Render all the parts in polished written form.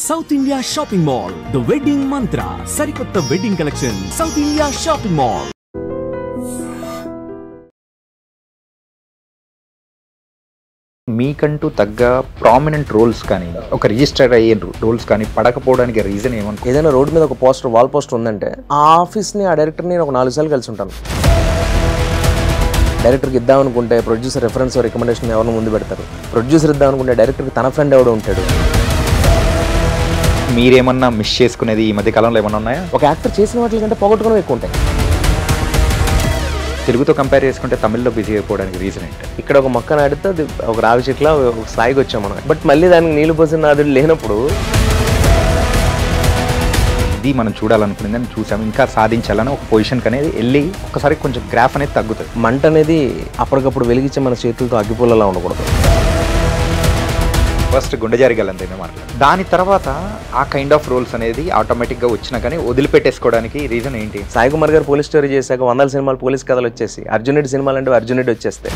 South India Shopping Mall, The Wedding Mantra, Sarikotta Wedding Collection, South India Shopping Mall. మీకంటూ తగ్గ prominent roles కానీ ఒక register అయ్యే roles కానీ పడకపోవడానికి రీజన్ ఏమన్నా? ఏదైనా రోడ్ మీద ఒక పోస్టర్ వాల్ పోస్టర్ ఉందంటే ఆ ఆఫీస్ని ఆ డైరెక్టర్ని ఒక 4 సార్లు కలిసి ఉంటాను. డైరెక్టర్కి ఇద్దామనుకుంటే ప్రొడ్యూసర్ రెఫరెన్స్ రికమెండేషన్ ఎవరిని ముందు పెడతారు. ప్రొడ్యూసర్ ఇద్దామనుకుంటే డైరెక్టర్కి తన ఫ్రెండ్ ఎవడో ఉంటాడు. మీరేమన్నా మిస్ చేసుకునేది ఈ మధ్య కాలంలో ఏమన్నా ఉన్నాయా? ఒక యాక్టర్ చేసిన వాటి కంటే పోగొట్టుకోవడం ఎక్కువ ఉంటాయి. తెలుగుతో కంపేర్ చేసుకుంటే తమిళ్లో బిజీ అయిపోవడానికి రీజన్ ఏంటి? ఇక్కడ ఒక మొక్క నాటితే అది ఒక రావి చెట్ల ఒక స్థాయికి వచ్చాం మనం. బట్ మళ్ళీ దానికి నీళ్లు పోసిన నాదుడు లేనప్పుడు ఇది మనం చూడాలనుకునేది చూసాము, ఇంకా సాధించాలని ఒక పొజిషన్కి అనేది వెళ్ళి ఒకసారి కొంచెం గ్రాఫ్ అనేది తగ్గుతుంది. మంట అనేది అప్పటికప్పుడు వెలిగించే మన చేతులతో అగ్గిపుల్లలా ఉండకూడదు. ఫస్ట్ గుండె జారిగలంతేనే మాట్లాడు. దాని తర్వాత ఆ కైండ్ ఆఫ్ రోల్స్ అనేది ఆటోమేటిక్గా వచ్చినా కానీ వదిలిపెట్టేసుకోవడానికి రీజన్ ఏంటి? సాయి కుమార్ గారు పోలీస్ స్టోరీ చేశాక 100 సినిమాలు పోలీస్ కథలు వచ్చేసి అర్జున్ రెడ్డి సినిమాలు అంటే అర్జున్ రెడ్డి వచ్చేస్తే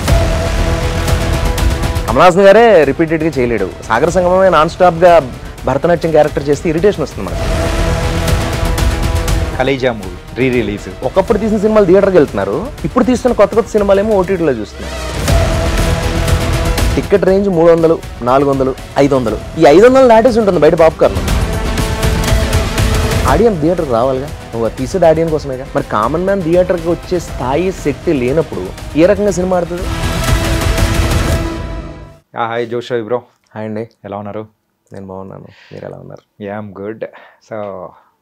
కమలాసన్ గారే రిపీటెడ్గా చేయలేడు. సాగర సంగమమే నాన్ స్టాప్గా భరతనాట్యం క్యారెక్టర్ చేస్తే ఇరిటేషన్ వస్తుంది మనకు. కలేజా మూవీ రీ రిలీజ్ ఒకప్పుడు తీసిన సినిమాలు థియేటర్కి వెళ్తున్నారు, ఇప్పుడు తీస్తున్న కొత్త కొత్త సినిమాలు ఏమో ఓటీటీలో చూస్తున్నారు. Ticket range 300, 400, 500. ఈ 500 దాటేసి ఉంటుంది బయట పాప్కార్న్. ఆడియన్స్ థియేటర్కి రావాలిగా, నువ్వు తీసేది ఆడియన్స్ కోసమేగా. మరి కామన్ మ్యాన్ థియేటర్కి వచ్చే స్థాయి శక్తి లేనప్పుడు ఏ రకంగా సినిమా ఆడుతుంది? హాయ్ జోష్ బ్రో. హాయ్ అండి, ఎలా ఉన్నారు? నేను బాగున్నాను, మీరు ఎలా ఉన్నారు? Am good. So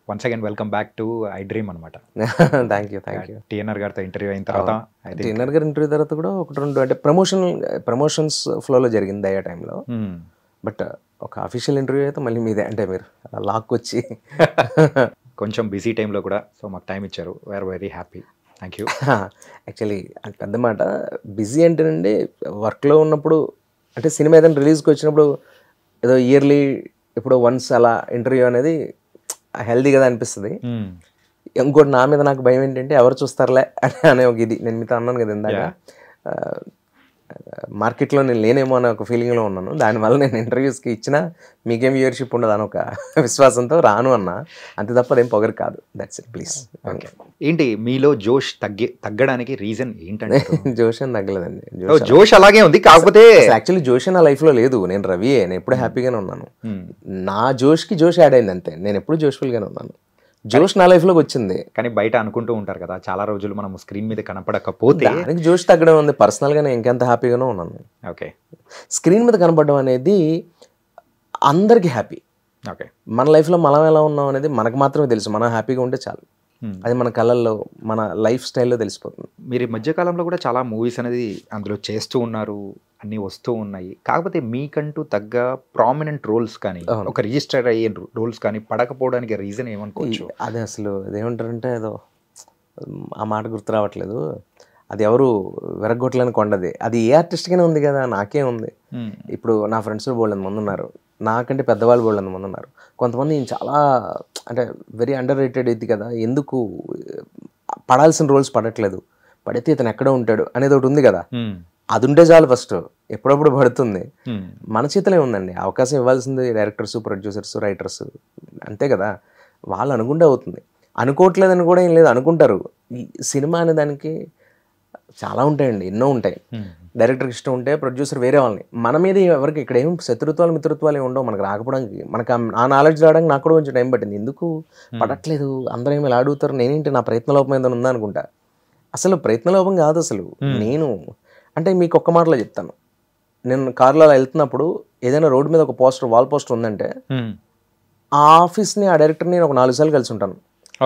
once again welcome back to iDream అనమాట. Thank you. టీఎన్ఆర్ గారితో ఇంటర్వ్యూ అయిన తర్వాత టీఎన్ఆర్ గారి ఇంటర్వ్యూ తర్వాత కూడా 1-2 అంటే ప్రమోషన్స్ ఫ్లోలో జరిగింది అయ్యే టైంలో. బట్ ఒక అఫీషియల్ ఇంటర్వ్యూ అయితే మళ్ళీ మీదే, అంటే మీరు లాక్ వచ్చి కొంచెం బిజీ టైంలో కూడా సో మాకు టైం ఇచ్చారు. We are very happy, thank you. Actually అంటే పెద్ద మాట, బిజీ అంటేనండి వర్క్లో ఉన్నప్పుడు, అంటే సినిమా ఏదైనా రిలీజ్కి వచ్చినప్పుడు ఏదో ఇయర్లీ ఇప్పుడు వన్స్ అలా ఇంటర్వ్యూ అనేది హెల్దీ కదా అనిపిస్తుంది. ఇంకోటి నా మీద నాకు భయం ఏంటంటే ఎవరు చూస్తారులే అనే ఒక ఇది, నేను మీతో అన్నాను కదా ఇందాక, మార్కెట్లో నేను లేనేమో అనే ఒక ఫీలింగ్లో ఉన్నాను. దానివల్ల నేను ఇంటర్వ్యూస్కి ఇచ్చినా మీకేం వ్యూవర్షిప్ ఉండదు అని ఒక విశ్వాసంతో రాను అన్నా, అంతే తప్ప అదేం పొగరు కాదు. That's it, please. ఓకే, ఏంటి మీలో జోష్ తగ్గడానికి రీజన్ ఏంటంటే? జోష్ అని తగ్గలేదండి, జోష్ అలాగే ఉంది. కాకపోతే యాక్చువల్లీ జోష్ నా లైఫ్లో లేదు. నేను రవియే, నేను ఎప్పుడు హ్యాపీగానే ఉన్నాను. నా జోష్కి జోష్ యాడ్ అయింది అంతే, నేను ఎప్పుడు జోష్ఫుల్గానే ఉన్నాను. జోష్ నా లైఫ్లోకి వచ్చింది. కానీ బయట అనుకుంటూ ఉంటారు కదా, చాలా రోజులు మనం స్క్రీన్ మీద కనపడకపోతే దానికి జోష్ తగ్గడం ఉంది. పర్సనల్గా నేను ఇంకెంత హ్యాపీగానే ఉన్నాను. ఓకే, స్క్రీన్ మీద కనపడడం అనేది అందరికీ హ్యాపీ. ఓకే, మన లైఫ్లో మనం ఎలా ఉన్నాం అనేది మనకు మాత్రమే తెలుసు. మనం హ్యాపీగా ఉంటే చాలు, అది మన కళ్ళల్లో మన లైఫ్ స్టైల్లో తెలిసిపోతుంది. మీరు ఈ మధ్యకాలంలో కూడా చాలా మూవీస్ అనేది అందులో చేస్తూ ఉన్నారు, అన్నీ వస్తూ ఉన్నాయి. కాకపోతే మీకంటూ తగ్గ ప్రామినెంట్ రోల్స్ కానీ ఒక రిజిస్టర్ అయ్యే రోల్స్ కానీ పడకపోవడానికి రీజన్ ఏమనుకోవచ్చు? అదే అసలు అదేమంటారంటే, ఏదో ఆ మాట గుర్తు రావట్లేదు. అది ఎవరు విరగొట్టలేని కొండది. అది ఏ ఆర్టిస్ట్గానే ఉంది కదా, నాకే ఉంది. ఇప్పుడు నా ఫ్రెండ్స్ బోల్డ్ మంది ఉన్నారు, నాకంటే పెద్దవాళ్ళు బోల్డ్ మంది ఉన్నారు. కొంతమంది చాలా అంటే వెరీ అండర్ రేటెడ్ ఇది కదా, ఎందుకు పడాల్సిన రోల్స్ పడట్లేదు, పడితే ఇతను ఎక్కడ ఉంటాడు అనేది ఒకటి ఉంది కదా. అది ఉంటే చాలు, ఫస్ట్ ఎప్పుడప్పుడు పడుతుంది. మన చేతిలో ఉందండి, అవకాశం ఇవ్వాల్సింది డైరెక్టర్స్, ప్రొడ్యూసర్స్, రైటర్స్, అంతే కదా. వాళ్ళు అనుకుంటే అవుతుంది. అనుకోవట్లేదని కూడా ఏం లేదు, అనుకుంటారు. ఈ సినిమా అనే దానికి చాలా ఉంటాయండి, ఎన్నో ఉంటాయి. డైరెక్టర్కి ఇష్టం ఉంటే ప్రొడ్యూసర్ వేరే వాళ్ళని, మన మీద ఎవరికి ఇక్కడ ఏం శత్రుత్వాలు మిత్రుత్వాలు ఏమి ఉండవు. మనకు రాకపోవడానికి, మనకు ఆ నాలెడ్జ్ రావడానికి నాకు కూడా కొంచెం టైం పట్టింది. ఎందుకు పడట్లేదు, అందరూ ఏమి ఇలా అడుగుతారు, నేనేంటి నా ప్రయత్నలోపం ఏదైనా ఉందా అనుకుంటా. అసలు ప్రయత్నలోపం కాదు అసలు. నేను అంటే మీకు ఒక్క మాటలో చెప్తాను, నేను కారులో అలా వెళ్తున్నప్పుడు ఏదైనా రోడ్డు మీద ఒక పోస్టర్ వాల్ పోస్టర్ ఉందంటే ఆ ఆఫీస్ని ఆ డైరెక్టర్ని ఒక 4 సార్లు కలిసి ఉంటాను.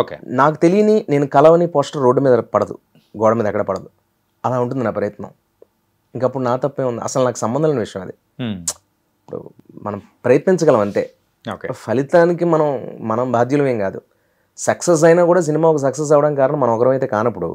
ఓకే, నాకు తెలియని నేను కలవని పోస్టర్ రోడ్డు మీద పడదు, గోడ మీద ఎక్కడ పడదు. అలా ఉంటుంది నా ప్రయత్నం. ఇంకప్పుడు నా తప్పే ఉంది, అసలు నాకు సంబంధం లేని విషయం అది. ఇప్పుడు మనం ప్రయత్నించగలం అంతే, ఫలితానికి మనం బాధ్యులమేం కాదు. సక్సెస్ అయినా కూడా సినిమా ఒక సక్సెస్ అవ్వడానికి కారణం మనం ఒకరం అయితే కానప్పుడు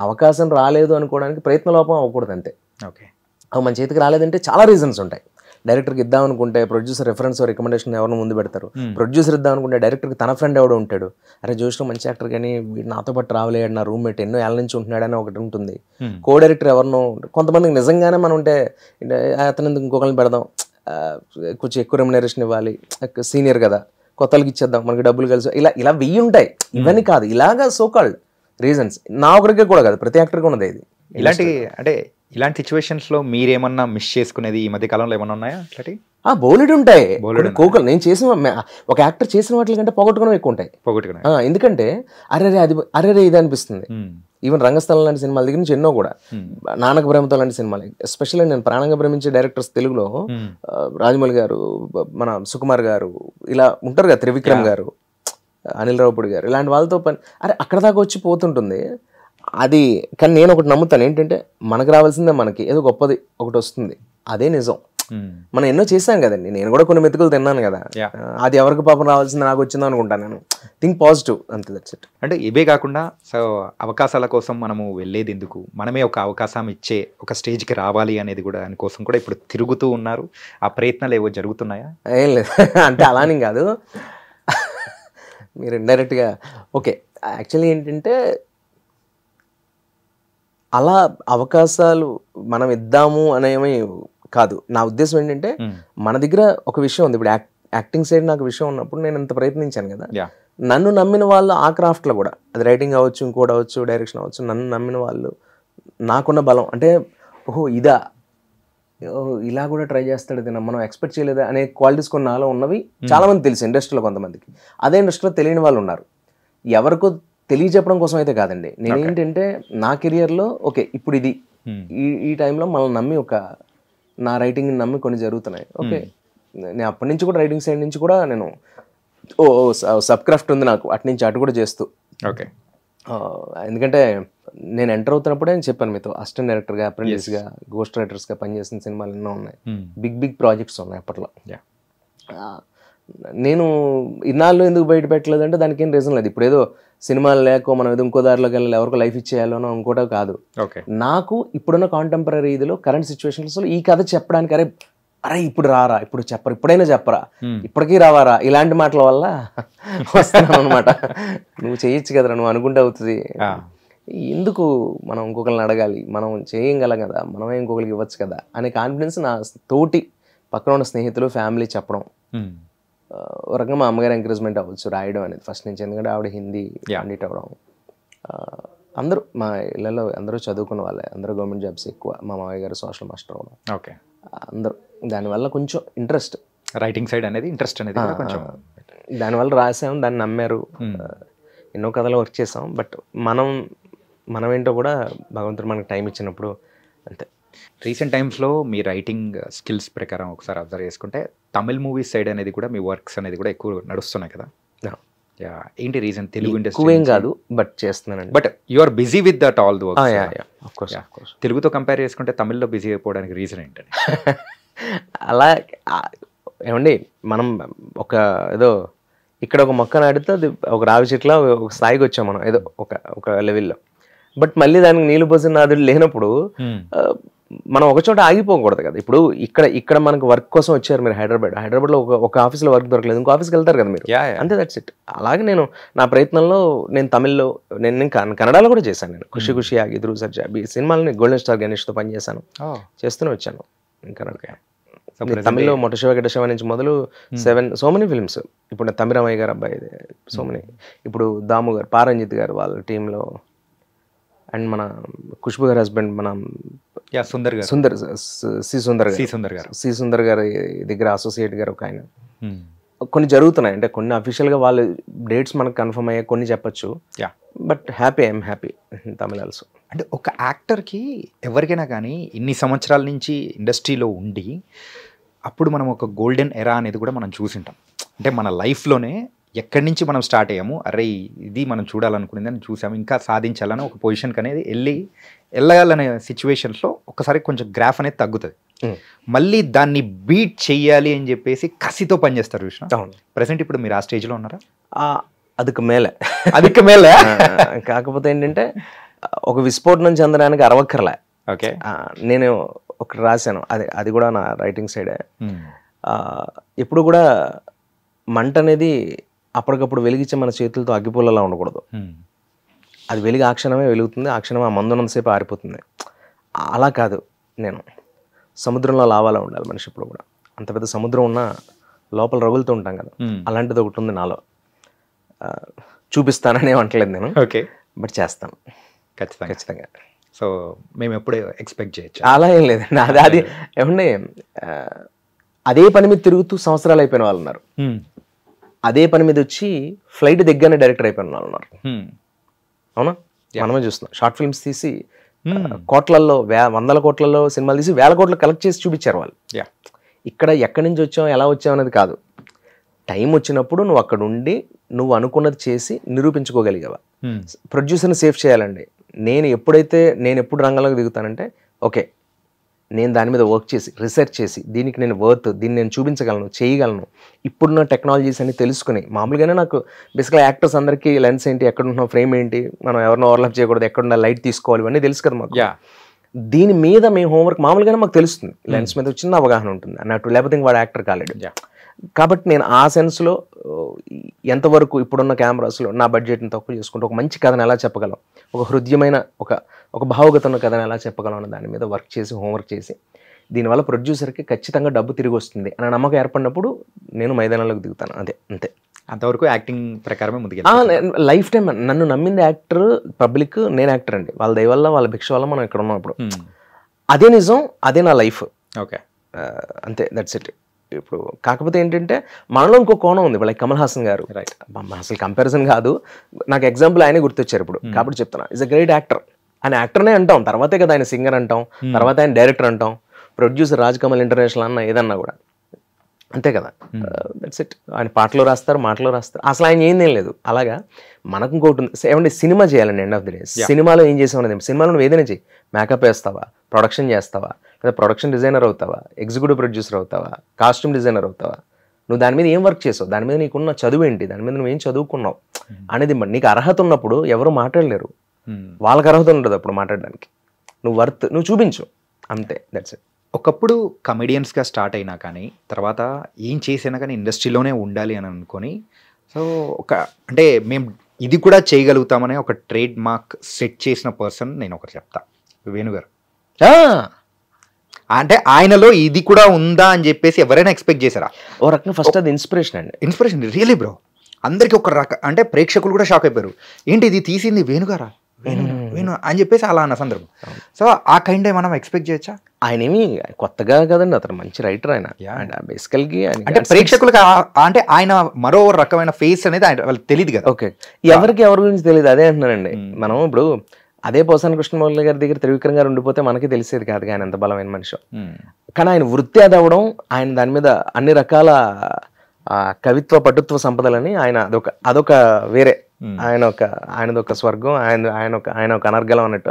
అవకాశం రాలేదు అనుకోవడానికి ప్రయత్నలోపం అవ్వకూడదు అంతే. ఓకే, అవి మన చేతికి రాలేదంటే చాలా రీజన్స్ ఉంటాయి. డైరెక్టర్కి ఇద్దామనుకుంటే ప్రొడ్యూసర్ రెఫరెన్స్ రికమెండేషన్ ఎవరిని ముందు పెడతారు. ప్రొడ్యూసర్ ఇద్దామనుకుంటే డైరెక్టర్కి తన ఫ్రెండ్ ఎవడో ఉంటాడు. అరే జోష్లో మంచి యాక్టర్ కానీ వీడు నాతో పాటు రావలేడు, నా రూమ్మేట్ ఎన్నో ఏళ్ళ నుంచి ఉంటున్నాడని ఒకటి ఉంటుంది. కో డైరెక్టర్ ఎవరినో, కొంతమందికి నిజంగానే మనం ఉంటే అతను ఇంకొకరిని పెడదాం కొంచెం ఎక్కువ రెమ్యునరేషన్ ఇవ్వాలి, సీనియర్ కదా కొత్తలకి ఇచ్చేద్దాం మనకి డబ్బులు కలిసి, ఇలా వెయ్యి ఉంటాయి. ఇవన్నీ కాదు, ఇలాగా సోకాల్డ్ రీజన్స్. నా ఒకరికి కూడా కాదు, ప్రతి యాక్టర్కి ఉన్నది ఇది. ఇలాంటి సిచ్యువేషన్స్ లో మీరేమన్నా మిస్ చేసుకునేది ఈ మధ్య కాలంలో ఏమన్నా ఉన్నాయా అట్లాంటి? బౌలెడ్ ఉంటాయి కోకలు. నేను చేసిన ఒక యాక్టర్ చేసిన వాటి కంటే పోగొట్టుకోవడం ఎక్కువ ఉంటాయి. ఎందుకంటే అరే ఇది అనిపిస్తుంది. ఈవెన్ రంగస్థలం లాంటి సినిమాల దగ్గర నుంచి ఎన్నో కూడా, నానక ప్రేమతో లాంటి సినిమాలు, ఎస్పెషల్లీ నేను ప్రాణంగా ప్రేమించే డైరెక్టర్స్ తెలుగులో రాజమౌళి గారు, మన సుకుమార్ గారు, ఇలా ఉంటారు కదా, త్రివిక్రమ్ గారు, అనిల్ రావుపూడి గారు, ఇలాంటి వాళ్ళతో పని అక్కడ దాకా వచ్చి పోతుంటుంది అది. కానీ నేను ఒకటి నమ్ముతాను, ఏంటంటే మనకు రావాల్సిందే, మనకి ఏదో గొప్పది ఒకటి వస్తుంది, అదే నిజం. మనం ఎన్నో చేశాం కదండి, నేను కూడా కొన్ని మెతుకులు తిన్నాను కదా, అది ఎవరికి పాపం రావాల్సింది నాకు వచ్చిందో అనుకుంటాను నేను. థింక్ పాజిటివ్, అంతే, దట్స్ ఇట్. అంటే ఇవే కాకుండా సో అవకాశాల కోసం మనము వెళ్ళేది ఎందుకు, మనమే ఒక అవకాశం ఇచ్చే ఒక స్టేజ్కి రావాలి అనేది కూడా దానికోసం కూడా ఇప్పుడు తిరుగుతూ ఉన్నారు. ఆ ప్రయత్నాలు ఏవో జరుగుతున్నాయా? ఏం లేదు అంటే అలానే కాదు, మీరు ఇండైరెక్ట్గా ఓకే. యాక్చువల్లీ ఏంటంటే అలా అవకాశాలు మనం ఇద్దాము అనేవి కాదు. నా ఉద్దేశం ఏంటంటే మన దగ్గర ఒక విషయం ఉంది. ఇప్పుడు యాక్టింగ్ సైడ్ నాకు విషయం ఉన్నప్పుడు నేను ఇంత ప్రయత్నించాను కదా, నన్ను నమ్మిన వాళ్ళు ఆ క్రాఫ్ట్లో కూడా, అది రైటింగ్ అవ్వచ్చు, ఇంకోటి అవ్వచ్చు, డైరెక్షన్ అవ్వచ్చు, నన్ను నమ్మిన వాళ్ళు, నాకున్న బలం అంటే ఓహో ఇదా, ఇలా కూడా ట్రై చేస్తాడు ఇది, మనం ఎక్స్పెక్ట్ చేయలేదా అనే క్వాలిటీస్ కొన్ని నాలో ఉన్నవి చాలా మంది తెలుసు ఇండస్ట్రీలో. కొంతమందికి అదే ఇండస్ట్రీలో తెలియని వాళ్ళు ఉన్నారు. ఎవరికో తెలియజెప్పడం కోసం అయితే కాదండి. నేనేంటంటే నా కెరియర్లో ఓకే ఇప్పుడు ఇది ఈ టైంలో మనల్ని నమ్మి నా రైటింగ్ని నమ్మి కొన్ని జరుగుతున్నాయి. ఓకే, నేను అప్పటి నుంచి కూడా రైటింగ్ సైడ్ నుంచి కూడా నేను సబ్ క్రాఫ్ట్ ఉంది నాకు, అటు నుంచి అటు కూడా చేస్తూ. ఓకే, ఎందుకంటే నేను ఎంటర్ అవుతున్నప్పుడే నేను చెప్పాను మీతో, అసిస్టెంట్ డైరెక్టర్గా, అప్రెంటిస్గా, గోస్ట్ రైటర్స్గా పనిచేసిన సినిమాలు ఎన్నో ఉన్నాయి, బిగ్ ప్రాజెక్ట్స్ ఉన్నాయి అప్పట్లో. నేను ఇన్నాళ్ళు ఎందుకు బయట పెట్టలేదు అంటే దానికి ఏం రీజన్ లేదు. ఇప్పుడు ఏదో సినిమాలు లేకో మనం ఏదో ఇంకో దారిలోకి వెళ్ళాలి, ఎవరికో లైఫ్ ఇచ్చేయాలనో ఇంకోటో కాదు. నాకు ఇప్పుడున్న కాంటెంపరీ ఇదిలో కరెంట్ సిచ్యువేషన్స్లో ఈ కథ చెప్పడానికి అరే ఇప్పుడు రారా, ఇప్పుడు చెప్పరా, ఇప్పుడైనా చెప్పరా, ఇప్పటికీ రావారా, ఇలాంటి మాటల వల్ల వస్తున్నాను అనమాట. నువ్వు చేయొచ్చు కదరా, నువ్వు అనుకుంటే అవుతుంది, ఎందుకు మనం ఇంకొకరిని అడగాలి, మనం చేయగలం కదా, మనమే ఇంకొకరికి ఇవ్వచ్చు కదా అనే కాన్ఫిడెన్స్ నా తోటి పక్కన ఉన్న స్నేహితులు, ఫ్యామిలీ చెప్పడం, ఒక రకంగా మా అమ్మగారు ఎంకరేజ్మెంట్ అవ్వచ్చు రాయడం అనేది ఫస్ట్ నుంచి. ఎందుకంటే ఆవిడ హిందీ పండిట్ అవ్వడం, అందరూ మా ఇళ్ళలో అందరూ చదువుకున్న వాళ్ళే, అందరూ గవర్నమెంట్ జాబ్స్ ఎక్కువ, మా మామయ్య గారు సోషల్ మాస్టర్ అవ్వడం, ఓకే, అందరూ దానివల్ల కొంచెం ఇంట్రెస్ట్, రైటింగ్ సైడ్ అనేది ఇంట్రెస్ట్ అనేది కొంచెం, దానివల్ల రాసాం, దాన్ని నమ్మారు, ఎన్నో కథలు వర్క్ చేసాం. బట్ మనం ఏంటో కూడా భగవంతుడు మనకు టైం ఇచ్చినప్పుడు అంతే. రీసెంట్ టైమ్స్లో మీ రైటింగ్ స్కిల్స్ ప్రకారం ఒకసారి అబ్జర్వ్ చేసుకుంటే తమిళ్ మూవీస్ సైడ్ అనేది కూడా మీ వర్క్స్ అనేది కూడా ఎక్కువ నడుస్తున్నాయి కదా, ఏంటి రీజన్? తెలుగు ఇండస్ట్రీ ఏం కాదు బట్ చేస్తున్నానండి, but you are busy with that all the works. తెలుగుతో కంపేర్ చేసుకుంటే తమిళ్లో బిజీ అయిపోవడానికి రీజన్ ఏంటండి? అలా ఏమండి, మనం ఏదో ఇక్కడ ఒక మొక్క నాటితే అది ఒక రావి చెట్ల ఒక స్థాయికి వచ్చాం మనం, ఏదో ఒక లెవెల్లో. బట్ మళ్ళీ దానికి నీళ్ళు పోసిన నాదుడు లేనప్పుడు మనం ఒక చోట ఆగిపోకూడదు కదా. ఇప్పుడు ఇక్కడ మనకు వర్క్ కోసం వచ్చారు మీరు హైదరాబాద్లో ఒక ఆఫీస్లో వర్క్ దొరకలేదు, ఇంకో ఆఫీస్కి వెళ్తారు కదా మీరు, అంతే, దట్స్ ఇట్. అలాగే నేను నా ప్రయత్నంలో నేను తమిళ్లో, నేను కన్నడలో కూడా చేశాను. నేను ఖుషి ఖుషి ఆగి ధ్రువ్ సర్జా ఈ సినిమాలని గోల్డెన్ స్టార్ గణేష్తో పనిచేశాను, చేస్తూనే వచ్చాను కన్నడకి. తమిళ్లో మొట్టశివ గడ్డశివ నుంచి మొదలు 7 సో మెనీ ఫిల్మ్స్. ఇప్పుడు తమిళరామయ్య గారు అబ్బాయి సో మెనీ, ఇప్పుడు దాము గారు, పారంజిత్ గారు వాళ్ళ టీంలో, అండ్ మన ఖుష్బు గారి హస్బెండ్ మన సి సుందర్ గారి దగ్గర అసోసియేట్ గారు ఒక ఆయన. కొన్ని జరుగుతున్నాయి అంటే కొన్ని అఫీషియల్గా వాళ్ళు డేట్స్ మనకు కన్ఫర్మ్ అయ్యాయి, కొన్ని చెప్పచ్చు. But I'm happy Tamil also. అంటే ఒక యాక్టర్కి ఎవరికైనా కానీ ఇన్ని సంవత్సరాల నుంచి ఇండస్ట్రీలో ఉండి అప్పుడు మనం ఒక గోల్డెన్ ఎరా అనేది కూడా మనం చూసింటాం. అంటే మన లైఫ్లోనే ఎక్కడి నుంచి మనం స్టార్ట్ అయ్యాము, అరే ఇది మనం చూడాలనుకునేది అని చూసాము, ఇంకా సాధించాలని ఒక పొజిషన్కి అనేది వెళ్ళాలనే సిచ్యువేషన్స్లో ఒకసారి కొంచెం గ్రాఫ్ అనేది తగ్గుతుంది. మళ్ళీ దాన్ని బీట్ చెయ్యాలి అని చెప్పేసి కసితో పనిచేస్తారు చూసిన. ప్రెసెంట్ ఇప్పుడు మీరు ఆ స్టేజ్లో ఉన్నారా? అదికి మేలే కాకపోతే ఏంటంటే ఒక విస్ఫోటనం చెందడానికి అరవక్కర్లే. ఓకే, నేను ఒకటి రాశాను, అది కూడా నా రైటింగ్ సైడే. ఎప్పుడు కూడా మంట అనేది అప్పటికప్పుడు వెలిగించే మన చేతులతో అగ్గిపుల్లలా ఉండకూడదు. అది వెలిగి ఆ క్షణమే వెలుగుతుంది, ఆ క్షణం ఆ మందున్నంతసేపు ఆరిపోతుంది. అలా కాదు, నేను సముద్రంలో లావాలా ఉండాలి మనిషి ఇప్పుడు కూడా. అంత పెద్ద సముద్రం ఉన్న లోపల రగులుతూ ఉంటాం కదా, అలాంటిది ఒకటి ఉంది నాలో. చూపిస్తానని అంటలేదు నేను, ఓకే, బట్ చేస్తాను ఖచ్చితంగా. సో మేము ఎప్పుడే ఎక్స్పెక్ట్ చేయొచ్చు? అలా ఏం లేదండి, అది ఏమండి, అదే పని మీద తిరుగుతూ సంవత్సరాలు అయిపోయిన వాళ్ళు ఉన్నారు, అదే పని మీద వచ్చి ఫ్లైట్ దగ్గరనే డైరెక్టర్ అయిపోయిన వాళ్ళు ఉన్నారు. అవునా, మనమే చూస్తున్నాం. షార్ట్ ఫిల్మ్స్ తీసి కోట్లల్లో, 100 కోట్లలో సినిమాలు తీసి 1000 కోట్లు కలెక్ట్ చేసి చూపించారు వాళ్ళు. ఇక్కడ ఎక్కడి నుంచి వచ్చావు, ఎలా వచ్చావు అనేది కాదు, టైం వచ్చినప్పుడు నువ్వు అక్కడ ఉండి నువ్వు అనుకున్నది చేసి నిరూపించుకోగలిగావా. ప్రొడ్యూసర్ని సేఫ్ చేయాలండి. నేను ఎప్పుడు రంగంలోకి దిగుతానంటే, ఓకే నేను దాని మీద వర్క్ చేసి రీసెర్చ్ చేసి దీనికి నేను దీన్ని నేను చూపించగలను, చేయగలను, ఇప్పుడున్న టెక్నాలజీస్ అన్ని తెలుసుకుని. మామూలుగానే నాకు బేసిక్గా యాక్టర్స్ అందరికీ లెన్స్ ఏంటి, ఎక్కడ ఉంటున్నాం, ఫ్రేమ్ ఏంటి, మనం ఎవరినో ఓవర్లాప్ చేయకూడదు, ఎక్కడున్న లైట్ తీసుకోవాలి, ఇవన్నీ తెలుసు కదా మాకు. దీని మీద మేము హోంవర్క్ మామూలుగానే మాకు తెలుస్తుంది, లెన్స్ మీద చిన్న అవగాహన ఉంటుంది అన్నట్టు, లేకపోతే ఇంక వాడు యాక్టర్ కాలేడు. కాబట్టి నేను ఆ సెన్స్లో ఎంతవరకు ఇప్పుడున్న కెమెరాస్లో నా బడ్జెట్ని తక్కువ చేసుకుంటూ ఒక మంచి కథను ఎలా చెప్పగలం, ఒక హృదయమైన ఒక భావగత ఉన్న కథను ఎలా చెప్పగలం అన్న దాని మీద వర్క్ చేసి, హోంవర్క్ చేసి, దీనివల్ల ప్రొడ్యూసర్కి ఖచ్చితంగా డబ్బు తిరిగి వస్తుంది అనే నమ్మకం ఏర్పడినప్పుడు నేను మైదానంలోకి దిగుతాను. అంతే. అంతవరకు యాక్టింగ్ ప్రకారమే ముందుకు లైఫ్ టైం నన్ను నమ్మింది యాక్టర్, పబ్లిక్, నేను యాక్టర్ అండి. వాళ్ళ దయ వల్ల, వాళ్ళ భిక్ష వల్ల మనం ఇక్కడ ఉన్నాం ఇప్పుడు. అదే నిజం, అదే నా లైఫ్. ఓకే, అంతే, దట్స్ ఇట్. ఇప్పుడు కాకపోతే ఏంటంటే మనలో ఇంకో కోణం ఉంది. లైక్ కమల్ హాసన్ గారు, రైట్, అసలు కంపారిజన్ కాదు, నాకు ఎగ్జాంపుల్ ఆయనే గుర్తొచ్చారు ఇప్పుడు, కాబట్టి చెప్తున్నా. Is a great actor. ఆయన యాక్టర్నే అంటాం, తర్వాతే కదా ఆయన సింగర్ అంటాం, తర్వాత ఆయన డైరెక్టర్ అంటాం, ప్రొడ్యూసర్ రాజ్ కమల్ ఇంటర్నేషనల్ అన్న ఏదన్నా కూడా అంతే కదా. That's it. ఆయన పాటలు రాస్తారు, మాటలు రాస్తారు, అసలు ఆయన ఏం లేదు. అలాగా మనకు ఇంకోటి ఉంది, ఏమంటే సినిమా చేయాలండి. ఎండ్ ఆఫ్ ది డే సినిమాలో ఏం చేసావు అనేది, సినిమాలో నువ్వు ఏదైనా చెయ్యి, మేకప్ వేస్తావా, ప్రొడక్షన్ చేస్తావా, లేదా ప్రొడక్షన్ డిజైనర్ అవుతావా, ఎగ్జిక్యూటివ్ ప్రొడ్యూసర్ అవుతావా, కాస్ట్యూమ్ డిజైనర్ అవుతావా, నువ్వు దాని మీద ఏం వర్క్ చేసావు, దాని మీద నీకున్న చదువు ఏంటి, దాని మీద నువ్వేం చదువుకున్నావు అనేది. నీకు అర్హత ఉన్నప్పుడు ఎవరు మాట్లాడలేరు, వాళ్ళకి అర్హత ఉండదు అప్పుడు మాట్లాడడానికి. నువ్వు చూపించు, అంతే, దట్స్ ఇట్. ఒకప్పుడు కమెడియన్స్గా స్టార్ట్ అయినా కానీ తర్వాత ఏం చేసినా కానీ ఇండస్ట్రీలోనే ఉండాలి అని అనుకొని, సో అంటే మేము ఇది కూడా చేయగలుగుతామనే ఒక ట్రేడ్ మార్క్ సెట్ చేసిన పర్సన్ నేను ఒకటి చెప్తా, వేణుగారు. అంటే ఆయనలో ఇది కూడా ఉందా అని చెప్పేసి ఎవరైనా ఎక్స్పెక్ట్ చేశారా? ఓ రకంగా ఫస్ట్ అది ఇన్స్పిరేషన్ అండి. Inspiration really bro. అందరికీ ఒక అంటే ప్రేక్షకులు కూడా షాక్ అయిపోయారు, ఏంటి ఇది తీసింది వేణుగారా, వేణు అని చెప్పేసి అలా అన్న సందర్భం. సో ఆ కైండ్ మనం ఎక్స్పెక్ట్ చేయొచ్చా? ఆయన ఏమి కొత్తగా కదండి, అతను మంచి రైటర్. ఆయన బేసికల్గా అంటే ప్రేక్షకులకు అంటే ఆయన మరో రకమైన ఫేస్ అనేది వాళ్ళకి తెలియదు కదా. ఓకే, ఎవరి గురించి తెలియదు, అదే అంటున్నానండి. మనం ఇప్పుడు అదే పోసాని కృష్ణమౌళి గారి దగ్గర త్రివిక్రమ్ గారు ఉండిపోతే మనకి తెలిసేది కాదు ఆయన ఎంత బలమైన మనిషి. కానీ ఆయన వృత్తి అది అవ్వడం, ఆయన దాని మీద అన్ని రకాల కవిత్వ పటుత్వ సంపదలని ఆయన అదొక వేరే, ఆయనది ఒక స్వర్గం, ఆయన ఒక అనర్గలం అన్నట్టు.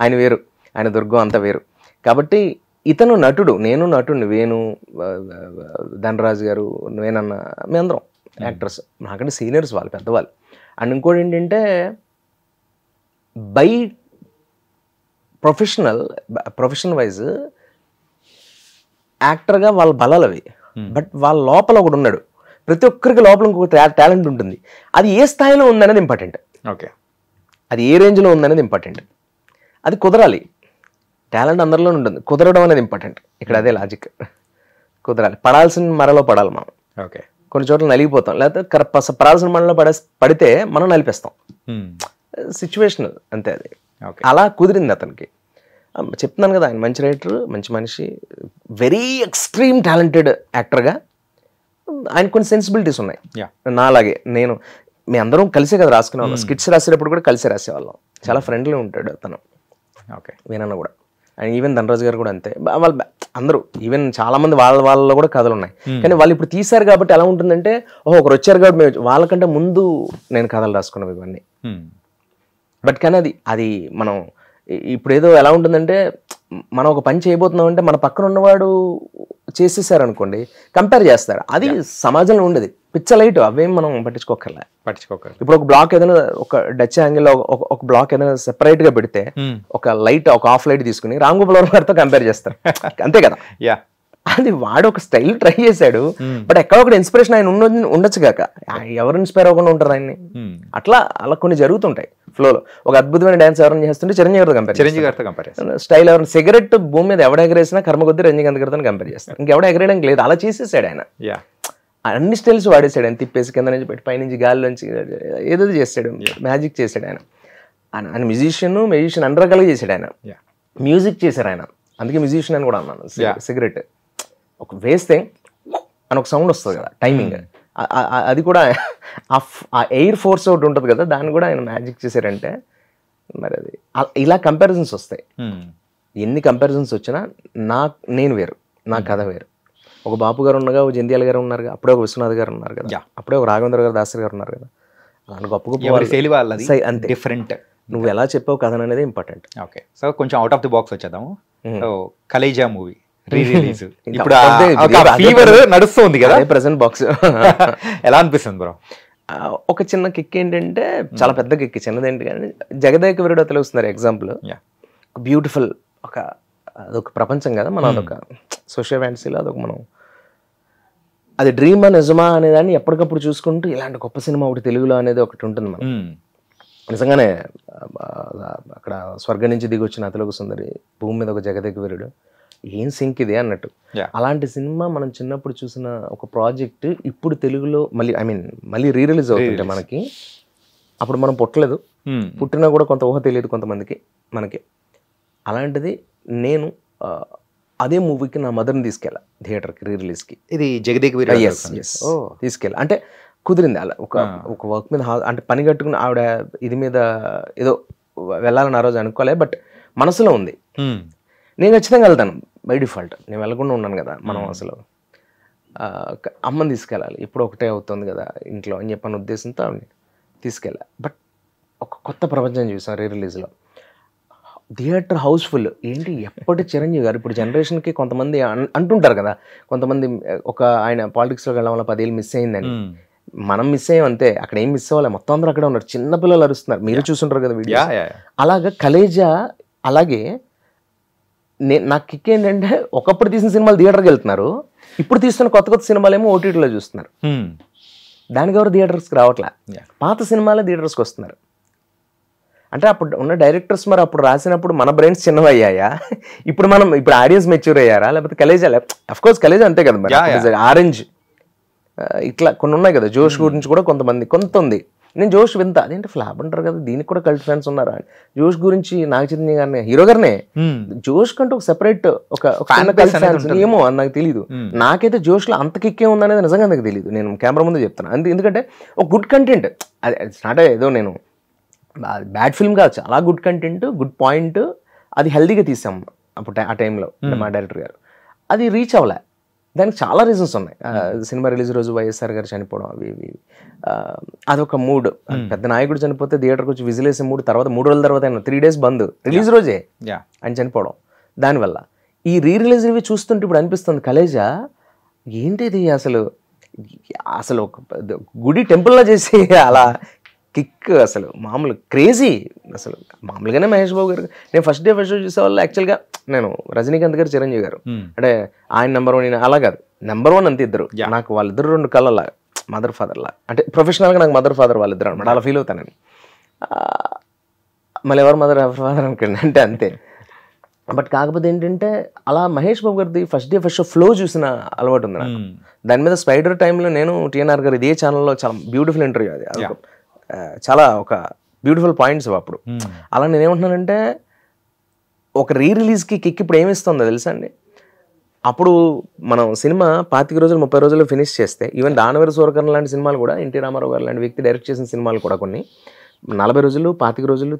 ఆయన వేరు, ఆయన దుర్గం అంతా వేరు. కాబట్టి ఇతను నటుడు, నేను నటుడిని, వేణు, ధనరాజ్ గారు, వేణన్న, మీ అందరం యాక్టర్స్, నాకంటే సీనియర్స్ వాళ్ళు, పెద్దవాళ్ళు. అండ్ ఇంకోటి ఏంటంటే బై ప్రొఫెషనల్ వైజ్ యాక్టర్గా వాళ్ళ బలాలు అవి, బట్ వాళ్ళ లోపల ఒకడు ఉన్నాడు. ప్రతి ఒక్కరికి లోపల ఇంకొక టాలెంట్ ఉంటుంది. అది ఏ స్థాయిలో ఉందనేది ఇంపార్టెంట్. ఓకే, అది ఏ రేంజ్లో ఉందనేది ఇంపార్టెంట్. అది కుదరాలి. టాలెంట్ అందరిలో ఉంటుంది, కుదరడం అనేది ఇంపార్టెంట్. ఇక్కడ అదే లాజిక్, కుదరాలి. పడాల్సిన మరలో పడాలి మనం. ఓకే, కొన్ని చోట్ల నలిగిపోతాం, లేకపోతే పడాల్సిన మరలో పడితే మనం నలిపేస్తాం. సిచ్యువేషన్ అంతే అది. అలా కుదిరింది అతనికి. చెప్తున్నాను కదా, ఆయన మంచి రైటర్, మంచి మనిషి, వెరీ ఎక్స్ట్రీమ్ టాలెంటెడ్ యాక్టర్గా. ఆయన కొన్ని సెన్సిబిలిటీస్ ఉన్నాయి నాలాగే. మీ అందరం కలిసే కదా రాసుకునే వాళ్ళం, స్కిట్స్ రాసేటప్పుడు కూడా కలిసే రాసేవాళ్ళం. చాలా ఫ్రెండ్లీ ఉంటాడు అతను. ఓకే, వేనన్న కూడా, అండ్ ఈవెన్ ధనరాజు గారు కూడా అంతే. వాళ్ళు అందరూ, ఈవెన్ చాలా మంది వాళ్ళలో కూడా కథలు ఉన్నాయి. కానీ వాళ్ళు ఇప్పుడు తీశారు కాబట్టి ఎలా ఉంటుందంటే, ఒకరు వచ్చారు కాబట్టి మేము, వాళ్ళకంటే ముందు నేను కథలు రాసుకున్నాం ఇవన్నీ. బట్ కానీ అది మనం ఇప్పుడు ఏదో ఎలా ఉంటుందంటే, మనం ఒక పని చేయబోతున్నాం అంటే మన పక్కన ఉన్నవాడు చేసేసారు అనుకోండి, కంపేర్ చేస్తారు. అది సమాజంలో ఉండేది పిచ్చలైట్, అవేం మనం పట్టించుకోకర్లే. ఇప్పుడు ఒక బ్లాక్ ఏదైనా, ఒక డచ్ యాంగిల్ ఒక బ్లాక్ ఏదైనా సెపరేట్ గా పెడితే, ఒక లైట్, ఒక ఆఫ్ లైట్ తీసుకుని రామ్ గోపాల్ వర్మ గారితో కంపేర్ చేస్తారు, అంతే కదా. అది వాడు ఒక స్టైల్ ట్రై చేశాడు, బట్ ఎక్కడ ఒకటి ఇన్స్పిరేషన్ ఆయన ఉండొచ్చు కాక, ఎవరు ఇన్స్పైర్ అవ్వకుండా ఉంటారు ఆయన్ని. అలా కొన్ని జరుగుతుంటాయి. ఫ్లోలో. ఒక అద్భుతమైన డాన్స్ ఎవరైనా చేస్తుంటే చిరంజీవి గారితో కంపేర్ స్టైల్ ఎవరైనా సిగరెట్ భూమి మీద ఎవడ ఎగరేసినా కర్మ కొద్దీ రజనీకాంత్ గారితో కంపేర్ చేస్తారు. ఇంకెవడ ఎగరేయడానికి లేదు, అలా చేసేసాడు ఆయన. అన్ని స్టైల్స్ వాడేసాడు ఆయన. తిప్పేసి కింద నుంచి పెట్టి పైనుంచి గాలిలోంచి ఏదో చేస్తాడు, మ్యాజిక్ చేశాడు ఆయన. ఆయన మ్యూజిషియన్ అన్ని రకాలుగా చేశాడు ఆయన. మ్యూజిక్ చేశారు ఆయన, అందుకే మ్యూజిషియన్ అని కూడా అన్నాను. సిగరెట్ ఒక వేస్తే అని ఒక సౌండ్ వస్తుంది కదా, టైమింగ్, అది కూడా ఆ ఎయిర్ ఫోర్స్ ఒకటి ఉంటుంది కదా, దాన్ని కూడా ఆయన మ్యాజిక్ చేశారంటే మరి అది ఇలా కంపారిజన్స్ వస్తాయి. ఎన్ని కంపారిజన్స్ వచ్చినా నేను వేరు, నా కథ వేరు. ఒక బాపు గారు ఉన్నగా, ఒక జంధ్యాల గారు ఉన్నారు కదా, అప్పుడే ఒక విశ్వనాథ్ గారు ఉన్నారు కదా, అప్పుడే ఒక రాఘవేంద్ర గారు, దాసరి గారు ఉన్నారు కదా. అలాంటి గొప్ప గొప్ప అంతే డిఫరెంట్. నువ్వు ఎలా చెప్పావు కథ అనేది ఇంపార్టెంట్. ఓకే, సో కొంచెం అవుట్ ఆఫ్ ది బాక్స్ వచ్చేద్దాము. కలేజా మూవీ రీ-రిలీజ్ ఇప్పుడు ఫీవర్ నడుస్తుంది కదా, ప్రెసెంట్ బాక్స్ ఎలా అనిపిస్తుంది బ్రో? ఒక చిన్న కిక్ ఏంటంటే, చాలా పెద్ద కిక్, చిన్నదేంటి కానీ జగదేక వీరుడు తెలుస్తున్నారు ఎగ్జాంపుల్. బ్యూటిఫుల్ అదొక ప్రపంచం కదా, మనం అదొక సోషల్ ఫ్యాంటసీలో అదొక మనం అది డ్రీమా నిజమా అనేదాన్ని ఎప్పటికప్పుడు చూసుకుంటూ ఇలాంటి గొప్ప సినిమా ఒకటి తెలుగులో అనేది ఒకటి ఉంటుంది. మనం నిజంగానే అక్కడ స్వర్గం నుంచి దిగి వచ్చిన అతిలోక సుందరి, భూమి మీద ఒక జగదేక వీరుడు, ఏం సింక్ ఇది అన్నట్టు. అలాంటి సినిమా మనం చిన్నప్పుడు చూసిన ఒక ప్రాజెక్ట్ ఇప్పుడు తెలుగులో మళ్ళీ రీ-రిలీజ్ అవుతుంటే మనకి, అప్పుడు మనం పుట్టలేదు, పుట్టినా కూడా కొంత ఊహ తెలియదు కొంతమందికి మనకి. అలాంటిది నేను అదే మూవీకి నా మదర్ని తీసుకెళ్ళా థియేటర్కి, రీ-రిలీజ్కి. ఇది జగదేక వీరుడు తీసుకెళ్ళా. అంటే కుదిరింది అలా, ఒక వర్క్ మీద అంటే పని కట్టుకుని ఆవిడ ఇది మీద ఏదో వెళ్ళాలని ఆ రోజు అనుకోలే, బట్ మనసులో ఉంది. నేను ఖచ్చితంగా వెళ్తాను బై డిఫాల్ట్, నేను వెళ్ళకుండా ఉన్నాను కదా. మనం అసలు అమ్మని తీసుకెళ్ళాలి, ఇప్పుడు ఒకటే అవుతుంది కదా ఇంట్లో అని చెప్పిన ఉద్దేశంతో ఆవిడని తీసుకెళ్ళా. బట్ ఒక కొత్త ప్రపంచం చూసాం రీ-రిలీజ్లో. Theatre Housefull. ఏంటి ఎప్పటి చిరంజీవి గారు, ఇప్పుడు జనరేషన్కి కొంతమంది అంటుంటారు కదా, కొంతమంది ఆయన పాలిటిక్స్లోకి వెళ్ళడం వల్ల 10 ఏళ్ళు మిస్ అయిందని. మనం మిస్ అయ్యాం అంతే, అక్కడ ఏం మిస్ అవ్వాలి, మొత్తం అందరూ అక్కడే ఉన్నారు, చిన్నపిల్లలు అరుస్తున్నారు, మీరు చూస్తుంటారు కదా వీడియో. అలాగా కలేజా, అలాగే నాకు కిక్ ఏంటంటే, ఒకప్పుడు తీసిన సినిమాలు థియేటర్కి వెళ్తున్నారు, ఇప్పుడు తీస్తున్న కొత్త కొత్త సినిమాలు ఏమో ఓటీటీలో చూస్తున్నారు. దానికి ఎవరు థియేటర్స్కి రావట్లే, పాత సినిమాలే థియేటర్స్కి వస్తున్నారు. అంటే అప్పుడు ఉన్న డైరెక్టర్స్ మరి అప్పుడు రాసినప్పుడు మన బ్రెయిన్స్ చిన్నవయ్యాయా, ఇప్పుడు ఆడియన్స్ మెచ్యూర్ అయ్యారా, లేకపోతే కలేజా? అఫ్కోర్స్ కలేజా అంతే కదా మరి, ఆరెంజ్ ఇట్లా కొన్ని ఉన్నాయి కదా. జోష్ గురించి కూడా కొంత ఉంది. నేను జోష్ వింత, అదేంటి ఫ్లాప్ అంటారు కదా, దీనికి కూడా కల్ట్ ఫ్యాన్స్ ఉన్నారా? జోష్ గురించి నాగ చైతన్య గారిని, హీరో గారినే, జోష్ కంటే ఒక సెపరేట్ ఒక ఫ్యాన్స్ ఏమో అని నాకు తెలియదు. నాకైతే జోష్ లో అంత కిక్కే ఉందనేది నిజంగా నాకు తెలియదు. నేను కెమెరా ముందు చెప్తాను ఎందుకంటే ఒక గుడ్ కంటెంట్, అది నాట్ ఏదో నేను బ్యాడ్ ఫిల్మ్ కాదు, చాలా గుడ్ కంటెంట్, గుడ్ పాయింట్, అది హెల్దీగా తీసాం అప్పుడు ఆ టైంలో మా డైరెక్టర్ గారు. అది రీచ్ అవ్వలే, దానికి చాలా రీజన్స్ ఉన్నాయి. సినిమా రిలీజ్ రోజు వైఎస్ఆర్ గారు చనిపోవడం, అవి అదొక మూడ్. పెద్ద నాయకుడు చనిపోతే థియేటర్కి వచ్చి విజిల్ వేసే మూడు, తర్వాత 3 రోజుల తర్వాత 3 days బంద్, రిలీజ్ రోజే ఆయన చనిపోవడం. దానివల్ల ఈ రీ-రిలీజ్ ఇవి చూస్తుంటే ఇప్పుడు అనిపిస్తుంది, కలేజా ఏంటిది అసలు ఒక గుడి టెంపుల్లా చేసి అలా కిక్, అసలు మామూలు క్రేజీ. అసలు మామూలుగానే మహేష్ బాబు గారు, నేను ఫస్ట్ డే చూసే వాళ్ళు యాక్చువల్గా నేను రజనీకాంత్ గారు, చిరంజీవి గారు, అంటే ఆయన నెంబర్ 1 అలా కాదు, నెంబర్ 1 అంతే ఇద్దరు. నాకు వాళ్ళిద్దరు 2 కళ్ళలా, మదర్ ఫాదర్ లా, అంటే ప్రొఫెషనల్గా నాకు మదర్ ఫాదర్ వాళ్ళిద్దరు అనమాట, అలా ఫీల్ అవుతాను నేను. మళ్ళీ ఎవరు మదర్ ఎవరు ఫాదర్ అనుకోండి అంటే అంతే. బట్ కాకపోతే ఏంటంటే, అలా మహేష్ బాబు గారిది first day first show flow చూసిన అలవాటు ఉంది నాకు. దాని మీద స్పైడర్ టైంలో నేను టీఎన్ఆర్ గారు ఇదే ఛానల్లో చాలా బ్యూటిఫుల్ ఇంటర్వ్యూ, అది చాలా ఒక బ్యూటిఫుల్ పాయింట్స్ అప్పుడు. అలా నేనేమంటున్నానంటే, ఒక రీ-రిలీజ్కి కిక్ ఇప్పుడు ఏమిస్తుందో తెలుసా అండి. అప్పుడు మనం సినిమా 25 రోజులు 30 రోజులు ఫినిష్ చేస్తే, ఈవెన్ దానవీర సూరకర్ణ లాంటి సినిమాలు కూడా, ఎన్టీ రామారావు గారు లాంటి వ్యక్తి డైరెక్ట్ చేసిన సినిమాలు కూడా కొన్ని 40 రోజులు 25 రోజులు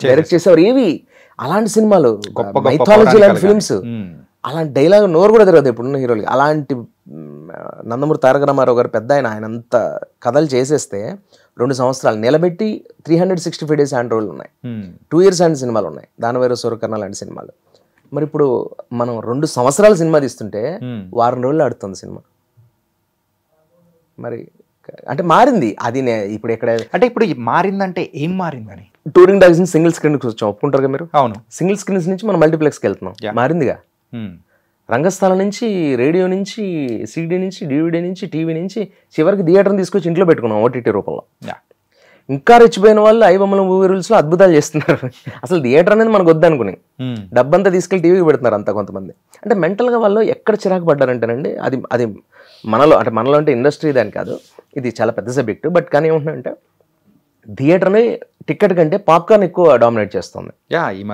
డైరెక్ట్ చేసేవారు. ఏవి అలాంటి సినిమాలు, మైథాలజీ లాంటి ఫిల్మ్స్, అలాంటి డైలాగ్ నోరు కూడా తిరగదు ఇప్పుడున్న హీరోలకి. అలాంటి నందమూరి తారక రామారావు గారు పెద్ద ఆయన అంత కథలు చేసేస్తే 2 సంవత్సరాలు నిలబెట్టి 365 days హ్యాండ్ రోల్ ఉన్నాయి, 2 years హ్యాండ్ సినిమాలు ఉన్నాయి, దానవీర సూరకర్ణ లాంటి సినిమాలు. మరి ఇప్పుడు మనం 2 సంవత్సరాల సినిమా తీస్తుంటే 1 వారం రోజులు ఆడుతుంది సినిమా. మరి అంటే మారింది అది. ఇప్పుడు ఎక్కడ అంటే ఇప్పుడు మారిందంటే ఏం మారిందని, టూరింగ్ డాగ్స్ నుంచి సింగిల్ స్క్రీన్కి వచ్చాం, ఒప్పుకుంటారు కదా మీరు? అవును. సింగిల్ స్క్రీన్స్ నుంచి మనం మల్టీప్లెక్స్కి వెళ్తున్నాం, మారిందిగా. రంగస్థలం నుంచి, రేడియో నుంచి, సీడీ నుంచి, డివిడీ నుంచి, టీవీ నుంచి, చివరికి థియేటర్ని తీసుకొచ్చి ఇంట్లో పెట్టుకున్నాం ఓటీటీ రూపంలో. ఇంకా రెచ్చిపోయిన వాళ్ళు ఐబొమ్మల మూవీ రూల్స్ లో అద్భుతాలు చేస్తున్నారు. అసలు థియేటర్ అనేది మనకు వద్దనుకుని డబ్బంతా తీసుకెళ్లి టీవీకి పెడుతున్నారు అంతా కొంతమంది. అంటే మెంటల్ గా వాళ్ళు ఎక్కడ చిరాకు పడ్డారంటేనండి, అది మనలో అంటే ఇండస్ట్రీ దాని కాదు, ఇది చాలా పెద్ద సబ్జెక్ట్. బట్ కానీ ఏమంటుందంటే థియేటర్ని టికెట్ కంటే పాప్కార్న్ ఎక్కువ డామినేట్ చేస్తుంది,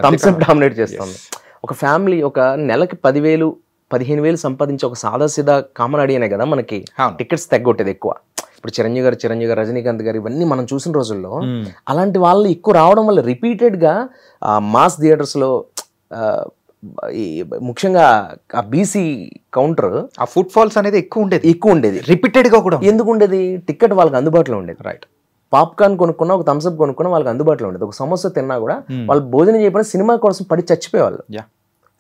థమ్స్ అప్ డామినేట్ చేస్తుంది. ఒక ఫ్యామిలీ ఒక నెలకి 10,000-15,000 సంపాదించి ఒక సాదాసీదా కామన్ ఆడియనే కదా మనకి టికెట్స్ తగ్గొట్టేది ఎక్కువ. ఇప్పుడు చిరంజీవి గారు, రజనీకాంత్ గారు, ఇవన్నీ మనం చూసిన రోజుల్లో అలాంటి వాళ్ళు ఎక్కువ రావడం వల్ల రిపీటెడ్గా మాస్ థియేటర్స్లో ముఖ్యంగా ఆ బీసీ కౌంటర్ ఆ ఫుట్ ఫాల్స్ అనేది ఎక్కువ ఉండేది రిపీటెడ్గా కూడా. ఎందుకు ఉండేది? టికెట్ వాళ్ళకి అందుబాటులో ఉండేది. రైట్. పాప్కార్న్ కొనుక్కున్నా, ఒక థమ్స్అప్ కొనుక్కున్నా వాళ్ళకి అందుబాటులో ఉండేది. ఒక సమోసా తిన్నా కూడా వాళ్ళు భోజనం చేయకుండా సినిమా కోసం పడి చచ్చిపోయేవాళ్ళు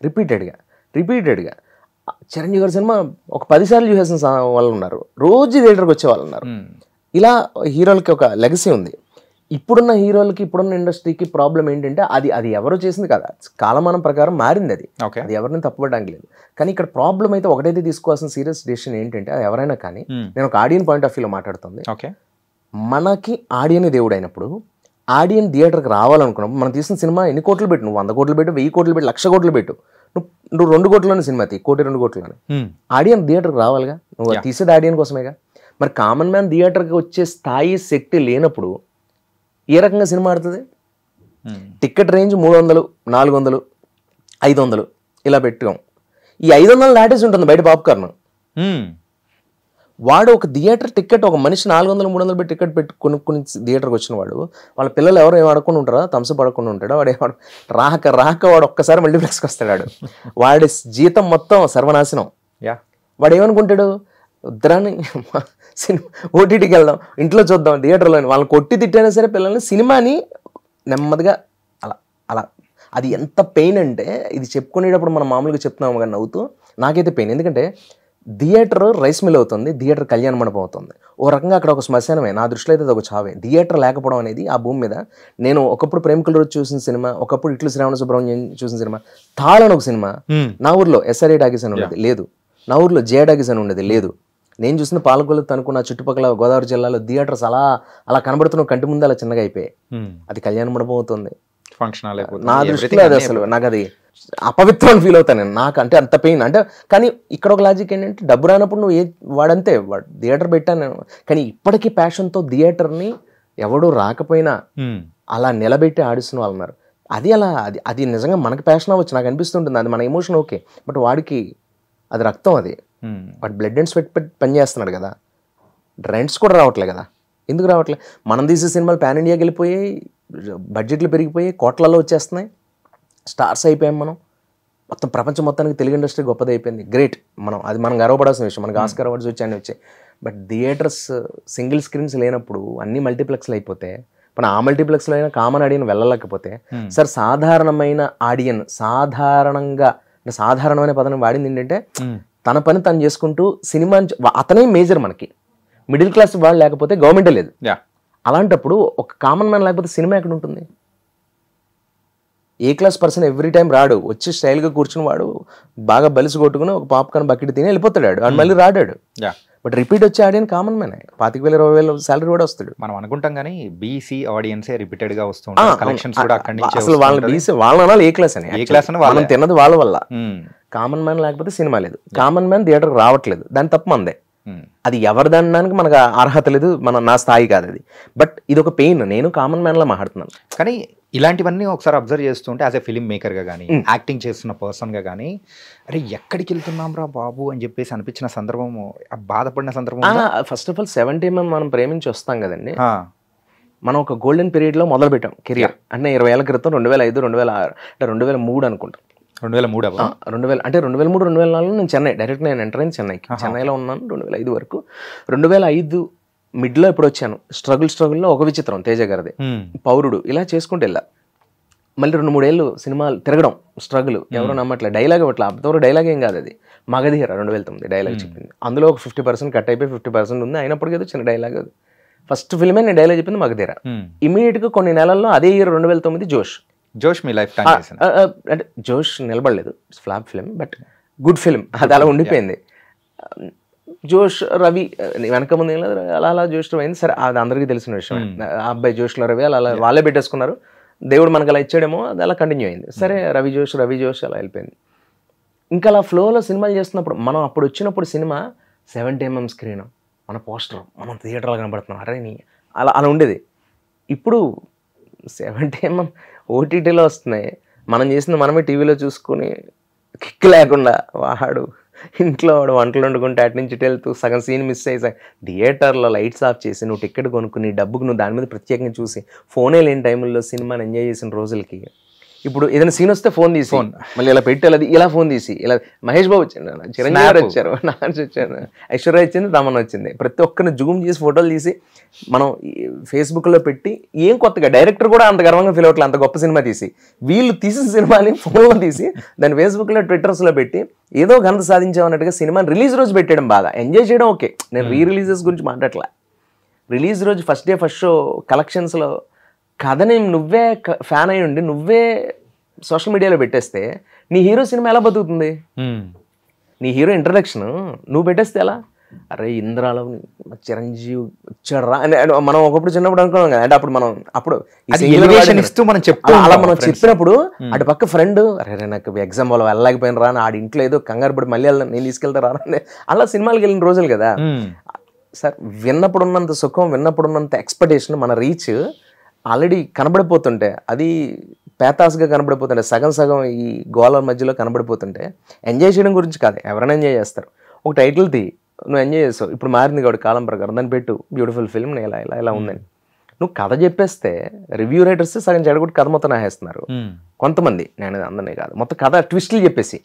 రిపీటెడ్గా. చిరంజీవి గారి సినిమా ఒక 10 సార్లు చూసేసిన వాళ్ళు ఉన్నారు, రోజు థియేటర్కి వచ్చే వాళ్ళు ఉన్నారు. ఇలా హీరోలకి ఒక లెగసీ ఉంది. ఇప్పుడున్న హీరోలకి, ఇప్పుడున్న ఇండస్ట్రీకి ప్రాబ్లం ఏంటంటే అది ఎవరు చేసింది కదా, కాలమానం ప్రకారం మారింది. అది ఎవరిని తప్పుపడడానికి లేదు. కానీ ఇక్కడ ప్రాబ్లం అయితే ఒకటైతే తీసుకోవాల్సిన సీరియస్ డెసిషన్ ఏంటంటే, అది ఎవరైనా కానీ, నేను ఒక ఆడియన్ పాయింట్ ఆఫ్ వ్యూలో మాట్లాడుతుంది. మనకి ఆడియన్ దేవుడు అయినప్పుడు, ఆడియన్ థియేటర్కి రావాలనుకున్నప్పుడు, మనం తీసిన సినిమా ఎన్ని కోట్లు పెట్టు, నువ్వు 100 కోట్లు పెట్టు, 1000 కోట్లు పెట్టు, 1,00,000 కోట్లు పెట్టు, నువ్వు 2 కోట్లలోనే సినిమా తీ, 1-2 కోట్లలోనే ఆడియన్ థియేటర్కి రావాలిగా. నువ్వు తీసేది ఆడియన్ కోసమేగా. మరి కామన్ మ్యాన్ థియేటర్కి వచ్చే స్థాయి శక్తి లేనప్పుడు ఏ రకంగా సినిమా ఆడుతుంది? టికెట్ రేంజ్ 300, 400, 500 ఇలా పెట్టుకోం. ఈ 500 దాటేసి ఉంటుంది బయట పాప్కార్న్. వాడు ఒక థియేటర్ టికెట్, ఒక మనిషి 400, 300 పెట్టి టికెట్ పెట్టి కొనుక్కుని థియేటర్కి వచ్చిన వాడు, వాళ్ళ పిల్లలు ఎవరు ఏం ఆడకుండా ఉంటారా, థమ్స్అప్ ఆడకుండా ఉంటాడా? వాడు రాక వాడు ఒక్కసారి మల్టీప్లెక్స్కి వస్తాడు. వాడి జీతం మొత్తం సర్వనాశనం. వాడు ఏమనుకుంటాడు, ఉద్దరాన్ని సినిమా ఓటీటీకి వెళ్దాం, ఇంట్లో చూద్దాం, థియేటర్లో వాళ్ళని కొట్టి తిట్టైనా సరే పిల్లల్ని సినిమాని నెమ్మదిగా అలా అది ఎంత పెయిన్ అంటే, ఇది చెప్పుకునేటప్పుడు మనం మామూలుగా చెప్తున్నాము కానీ నవ్వుతూ, నాకైతే పెయిన్. ఎందుకంటే థియేటర్ రైస్ మిల్ అవుతుంది, థియేటర్ కళ్యాణ మండపం అవుతుంది. ఓ రకంగా అక్కడ ఒక శ్మశానమే. నా దృష్టిలో అయితే అది ఒక చావే. థియేటర్ లేకపోవడం అనేది ఆ భూమి మీద. నేను ఒకప్పుడు ప్రేమికుల రోజు చూసిన సినిమా, ఒకప్పుడు ఇట్లు శ్రావణ సుబ్రహ్మణ్యం చూసిన సినిమా, తాళని ఒక సినిమా నా ఊర్లో SRA డాగీస్ అని ఉండేది లేదు, నా ఊర్లో జే డాగీస్ అని ఉండేది లేదు. నేను చూసిన పాలకొల్లు తనుకున్న చుట్టుపక్కల గోదావరి జిల్లాలో థియేటర్స్ అలా కనబడుతున్న కంటి ముందు అలా చిన్నగా అయిపోయాయి. అది కళ్యాణ మండపం అవుతుంది. నా దృష్టిలో అది అసలు నాకు అది అపవిత్రం ఫీల్ అవుతాను నేను. నాకు అంటే అంత పెయిన్ అంటే. కానీ ఇక్కడ ఒక లాజిక్ ఏంటంటే, డబ్బు రానప్పుడు నువ్వు వాడంతే థియేటర్ పెట్టాను నేను. కానీ ఇప్పటికీ ప్యాషన్తో థియేటర్ని ఎవడూ రాకపోయినా అలా నిలబెట్టి ఆడిస్తున్న వాళ్ళు ఉన్నారు. అది నిజంగా మనకి ప్యాషన్ అవ్వచ్చు, నాకు అనిపిస్తుంటుంది. అది మన ఎమోషన్ ఓకే. బట్ వాడికి అది రక్తం, అది వాడు బ్లడ్ అండ్ స్వెట్ పెట్టి పని చేస్తున్నాడు కదా. రెంట్స్ కూడా రావట్లే కదా. ఎందుకు రావట్లే? మనం తీసే సినిమాలు పాన్ ఇండియాకి వెళ్ళిపోయాయి, బడ్జెట్లు పెరిగిపోయి కోట్లలో వచ్చేస్తున్నాయి, స్టార్స్ అయిపోయాం మనం. మొత్తం ప్రపంచం మొత్తానికి తెలుగు ఇండస్ట్రీ గొప్పది అయిపోయింది. గ్రేట్. మనం గర్వపడాల్సిన విషయం. మనకు ఆస్కార్ అవార్డ్స్ వచ్చాయి. బట్ థియేటర్స్ సింగిల్ స్క్రీన్స్ లేనప్పుడు అన్ని మల్టీప్లెక్స్లు అయిపోతే, మన ఆ మల్టీప్లెక్స్లో అయినా కామన్ ఆడియన్ వెళ్ళలేకపోతే, సార్ సాధారణమైన ఆడియన్, సాధారణమైన పదం వాడింది ఏంటంటే, తన పని తను చేసుకుంటూ సినిమా, అతనే మేజర్. మనకి మిడిల్ క్లాస్ వాళ్ళు లేకపోతే గవర్నమెంటే లేదు. అలాంటప్పుడు ఒక కామన్ మ్యాన్ లేకపోతే సినిమా ఎక్కడ ఉంటుంది? ఏ క్లాస్ పర్సన్ ఎవ్రీ టైం రాడు, వచ్చి స్టైల్గా కూర్చుని వాడు బాగా బలిసి కొట్టుకుని ఒక పాప్కార్న్ బకెట్ తిని వెళ్ళిపోతాడు, వాడు మళ్ళీ రాడాడు. బట్ రిపీట్ వచ్చే ఆడియన్ కామన్ మ్యాన్. 25,000, 20,000 శాలరీ కూడా వస్తాడు. మనం అనుకుంటాం కానీ బీసీ ఆడియన్సే రిపీటెడ్ గా వస్తుంటారు. కలెక్షన్స్ కూడా అక్కడి నుంచి. అసలు వాళ్ళని బీసీ వాళ్ళ ఏ క్లాస్ అని, వాళ్ళని తిన్నది వాళ్ళ వల్ల. కామన్ మ్యాన్ లేకపోతే సినిమా లేదు. కామన్ మ్యాన్ థియేటర్కి రావట్లేదు, దాని తప్పు మందే. అది ఎవరిదనడానికి మనకు అర్హత లేదు, నా స్థాయి కాదు అది. బట్ ఇది ఒక పెయిన్. నేను కామన్ మ్యాన్ లా మాట్లాడుతున్నాను. కానీ ఇలాంటివన్నీ ఒకసారి అబ్జర్వ్ చేస్తుంటే, యాజ్ ఎ ఫిలిం మేకర్గా కానీ, యాక్టింగ్ చేస్తున్న పర్సన్గా కానీ, అరే ఎక్కడికి వెళ్తున్నాం రా బాబు అని చెప్పేసి అనిపించిన సందర్భము, బాధపడిన సందర్భం. ఫస్ట్ ఆఫ్ ఆల్ 70 మనం ప్రేమించి వస్తాం కదండి. మనం ఒక గోల్డెన్ పీరియడ్లో మొదలు పెట్టాం కెరియర్. అంటే 20 ఏళ్ల క్రితం, 2005, 2006 అంటే 2003 అనుకుంటాం. 2003 అంటే 2003, 2004 నేను చెన్నై డైరెక్ట్ నేను ఎంటర్ అయింది చెన్నైకి. చెన్నైలో ఉన్నాను 2005 వరకు. 2005 మిడ్లో ఎప్పుడు వచ్చాను. స్ట్రగుల్లో ఒక విచిత్రం, తేజ గారిది, పౌరుడు, ఇలా చేసుకుంటూ వెళ్ళా. మళ్ళీ 2-3 ఏళ్ళు సినిమాలు తిరగడం, స్ట్రగుల్, ఎవరో నమ్మట్లే, డైలాగ్ ఇవ్వట్లే. అంతవరకు డైలాగ్ ఏం కాదు. అది మగధీర 2009 డైలాగ్ చెప్పింది. అందులో ఒక 50% కట్ అయిపోయి 50% ఉంది. అయినప్పటికీ ఏదో చిన్న డైలాగ్. అది ఫస్ట్ ఫిల్మే నేను డైలాగ్ చెప్పింది మగధీర. ఇమీడియట్గా కొన్ని నెలల్లో అదే ఇయర్ 2009 జోష్ మీ లైఫ్ టైం అంటే జోష్ నిలబడలేదు, flop film, but good film. అది అలా ఉండిపోయింది. జోష్ రవి వెనక ముందు ఏం లేదు, అలా అలా జోష్ రవి అయింది. సరే అది అందరికీ తెలిసిన విషయం. ఆ అబ్బాయి జోష్లో రవి అలా వాళ్ళే పెట్టేసుకున్నారు. దేవుడు మనకు అలా ఇచ్చాడేమో, అది అలా కంటిన్యూ అయింది. సరే రవి జోష్ అలా వెళ్ళిపోయింది. ఇంకా అలా ఫ్లోలో సినిమాలు చేస్తున్నప్పుడు మనం అప్పుడు వచ్చినప్పుడు సినిమా 70mm స్క్రీన్, మన పోస్టర్, మనం థియేటర్లో కనబడుతున్నాం, అరే నీ అలా అలా ఉండేది. ఇప్పుడు 70mm ఓటీటీలో వస్తున్నాయి, మనం చేసింది మనమే టీవీలో చూసుకుని కిక్ లేకుండా వాడు ఇంట్లో వాడు వంటలు వండుకుంటే అటు నుంచి వెళ్తూ సగం సీన్ మిస్ అయ్యి థియేటర్లో లైట్స్ ఆఫ్ చేసి నువ్వు టికెట్ కొనుక్కుని డబ్బుకు నువ్వు దాని మీద ప్రత్యేకంగా చూసి ఫోనే లేని టైంలో సినిమాని ఎంజాయ్ చేసిన రోజులకి ఇప్పుడు ఏదైనా సీన్ వస్తే ఫోన్ తీసి మళ్ళీ ఇలా పెట్టాలి, ఇలా ఫోన్ తీసి ఇలా మహేష్ బాబు వచ్చింది, చిరంజీవి గారు వచ్చారు, నాన్న వచ్చారు, ఐశ్వర్య వచ్చింది, తమన్ వచ్చింది, ప్రతి ఒక్కరిని జూమ్ చేసి ఫోటోలు తీసి మనం ఫేస్బుక్లో పెట్టి ఏం కొత్తగా డైరెక్టర్ కూడా అంత గర్వంగా ఫీల్ అవ్వట్లేదు అంత గొప్ప సినిమా తీసి. వీళ్ళు తీసిన సినిమాని ఫోన్లో తీసి దాన్ని ఫేస్బుక్లో ట్విట్టర్స్లో పెట్టి ఏదో ఘనత సాధించామన్నట్టుగా సినిమాని రిలీజ్ రోజు పెట్టడం బాగా ఎంజాయ్ చేయడం ఓకే. నేను రిలీజెస్ గురించి మాట్లాడలే. రిలీజ్ రోజు ఫస్ట్ డే ఫస్ట్ షో కలెక్షన్స్లో కథని నువ్వే ఫ్యాన్ అయ్యి ఉండి నువ్వే సోషల్ మీడియాలో పెట్టేస్తే నీ హీరో సినిమా ఎలా బతుకుతుంది? నీ హీరో ఇంట్రడక్షన్ నువ్వు పెట్టేస్తే ఎలా? అరే ఇంద్రాలో చిరంజీవి వచ్చాడరా అని మనం ఒకప్పుడు చిన్నప్పుడు అనుకున్నాం కదా. అంటే అప్పుడు మనం అప్పుడు అలా మనం చెప్పినప్పుడు అటు పక్క ఫ్రెండ్ అరే నాకు ఎగ్జామ్ వాళ్ళు వెళ్ళలేకపోయిన రా, ఆడి ఇంట్లో ఏదో కంగారు పడి మళ్ళీ నేను తీసుకెళ్తా రా అలా సినిమాలకు వెళ్ళిన రోజులు కదా. సార్ విన్నప్పుడు ఉన్నంత సుఖం, విన్నప్పుడు ఉన్నంత ఎక్స్పెక్టేషన్, మన రీచ్ ఆల్రెడీ కనబడిపోతుంటే, అది పేతాస్గా కనబడిపోతుంటే, సగం సగం ఈ గోళ మధ్యలో కనబడిపోతుంటే ఎంజాయ్ చేయడం గురించి కాదు, ఎవరైనా ఎంజాయ్ చేస్తారు. ఒక టైటిల్ తీ, నువ్వు ఎంజాయ్ చేస్తావు. ఇప్పుడు మారింది కాబట్టి కాలం ప్రకారం, దాన్ని పెట్టు బ్యూటిఫుల్ ఫిల్మ్ ఇలా ఇలా ఇలా ఉందని నువ్వు కథ చెప్పేస్తే రివ్యూ రైటర్స్ సగం చెడగొట్టి కథ మొత్తం నాహేస్తున్నారు కొంతమంది. నేను అందరినీ కాదు, మొత్తం కథ ట్విస్టులు చెప్పేసి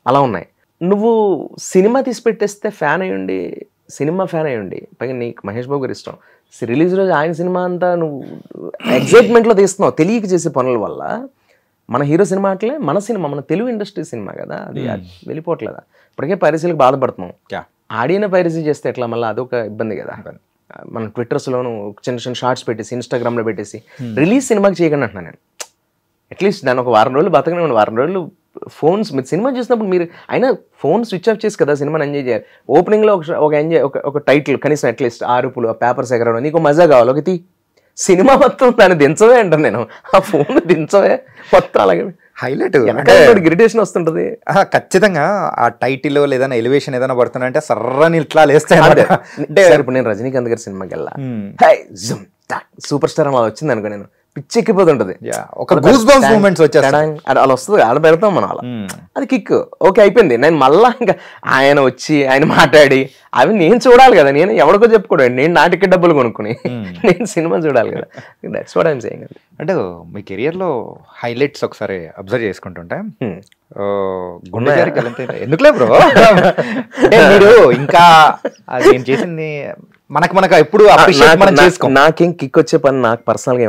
అలా ఉన్నాయి. నువ్వు సినిమా తీసి పెట్టేస్తే ఫ్యాన్ అయ్యండి, సినిమా ఫ్యాన్ అయ్యండి, పైగా నీకు మహేష్ బాబు గారు ఇష్టం, రిలీజ్ రోజు ఆయన సినిమా అంతా నువ్వు ఎగ్జైట్మెంట్లో తీస్తున్నావు. తెలియక చేసే పనుల వల్ల మన హీరో సినిమా అట్లే మన సినిమా, మన తెలుగు ఇండస్ట్రీ సినిమా కదా, అది వెళ్ళిపోవట్లేదా? ఇప్పటికే పైరసీలకు బాధపడుతున్నాం. ఆడిన పైరసీ చేస్తే ఎట్లా, మళ్ళీ అదొక ఇబ్బంది కదా. మన ట్విట్టర్స్లోను చిన్న చిన్న షార్ట్స్ పెట్టేసి ఇన్స్టాగ్రామ్లో పెట్టేసి రిలీజ్ సినిమాకి చేయకండి అంటున్నాను నేను. అట్లీస్ట్ దాన్ని ఒక వారం రోజులు బతకనివ్వండి, వారం రోజులు ఫోన్స్ మీరు సినిమా చూసినప్పుడు మీరు అయినా ఫోన్ స్విచ్ ఆఫ్ చేసి కదా సినిమాని ఎంజాయ్ చేయాలి. ఓపెనింగ్లో ఒక ఎంజాయ్ ఒక టైటిల్ కనీసం అట్లీస్ట్ ఆరుపులు, ఆ పేపర్స్ ఎగరడం, నీకు మజా కావాలి. ఒకటి సినిమా మొత్తం దాన్ని దించవే అంటాను నేను, ఆ ఫోన్ దించవే మొత్తం అలాగే హైలైట్ ఇరిటేషన్ వస్తుంటది. ఖచ్చితంగా ఆ టైటిల్ ఏదైనా ఎలివేషన్ ఏదైనా పడుతుందంటే సర్రని ఇట్లా లేస్తాయి. అంటే ఇప్పుడు నేను రజనీకాంత్ గారి సినిమాకి వెళ్ళా, సూపర్ స్టార్ అలా వచ్చింది అనుకో, నేను పిచ్చెక్కిపోతుంటది. అలా వస్తుంది, అలా పెడతాం మనం అలా, అది కిక్ ఓకే అయిపోయింది. నేను మళ్ళా ఇంకా ఆయన వచ్చి ఆయన మాట్లాడి అవి నేను చూడాలి కదా, నేను ఎవరికో చెప్పుకోవడం, నేను నా టికెట్ డబ్బులు కొనుక్కుని నేను సినిమా చూడాలి కదా. That's what I'm saying. అంటే మీ కెరియర్లో హైలైట్స్ ఒకసారి అబ్జర్వ్ చేసుకుంటుంటే గుండెజారి ఎందుకులే బ్రో, అంటే మీరు ఇంకా నేను చేసింది మనకు ఎప్పుడు నాకేం కిక్ వచ్చే పని నాకు పర్సనల్ గా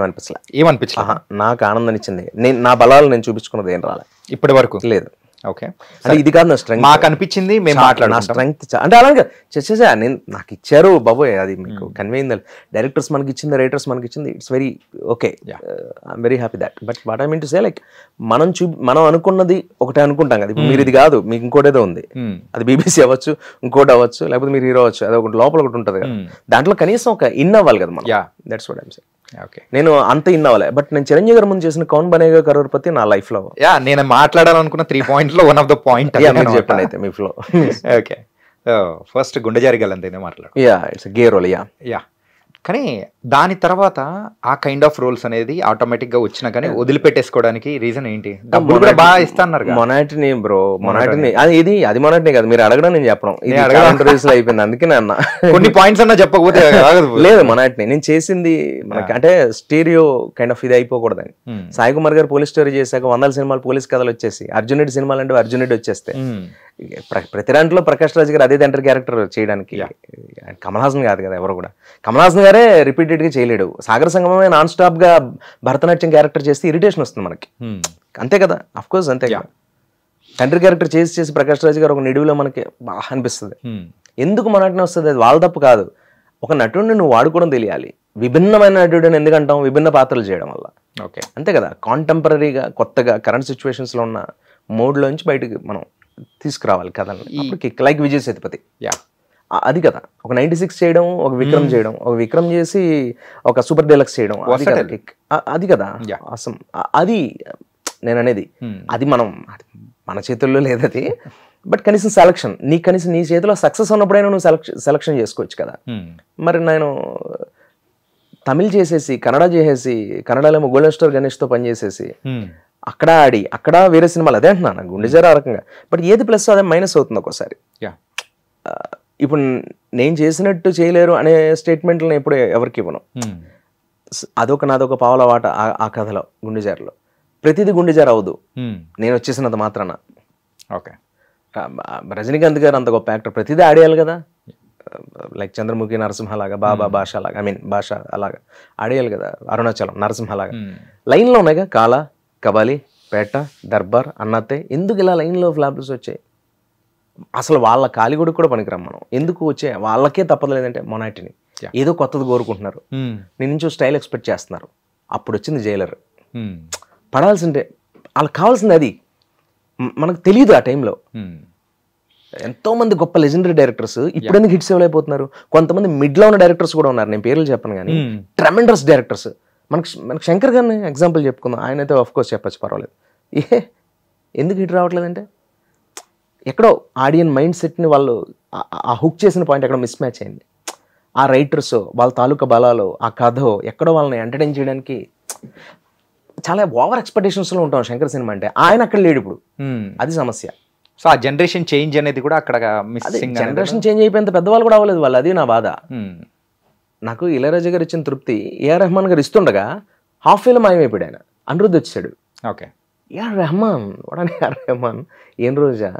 ఏమనిపించలే. నాకు ఆనందం ఇచ్చింది. నేను నా బలాలు నేను చూపించుకున్నది ఏం రాలే ఇప్పటి వరకు లేదు. ఓకే, అంటే ఇది కాదు నా స్ట్రెంగ్త్, మాకు అనిపించింది మేము మాట్లాడాలి. నా స్ట్రెంగ్త్ అంటే అలాగే చేసేసా నేను, నాకు ఇచ్చారు బాబోయ్, అది మీకు కన్వే అయింది. డైరెక్టర్స్ మనకి ఇచ్చింది, రైటర్స్ మనకి ఇచ్చింది, it's very okay, I'm very happy that. But what I mean to say, like మనం అనుకున్నది ఒకటే అనుకుంటాం కదా. ఇప్పుడు మీరు ఇది కాదు, మీకు ఇంకోటేదో ఉంది, అది బీబీసీ అవ్వచ్చు, ఇంకోటి అవ్వచ్చు, లేకపోతే మీరు హీరో అవ్వచ్చు, అది ఒకటి లోపల ఒకటి ఉంటుంది కదా, దాంట్లో కనీసం ఒక ఇన్ అవ్వాలి కదా మనం. That's what I'm saying. Okay, నేను అంత ఇన్ అవ్వలే. బట్ నేను చిరంజీవి గారి ముందు చేసిన కౌన్ బనేగా కరోడ్పతి నా లైఫ్ లో నేను మాట్లాడాలనుకున్న 3 పాయింట్స్ లో వన్ ఆఫ్ ద పాయింట్ చెప్పండి అయితే మీ ఫ్లో. ఓకే, ఫస్ట్ గుండెజారి గల్లంతైనా మాట్లాడు. It's gay role. కానీ దాని తర్వాత ఆ కైండ్ ఆఫ్ రోల్స్ అనేది ఆటోమేటిక్ గా వచ్చినా కానీ వదిలిపెట్టేసుకోవడానికి రీజన్ ఏంటి? డబ్బులు కూడా బాగా ఇస్తున్నారు. మొనాటిని బ్రో, మొనాటిని అది మొనాటిని కాదు, మీరు అడగడం నేను చెప్పడం ఇంటర్వ్యూస్ లో అయిపోయింది. అందుకే అన్న కొన్ని పాయింట్స్ అన్నా చెప్పకపోతే లేదు. మొనాటిని నేను చేసింది మనకి అంటే స్టీరియో కైండ్ ఆఫ్ ఇది అయిపోకూడదని. సాయి కుమార్ గారు పోలీస్ స్టోరీ చేశాక 100 సినిమాలు పోలీస్ కథలు వచ్చేసి, అర్జున్ రెడ్డి సినిమాలు అంటే అర్జున్ రెడ్డి వచ్చేస్తే ప్రతి దాంట్లో ప్రకాష్ రాజ్ గారు అదే తండ్రి క్యారెక్టర్ చేయడానికి, కమల్ హాసన్ కాదు కదా ఎవరు కూడా. కమల్ హాసన్ గారే రిపీటెడ్ గా చేయలేడు. సాగర సంగమమే నాన్ స్టాప్ గా భరతనాట్యం క్యారెక్టర్ చేస్తే ఇరిటేషన్ వస్తుంది మనకి, అంతే కదా, అఫ్ కోర్స్ అంతే కదా. తండ్రి క్యారెక్టర్ చేసి ప్రకాష్ రాజ్ గారు ఒక నిడివిలో మనకి బాగా అనిపిస్తుంది. ఎందుకు మొనాటిని వస్తుంది? అది వాళ్ళ తప్పు కాదు. ఒక నటుడిని నువ్వు వాడుకోవడం తెలియాలి. విభిన్నమైన నటుడిని ఎందుకంటాం? విభిన్న పాత్రలు చేయడం వల్ల. ఓకే, అంతే కదా. కాంటెంపరీగా కొత్తగా కరెంట్ సిచ్యువేషన్స్ లో ఉన్న మోడ్ లోంచి బయటకు మనం తీసుకురావాలి కథని. లైక్ విజయ్ సేతుపతి అది కదా ఒక 96 చేయడం, ఒక విక్రమ్ చేయడం, ఒక విక్రమ్ చేసి ఒక సూపర్ డీలక్స్ చేయడం, అది కదా kick. అది కదా అసలు అది నేను అనేది. అది మన చేతుల్లో లేదు అది. బట్ కనీసం సెలక్షన్ కనీసం నీ చేతిలో సక్సెస్ ఉన్నప్పుడైనా నువ్వు సెలక్షన్ చేసుకోవచ్చు కదా. మరి నేను తమిళ్ చేసేసి కన్నడ చేసేసి, కన్నడలో గోల్డెన్ స్టార్ గణేష్తో పనిచేసేసి అక్కడ ఆడి అక్కడ వేరే సినిమాలు అదే అంటున్నాను గుండెజారు ఆ రకంగా. బట్ ఏది ప్లస్ అదే మైనస్ అవుతుంది ఒక్కోసారి. ఇప్పుడు నేను చేసినట్టు చేయలేరు అనే స్టేట్మెంట్లు నేను ఎప్పుడు ఎవరికి ఇవ్వను. నాదొక పావుల వాట ఆ కథలో గుండెజారులో. ప్రతిదీ గుండెజారు అవదు నేను వచ్చేసినంత మాత్రాన. ఓకే, రజనీకాంత్ గారు అంత గొప్ప యాక్టర్, ప్రతిదీ ఆడేయాలి కదా. లైక్ చంద్రముఖి నరసింహ లాగా, బాబా భాష లాగా, భాష అలాగా ఆడేయాలి కదా. అరుణాచలం నరసింహ లాగా లైన్లో ఉన్నాయిగా. కాలా, కబాలి, పేట, దర్బార్, అన్నతే. ఎందుకు ఇలా లైన్లో ఫ్లాప్స్ వచ్చాయి? అసలు వాళ్ళ కాలిగుడికి కూడా పనికిరాం మనం. ఎందుకు వచ్చాయి? వాళ్ళకే తప్పలేదంటే మొనాటిని ఏదో కొత్తది కోరుకుంటున్నారు. నీ నుంచి స్టైల్ ఎక్స్పెక్ట్ చేస్తున్నారు. అప్పుడు వచ్చింది జైలర్. పడాల్సిందే, వాళ్ళకి కావాల్సింది అది. మనకు తెలియదు ఆ టైంలో. ఎంతో మంది గొప్ప లెజెండరీ డైరెక్టర్స్ ఇప్పుడు ఎందుకు హిట్స్ ఇవ్వలేకపోతున్నారు? కొంతమంది మిడ్లో ఉన్న డైరెక్టర్స్ కూడా ఉన్నారు, నేను పేర్లు చెప్పను కానీ ట్రెమెండస్ డైరెక్టర్స్. మనకు శంకర్ గారిని ఎగ్జాంపుల్ చెప్పుకుందాం. ఆయన అయితే ఆఫ్ కోర్స్ చెప్పచ్చు, పర్వాలేదు. ఎందుకు హిట్ రావట్లేదంటే ఎక్కడో ఆడియన్ మైండ్ సెట్ని వాళ్ళు ఆ హుక్ చేసిన పాయింట్ ఎక్కడో మిస్ మ్యాచ్ అయింది. ఆ రైటర్స్ వాళ్ళ తాలూకా బలాలు, ఆ కథ ఎక్కడో వాళ్ళని ఎంటర్టైన్ చేయడానికి చాలా ఓవర్ ఎక్స్పెక్టేషన్స్లో ఉంటాం శంకర్ సినిమా అంటే. ఆయన అక్కడ లేడు ఇప్పుడు, అది సమస్య. సో ఆ జనరేషన్ చేంజ్ అనేది కూడా అక్కడ మిస్సింగ్. జనరేషన్ చేంజ్ అయిపోయేంత పెద్దవాళ్ళు కూడా అవ్వలేదు వాళ్ళు, అది నా బాధ. నాకు ఇళయరాజా గారు ఇచ్చిన తృప్తి ఏఆర్ రెహమాన్ గారు ఇస్తుండగా హాఫ్ వేలో మాయమైపోయాడు ఆయన. అనిరుద్ధ్ వచ్చాడు. ఓకే, ఏఆర్ రెహమాన్ వాడని ఏఆర్ రెహమాన్, ఏం రోజా,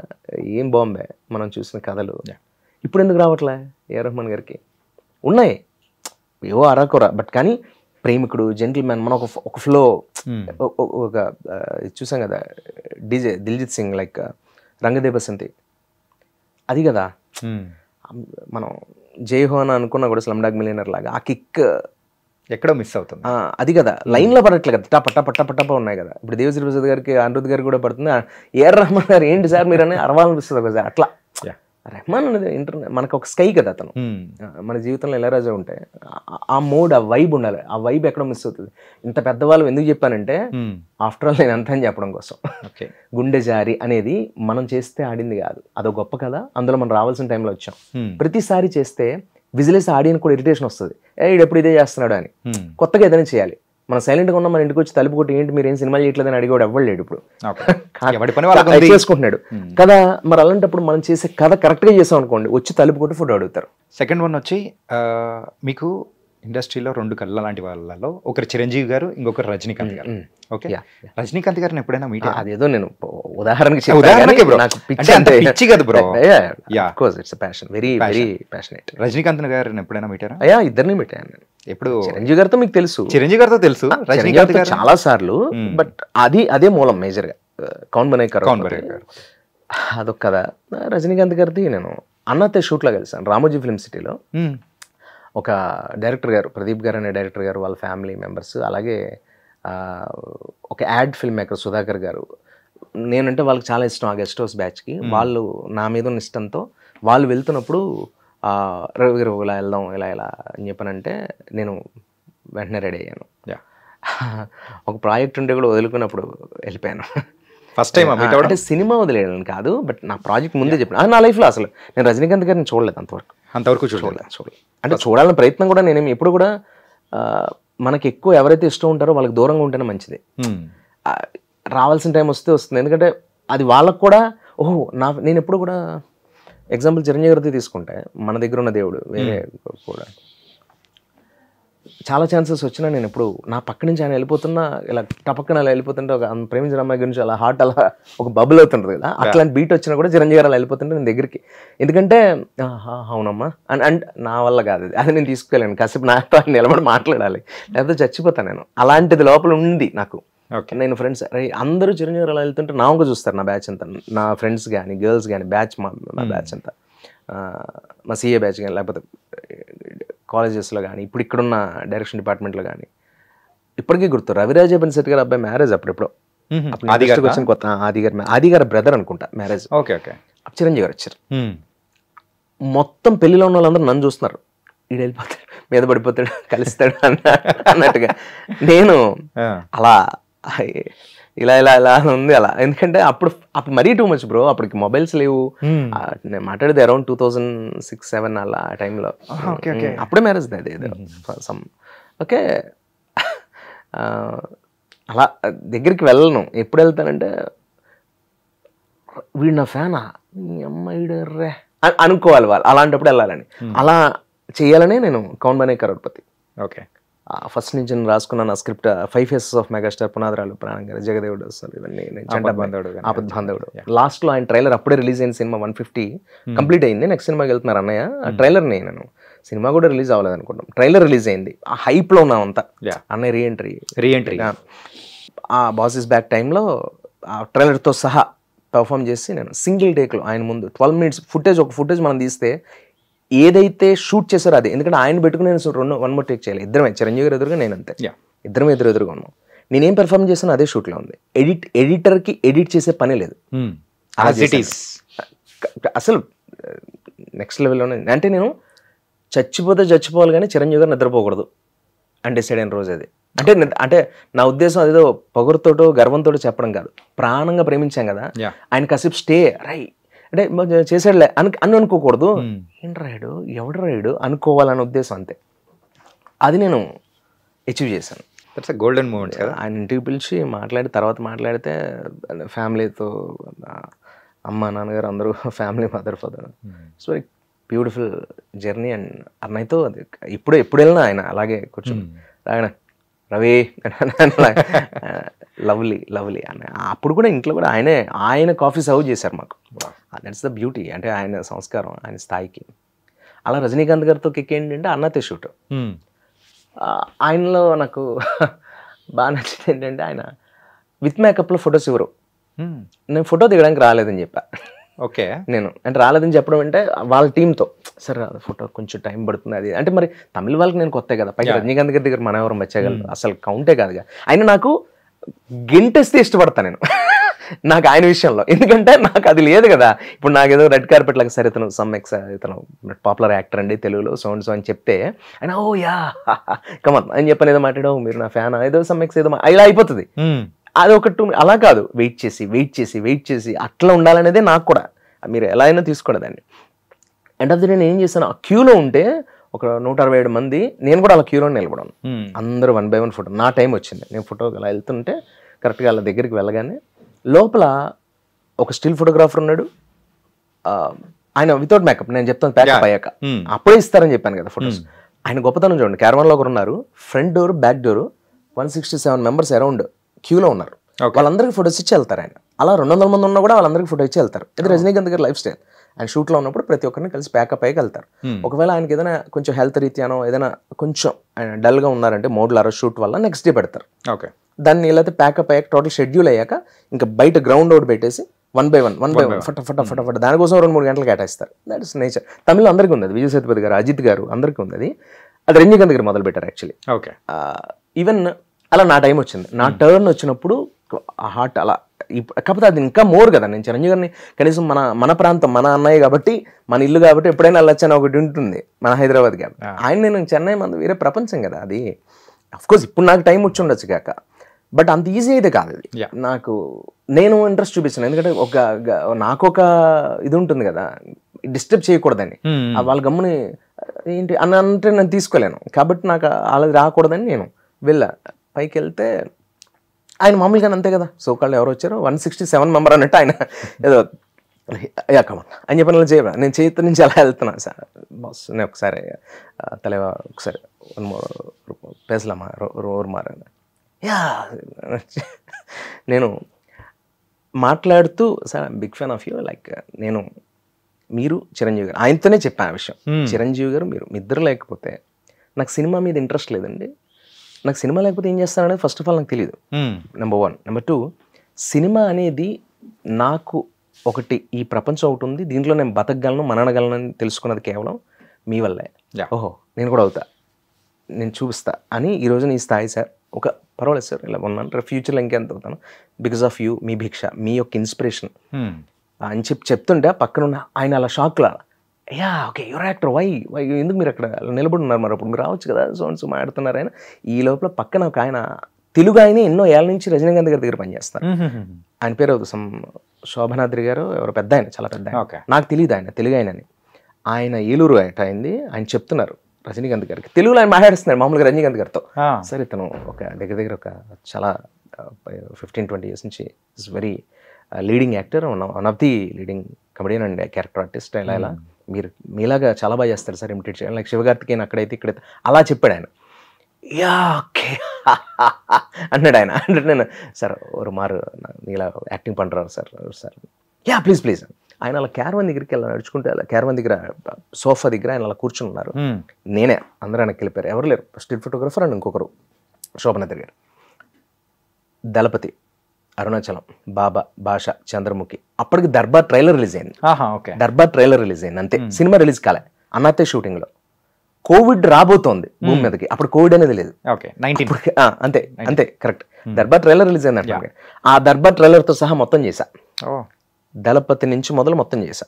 ఏం బాంబే మనం చూసిన కథలు ఇప్పుడు ఎందుకు రావట్లే ఏఆర్ రెహమాన్ గారికి? ఉన్నాయి ఏవో అరాకొరా, బట్ కానీ ప్రేమికుడు, జెంటిల్మెన్, మనం ఒక ఫ్లో, ఒక చూసాం కదా దిల్జిత్ సింగ్, లైక్ రంగదే బసంతి, అది కదా. మనం జై హో అని అనుకున్నా కూడా స్లమ్ డాగ్ మిలియనర్ లాగా ఆ కిక్ ఎక్కడో మిస్ అవుతుంది. అది కదా లైన్లో పడట్లే కదా, టప ఉన్నాయి కదా. ఇప్పుడు దేవశ్రీ ప్రసాద్ గారికి, అనిరుద్ధ్ గారికి కూడా పడుతుంది. ఏఆర్ రెహమాన్ గారు ఏంటి సార్ మీరు అని అరవాలనిపిస్తుంది ఒకసారి. అట్లా రెహమాన్ అనేది మనకు ఒక స్కై కదా అతను. మన జీవితంలో ఇళయరాజా ఉంటే ఆ మోడ్, ఆ వైబ్ ఉండాలి. ఆ వైబ్ ఎక్కడో మిస్ అవుతుంది. ఇంత పెద్దవాళ్ళు ఎందుకు చెప్పానంటే ఆఫ్టర్ ఆల్ నేను అంత అని చెప్పడం కోసం. గుండె జారి అనేది మనం చేస్తే ఆడింది కాదు, అదో గొప్ప కదా. అందులో మనం రావాల్సిన టైంలో వచ్చాం. ప్రతిసారి చేస్తే విజిలేసి ఆడియన్ కూడా ఇరిటేషన్ వస్తుంది, ఎప్పుడు ఇదే చేస్తున్నాడు అని. కొత్తగా ఏదైనా చేయాలి. మనం సైలెంట్గా ఉన్నాం, మన ఇంటికి వచ్చి తలుపు కొట్టి ఏంటి మీరు ఏం సినిమా చేయట్లేదని అడిగేవాడు ఎవ్వలేడు ఇప్పుడు. చేసుకుంటున్నాడు కదా. మరి అలాంటప్పుడు మనం చేసే కథ కరెక్ట్గా చేసాం అనుకోండి, వచ్చి తలుపు కొట్టి ఫుడ్ అడుగుతారు. సెకండ్ వన్ వచ్చి మీకు ఇండస్ట్రీలో 2 కళ్ళ లాంటి వాళ్ళలో ఒకరు చిరంజీవి గారు, ఇంకొకరు రజనీకాంత్ గారు. ఓకే, రజనీకాంత్ గారిని ఎప్పుడైనా మీట్? అదేదో నేను ఉదాహరణకి రజనీకాంత్ గారిని ఎప్పుడైనా మీటారా? ఇద్దరిని మీటాను నేను. ఎప్పుడు? చిరంజీవి గారితో మీకు తెలుసు, చిరంజీవి గారితో తెలుసు, రజనీకాంత్ గారు చాలా సార్లు. బట్ అదే మూలం మేజర్ గా కౌన్ బనే కరో అదొక కదా. రజనీకాంత్ గారిది నేను అన్నతే షూట్ లో కలిసాను రామోజీ ఫిల్మ్ సిటీలో. ఒక డైరెక్టర్ గారు, ప్రదీప్ గారు అనే డైరెక్టర్ గారు, వాళ్ళ ఫ్యామిలీ మెంబర్స్, అలాగే ఒక యాడ్ ఫిల్మ్ మేకర్ సుధాకర్ గారు. నేనంటే వాళ్ళకి చాలా ఇష్టం, ఆ గెస్ట్ హౌస్ బ్యాచ్కి. వాళ్ళు నా మీద ఉన్న ఇష్టంతో వాళ్ళు వెళ్తున్నప్పుడు రవి గారు ఇలా వెళ్దాం ఇలా అని చెప్పానంటే నేను వెంటనే రెడీ అయ్యాను. ఒక ప్రాజెక్ట్ ఉంటే కూడా వదులుకున్నప్పుడు వెళ్ళిపోయాను. ఫస్ట్ టైం అంటే సినిమా వదిలేయడం కాదు, బట్ నా ప్రాజెక్ట్ ముందే చెప్పాను. నా లైఫ్లో అసలు నేను రజనీకాంత్ గారిని చూడలేదు అంతవరకు చూడలేదు. అంటే చూడాలని ప్రయత్నం కూడా నేనేమి ఎప్పుడు కూడా, మనకి ఎక్కువ ఎవరైతే ఇష్టం ఉంటారో వాళ్ళకి దూరంగా ఉంటేనే మంచిది. రావాల్సిన టైం వస్తుంది. ఎందుకంటే అది వాళ్ళకు కూడా నేను ఎప్పుడు కూడా ఎగ్జాంపుల్ చిరంజీవి గారితో తీసుకుంటే, మన దగ్గర ఉన్న దేవుడు వేరే కూడా చాలా ఛాన్సెస్ వచ్చినా నేను ఎప్పుడు నా పక్క నుంచి ఆయన వెళ్ళిపోతున్నా, ఇలా టపక్కన అలా వెళ్ళిపోతుంటే, ఒక ప్రేమించిన అమ్మాయి గురించి అలా హార్ట్ అలా ఒక బబుల్ అవుతుంటుంది కదా, అట్లాంటి బీట్ వచ్చినా కూడా చిరంజీవి గారు అలా వెళ్ళిపోతుంటే నేను దగ్గరికి. ఎందుకంటే అవునమ్మా అని నా వల్ల కాదు అది నేను తీసుకెళ్ళాను. కాసేపు నాతో నిలబడి మాట్లాడాలి, లేకపోతే చచ్చిపోతాను నేను. అలాంటిది లోపల ఉంది నాకు. నేను ఫ్రెండ్స్ అందరూ చిరంజీవి గారు అలా వెళ్తుంటే నా వంక చూస్తారు, నా బ్యాచ్ అంతా, నా ఫ్రెండ్స్ కానీ గర్ల్స్ కానీ, బ్యాచ్ మా బ్యాచ్ అంతా, మా సిఏ బ్యాచ్ కానీ, లేకపోతే కాలేజెస్లో కానీ, ఇప్పుడు ఇక్కడున్న డైరెక్షన్ డిపార్ట్మెంట్లో కానీ. ఇప్పటికీ గుర్తు రవిరాజ బెన్సెట్ గారు అబ్బాయి మ్యారేజ్ అప్పుడెప్పుడో, వచ్చిన కొత్త ఆది గారి బ్రదర్ అనుకుంటా మ్యారేజ్. Okay okay. చిరంజీవి గారు వచ్చారు. మొత్తం పెళ్లిలో ఉన్న వాళ్ళందరూ నన్ను చూస్తున్నారు, ఈడు వెళ్ళిపోతాడు, మీద పడిపోతాడు, కలుస్తాడు అన్నట్టుగా. నేను అలా ఇలా ఇలా ఇలా ఉంది అలా. ఎందుకంటే అప్పుడు మరీ టూ మచ్ బ్రో. అప్పటికి మొబైల్స్ లేవు. నేను మాట్లాడేది అరౌండ్ 2006-07 అలా ఆ టైంలో. అప్పుడే మ్యారేజ్ అది సమ్. ఓకే, అలా దగ్గరికి వెళ్ళను. ఎప్పుడు వెళ్తానంటే వీడు నా ఫ్యానా, ఈ అమ్మాయిడు రే అనుకోవాలి వాళ్ళు. అలాంటప్పుడు వెళ్ళాలని, అలా చేయాలనే నేను కౌన్ బనే కరోడ్పతి. ఓకే, ఫస్ట్ నుంచి నేను రాసుకున్నాను ఆ స్క్రిప్ట్. 5 Faces ఆఫ్ మెగాస్టార్, పునాదరాలు, ప్రాణంగా, జగదేవుడు, అసలు ఇవన్నీ ఆపద్ బాంధవుడు. లాస్ట్ లో ఆయన ట్రైలర్ అప్పుడే రిలీజ్ అయిన సినిమా 150 కంప్లీట్ అయింది. నెక్స్ట్ సినిమాకి వెళ్తున్నారు అన్నయ్య. ఆ ట్రైలర్ నేను సినిమా కూడా రిలీజ్ అవ్వలేదు అనుకుంటాం, ట్రైలర్ రిలీజ్ అయింది. ఆ హైప్ లో ఉన్నాం అంతా. అన్నయ్య రీఎంట్రీ ఆ బాస్ ఇస్ బ్యాక్ టైంలో ఆ ట్రైలర్తో సహా పర్ఫామ్ చేసి నేను సింగిల్ టేక్లో ఆయన ముందు 12 minutes ఒక ఫుటేజ్ మనం తీస్తే ఏదైతే షూట్ చేశారో అదే. ఎందుకంటే ఆయన పెట్టుకుని నేను 1 more టేక్ చేయాలి. ఇద్దరమే, చిరంజీవి గారు ఎదురుగా, నేను అంతే, ఇద్దరం ఎదురుగా ఉన్నాం. నేనేం పెర్ఫామ్ చేశాను అదే షూట్లో ఉంది. ఎడిటర్కి ఎడిట్ చేసే పని లేదు. అసలు నెక్స్ట్ లెవెల్లోనే. అంటే నేను చచ్చిపోవాలి కానీ చిరంజీవి గారు నిద్రపోకూడదు అని డిసైడ్ అయిన రోజు అది. అంటే నా ఉద్దేశం అదేదో పొగరుతోటో గర్వంతో చెప్పడం కాదు, ప్రాణంగా ప్రేమించాం కదా ఆయన. కాసేపు స్టే అంటే చేసాడులే అని అనుకోకూడదు. ఏంటి రాయుడు, ఎవడు రాయుడు అనుకోవాలనే ఉద్దేశం అంతే. అది నేను అచీవ్ చేశాను. గోల్డెన్ మూమెంట్స్ కదా. ఆయన ఇంటికి పిలిచి తర్వాత మాట్లాడితే ఫ్యామిలీతో, అమ్మ నాన్నగారు అందరూ, family, mother father. It's very beautiful journey. And అన్నయ్యతో అది ఎప్పుడు వెళ్ళినా ఆయన అలాగే కూర్చొని ఆయన రవి లవ్లీ అన్న. అప్పుడు కూడా ఇంట్లో కూడా ఆయన కాఫీ సర్వ్ చేశారు మాకు. That's the beauty. అంటే ఆయన సంస్కారం, ఆయన స్థాయికి. అలా రజనీకాంత్ గారితో కిక్ ఏంటంటే అన్నతే షూట్. ఆయనలో నాకు బాగా నచ్చింది ఏంటంటే ఆయన విత్ మేకప్లో ఫొటోస్ ఇవ్వరు. నేను ఫోటో దిగడానికి రాలేదని చెప్పా. ఓకే, నేను అంటే రాలేదని చెప్పడం అంటే వాళ్ళ టీంతో సరే ఫోటో కొంచెం టైం పడుతుంది అది. అంటే మరి తమిళ వాళ్ళకి నేను కొత్త కదా, పైగా రజనీకాంత్ గారి దగ్గర మనం ఎవరు వచ్చేయగలరు, అసలు కౌంటే కాదుగా. ఆయన నాకు గెంటేస్తే ఇష్టపడతాను నేను నాకు ఆయన విషయంలో. ఎందుకంటే నాకు అది లేదు కదా. ఇప్పుడు నాకు ఏదో రెడ్ కార్పెట్ లాగా సరే ఇతను పాపులర్ యాక్టర్ అండి తెలుగులో సో అని చెప్తే ఆయన ఓ యా కమన్ అని చెప్పని ఏదో మాట్లాడావు, మీరు నా ఫ్యాన్, ఏదో సమ్మెక్స్ ఏదో ఇలా అయిపోతుంది. అది ఒకటి అలా కాదు, వెయిట్ చేసి అట్లా ఉండాలనేదే నాకు కూడా. మీరు ఎలా అయినా తీసుకోండి దాన్ని. అండ్ అది నేను ఏం చేశాను, ఆ క్యూలో ఉంటే ఒక 167 మంది, నేను కూడా అలా క్యూలో నిలబడాను. అందరూ 1 by 1 ఫోటో. నా టైం వచ్చింది, నేను ఫోటోకి అలా వెళ్తుంటే కరెక్ట్గా అలా దగ్గరికి వెళ్ళగానే లోపల ఒక స్టిల్ ఫోటోగ్రాఫర్ ఉన్నాడు. ఆయన వితౌట్ మేకప్, నేను చెప్తాను ప్యాకప్ అయ్యాక అప్పుడే ఇస్తారని చెప్పాను కదా ఫొటోస్. ఆయన గొప్పతనం చూడండి. క్యారవాన్లో ఒకరు ఉన్నారు, front door back door, 167 members around క్యూలో ఉన్నారు. వాళ్ళందరికీ ఫోటోస్ ఇచ్చి వెళ్తారు ఆయన. అలా 200 మంది ఉన్నా కూడా వాళ్ళందరికీ ఫోటో ఇచ్చి వెళ్తారు. ఇది రజనీకాంత్ గారి లైఫ్ స్టైల్. ఆయన షూట్లో ఉన్నప్పుడు ప్రతి ఒక్కరిని కలిసి ప్యాకప్ అయ్యి వెళ్తారు. ఒకవేళ ఆయనకి ఏదైనా కొంచెం హెల్త్ రీత్యానో ఏదైనా కొంచెం ఆయన డల్గా ఉన్నారంటే మోడ్లారో షూట్ వల్ల నెక్స్ట్ డే పెడతారు. ఓకే, దాన్ని ఇలా ప్యాకప్ అయ్యాక టోటల్ షెడ్యూల్ అయ్యాక ఇంకా బయట గ్రౌండ్ అవుట్ పెట్టేసి 1 by 1 ఫటాఫట్ దానికోసం 2-3 గంటలు కేటాయిస్తారు. That is nature. తమిళ అందరికీ ఉంది అది. విజయ్ సేతుపతి గారు, అజిత్ గారు అందరికీ ఉంది అది. అది రజనీకాంత్ గారు మొదలు పెట్టారు యాక్చువల్లీ. ఓకే, ఈవెన్ అలా నా టైం వచ్చింది. నా టర్న్ వచ్చినప్పుడు ఆ హార్ట్ అలా. కాకపోతే అది ఇంకా మోర్ కదా. నేను చిరంజీవి గారిని కనీసం మన ప్రాంతం, మన అన్నయ్య కాబట్టి, మన ఇల్లు కాబట్టి ఎప్పుడైనా వెళ్ళొచ్చని ఒకటి ఉంటుంది, మన హైదరాబాద్ కాబట్టి. ఆయన నేను చెన్నై మంది వేరే ప్రపంచం కదా అది. అఫ్కోర్స్ ఇప్పుడు నాకు టైం వచ్చి ఉండొచ్చు కాక, బట్ అంత ఈజీ అయితే కాదు అది. నాకు నేను ఇంట్రెస్ట్ చూపిస్తాను. ఎందుకంటే నాకు ఒక ఇది ఉంటుంది కదా, డిస్టర్బ్ చేయకూడదని. వాళ్ళ గమ్ముని ఏంటి అని అంటే నేను తీసుకోలేను. కాబట్టి నాకు అలా రాకూడదని నేను వెళ్ళా. పైకి వెళ్తే ఆయన మామూలుగా అంతే కదా, సోకాళ్ళు ఎవరు వచ్చారో 167 member అన్నట్టు ఆయన ఏదో కమన్ అని చెప్పిన వాళ్ళు చేయరా. నేను చేతి నుంచి అలా వెళ్తున్నా సార్ బాస్, నేను ఒకసారి తలేవా ఒకసారి పేసలమ్మా రోర్ మారని యా నేను మాట్లాడుతూ sir big fan of you, like మీరు చిరంజీవి గారు, ఆయనతోనే చెప్పాను ఆ విషయం. చిరంజీవి గారు మీరు మీ ఇద్దరు లేకపోతే నాకు సినిమా మీద ఇంట్రెస్ట్ లేదండి. నాకు సినిమా లేకపోతే ఏం చేస్తాననేది ఫస్ట్ ఆఫ్ ఆల్ నాకు తెలియదు, నెంబర్ 1. నెంబర్ 2, సినిమా అనేది నాకు ఒకటి, ఈ ప్రపంచం ఒకటి ఉంది, దీంట్లో నేను బతకగలను, మనగలను అని తెలుసుకున్నది కేవలం మీ వల్లే. ఓహో నేను కూడా అవుతా, నేను చూపిస్తా అని ఈరోజు నీ స్థాయి సార్. ఒక పర్వాలేదు సార్ ఇలా ఉన్నాను, ఫ్యూచర్లో ఇంకెంత అవుతాను బికాస్ ఆఫ్ యూ, మీ భిక్ష, మీ యొక్క ఇన్స్పిరేషన్ అని చెప్తుంటే పక్కన ఉన్న ఆయన అలా షాక్లా yeah okay your actor why ఎందుకు మీరు అక్కడ నిలబడి ఉన్నారు, మరి అప్పుడు మీరు రావచ్చు కదా, సో మాట్లాడుతున్నారు ఆయన. ఈ లోపల పక్కన ఒక ఆయన తెలుగు ఆయన ఎన్నో ఏళ్ళ నుంచి రజనీకాంత్ గారి దగ్గర పనిచేస్తారు. ఆయన పేరు శోభనాద్రి గారు ఎవరు, పెద్ద ఆయన, చాలా పెద్ద ఆయన. నాకు తెలియదు ఆయన తెలుగు ఆయన ఏలూరు అయింది. ఆయన చెప్తున్నారు రజనీకాంత్ గారికి తెలుగులో ఆయన మాట్లాడుస్తున్నారు మామూలుగా రజనీకాంత్ గారితో. సార్ ఇతను ఒక దగ్గర ఒక చాలా 15-20 years నుంచి is very leading actor, one of the leading comedian and character artist. ఇలా మీరు మీలాగా చాలా బాగా చేస్తారు సార్ ఇమిటేట్ చేయాలి, లైక్ శివకార్తికేయన్ అక్కడైతే ఇక్కడైతే అలా చెప్పాడు ఆయన. యా ఓకే అన్నాడు ఆయన. అంటే నేను సార్ ఒక మారు ఇలా యాక్టింగ్ పండురారు sir sir yeah please please. ఆయన అలా క్యారవన్ దగ్గరికి వెళ్ళి నడుచుకుంటే అలా క్యారవన్ దగ్గర సోఫా దగ్గర ఆయన అలా కూర్చుని ఉన్నారు. నేనే, అందరూ ఆయనకి వెళ్ళిపోయారు, ఎవరు లేరు, స్టిల్ ఫోటోగ్రఫర్ అండ్ ఇంకొకరు శోభనాద్రి గారు. దళపతి, అరుణాచలం, బాబా, భాష, చంద్రముఖి. అప్పటికి దర్బార్ ట్రైలర్ రిలీజ్ అయింది. దర్బార్ ట్రైలర్ రిలీజ్ అయింది అంతే, సినిమా రిలీజ్ కాలే. అన్నతే షూటింగ్ లో కోవిడ్ రాబోతోంది భూమి మీదకి, అప్పుడు కోవిడ్ అనేది లేదు. అంతే అంతే కరెక్ట్. దర్బార్ ట్రైలర్ రిలీజ్ అయింది అంటే ఆ దర్బార్ ట్రైలర్ తో సహా మొత్తం చేశా, దళపతి నుంచి మొదలు మొత్తం చేశా.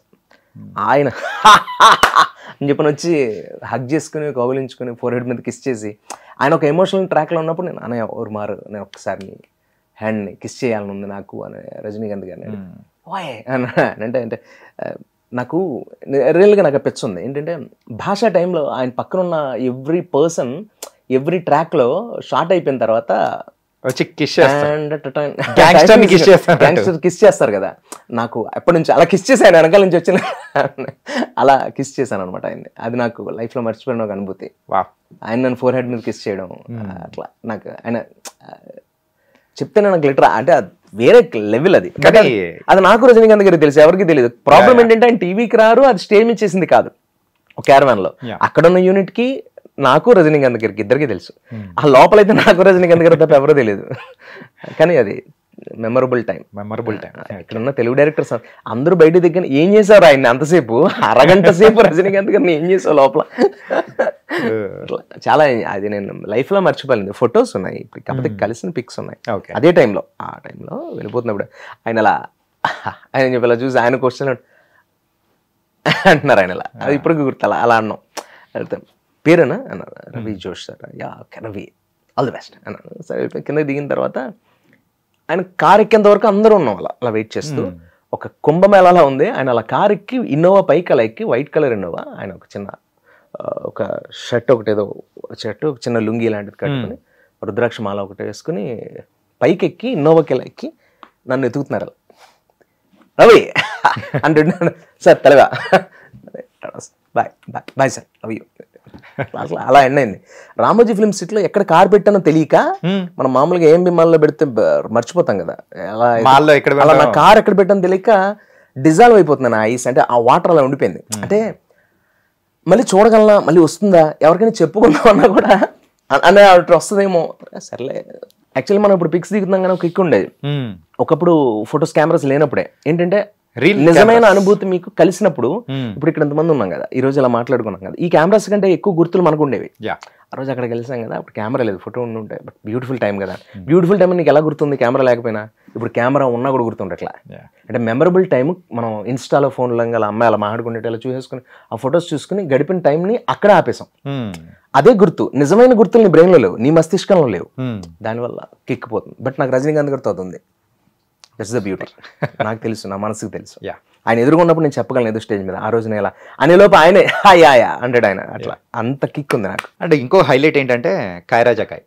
ఆయన అని చెప్పని వచ్చి హగ్ చేసుకుని కౌగిలించుకుని ఫోర్ హెడ్ మీద కిస్ చేసి, ఆయన ఒక ఎమోషనల్ ట్రాక్ లో ఉన్నప్పుడు నేను అనే ఒక మారు నేను ఒక్కసారి హ్యాండ్ని కిస్ చేయాలని ఉంది నాకు అని రజనీకాంత్ గారిని వాయ్ అంటే అంటే నాకు రియల్గా నాకు పిచ్చి ఉంది ఏంటంటే భాషా టైంలో ఆయన పక్కన ఉన్న ఎవ్రీ పర్సన్ ఎవ్రీ ట్రాక్లో షార్ట్ అయిపోయిన తర్వాత కిస్ చేస్తారు కదా, నాకు ఎప్పటి నుంచి అలా కిస్ చేశాను, వెనకాల నుంచి వచ్చిన అలా కిస్ చేశాను అనమాట ఆయన్ని. అది నాకు లైఫ్లో మర్చిపోయిన ఒక అనుభూతి. ఆయన నన్ను ఫోర్ హెడ్ మీద కిస్ చేయడం అట్లా నాకు ఆయన చెప్తేనే నాకు లిటరా అంటే వేరే లెవెల్ అది. అది నాకు రజనీకాంత్ గారికి తెలుసు, ఎవరికి తెలియదు. ప్రాబ్లం ఏంటంటే ఆయన టీవీకి రారు, అది స్టేజ్ మీద చేసింది కాదు, ఒక క్యారవాన్ లో. అక్కడ ఉన్న యూనిట్ కి నాకు రజనీకాంత్ గారికి ఇద్దరికి తెలుసు. ఆ లోపలైతే నాకు రజనీకాంత్ గారి తప్ప ఎవరో తెలియదు. కానీ అది మెమరబుల్ టైం. ఇక్కడ ఉన్న తెలుగు డైరెక్టర్స్ అందరూ బయట దగ్గర ఏం చేశారు ఆయన్ని అంతసేపు, అరగంట సేపు రజనీకాంత్ గారిని ఏం చేసావు లోపల. చాలా అది నేను లైఫ్ లో మర్చిపోలేదు. ఫొటోస్ ఉన్నాయి ఇప్పుడు, కాకపోతే కలిసిన పిక్స్ ఉన్నాయి. అదే టైంలో ఆ టైంలో వెళ్ళిపోతున్నప్పుడు ఆయన అలా ఆయన చెప్పి అలా చూసి ఆయన క్వశ్చన్ అంటున్నారు ఆయన అలా, అది ఇప్పుడు గుర్తు అలా అలా అన్నాం. అర్థం పేరేనా అన్నారు, రవి జోష్ sir. Yeah okay Ravi, all the best అన్నాను. సరే కింద దిగిన తర్వాత ఆయన కార్ ఎక్కేంత వరకు అందరూ ఉన్నాం అలా అలా వెయిట్ చేస్తూ. ఒక కుంభమేళలా ఉంది, ఆయన అలా కార్ ఎక్కి ఇన్నోవా పైకి అలా ఎక్కి, వైట్ కలర్ ఇన్నోవా, ఆయన ఒక చిన్న ఒక షర్ట్ ఒకటి ఏదో షర్ట్ ఒక చిన్న లుంగి లాంటిది కట్టుకుని రుద్రాక్ష మాల ఒకటి వేసుకుని పైకి ఎక్కి ఇన్నోవాకి ఇలా ఎక్కి నన్ను ఎతుకుతున్నారు. రవి అంటే సార్ తెలగా bye bye bye sir Ravi అలా ఎండ్ అయింది. రామోజీ ఫిల్మ్ సిటీలో ఎక్కడ కార్ పెట్టానో తెలియక మనం మామూలుగా ఏఎంబి మాల్లో పెడితే మర్చిపోతాం కదా, అలా నా కార్ ఎక్కడ పెట్టానో తెలియక డిజాల్వ్ అయిపోతుంది నా ఐస్. అంటే ఆ వాటర్ అలా ఉండిపోయింది. అంటే మళ్ళీ చూడగలనా, మళ్ళీ వస్తుందా, ఎవరికైనా చెప్పుకుందామన్నా కూడా అనే వస్తుందేమో. సర్లే, యాక్చువల్లీ మనం ఇప్పుడు పిక్స్ దిగుతున్నాం కానీ ఒక కిక్ ఉండేది ఒకప్పుడు, ఫొటోస్ కెమెరాస్ లేనప్పుడే. ఏంటంటే నిజమైన అనుభూతి మీకు కలిసినప్పుడు, ఇప్పుడు ఇక్కడ ఎంతమంది ఉన్నాం కదా, ఈ రోజు ఇలా మాట్లాడుకున్నాం కదా, ఈ కెమెరాస్ కంటే ఎక్కువ గుర్తులు మనకు ఉండేవి. ఆ రోజు అక్కడ కలిసాం కదా, అప్పుడు కెమెరా లేదు, ఫోటో ఉంటే. బట్ బ్యూటిఫుల్ టైం కదా, బ్యూటిఫుల్ టైం నీకు ఎలా గుర్తుంది కెమెరా లేకపోయినా? ఇప్పుడు కెమెరా ఉన్నా కూడా గుర్తుండట్లా. అంటే మెమరబుల్ టైం మనం ఇన్స్టాలో ఫోన్లో అలా అమ్మాయి అలా మాట్లాడుకునేట అలా చూసేసుకుని ఆ ఫొటోస్ చూసుకుని గడిపిన టైంని అక్కడే ఆపేసాం. అదే గుర్తు, నిజమైన గుర్తులు నీ బ్రెయిన్లో లేవు, నీ మస్తిష్కంలో లేవు, దానివల్ల కిక్కిపోతుంది. బట్ నాకు రజనీకాంత్ గారితో అవుతుంది. That's the beauty. నాకు తెలుసు, నా మనసుకు తెలుసు. ఆయన ఎదుర్కొన్నప్పుడు నేను చెప్పగలను ఏదో స్టేజ్ మీద ఆ రోజున ఎలా అనేలోపు ఆయనే హాయా అంటాడు ఆయన. అట్లా అంత కిక్ ఉంది నాకు. అంటే ఇంకో హైలైట్ ఏంటంటే ఖైరా జకాయ్.